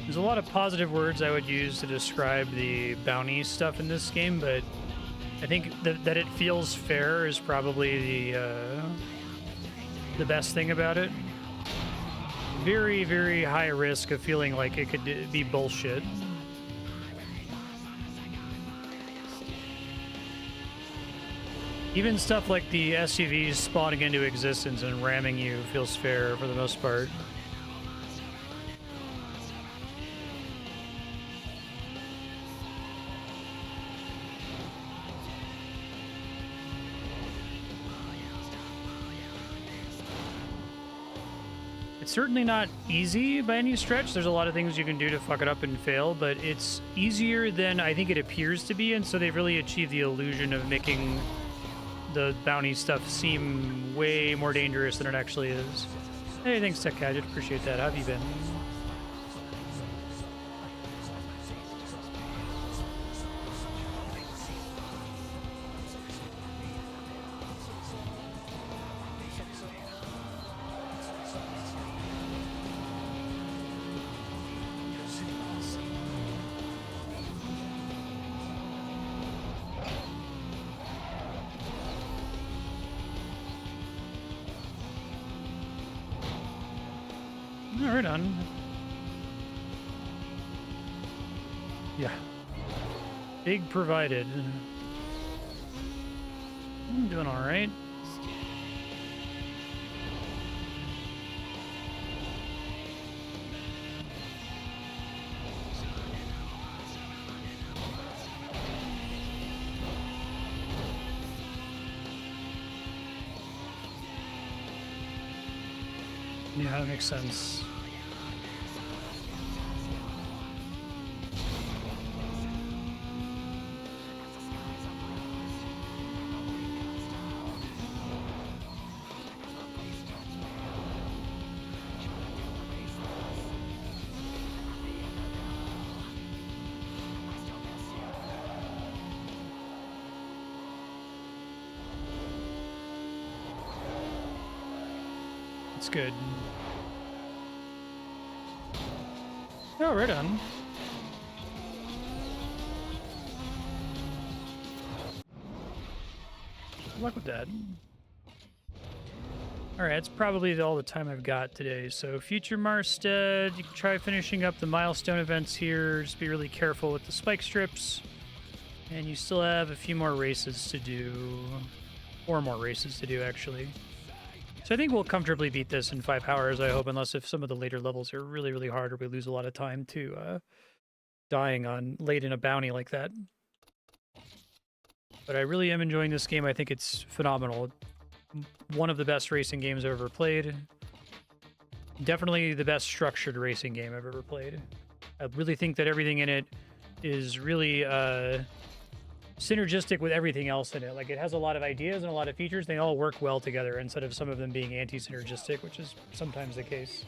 A: There's a lot of positive words I would use to describe the bounty stuff in this game, but I think that it feels fair is probably the best thing about it. Very, very high risk of feeling like it could be bullshit. Even stuff like the SUVs spawning into existence and ramming you feels fair for the most part. It's certainly not easy by any stretch. There's a lot of things you can do to fuck it up and fail, but it's easier than I think it appears to be, and so they've really achieved the illusion of making the bounty stuff seem way more dangerous than it actually is. Hey, thanks, Tech Gadget. Appreciate that. How have you been? Right on. Yeah. Big provided. I'm doing all right. Yeah, that makes sense. It's good. Oh, right on. Good luck with that. Alright, that's probably all the time I've got today. So, future Marstead, you can try finishing up the milestone events here. Just be really careful with the spike strips. And you still have a few more races to do. 4 more races to do, actually. So I think we'll comfortably beat this in 5 hours, I hope, unless if some of the later levels are really, really hard or we lose a lot of time to dying on late in a bounty like that. But I really am enjoying this game. I think it's phenomenal. One of the best racing games I've ever played. Definitely the best structured racing game I've ever played. I really think that everything in it is really synergistic with everything else in it. Like, it has a lot of ideas and a lot of features. They all work well together instead of some of them being anti-synergistic, which is sometimes the case.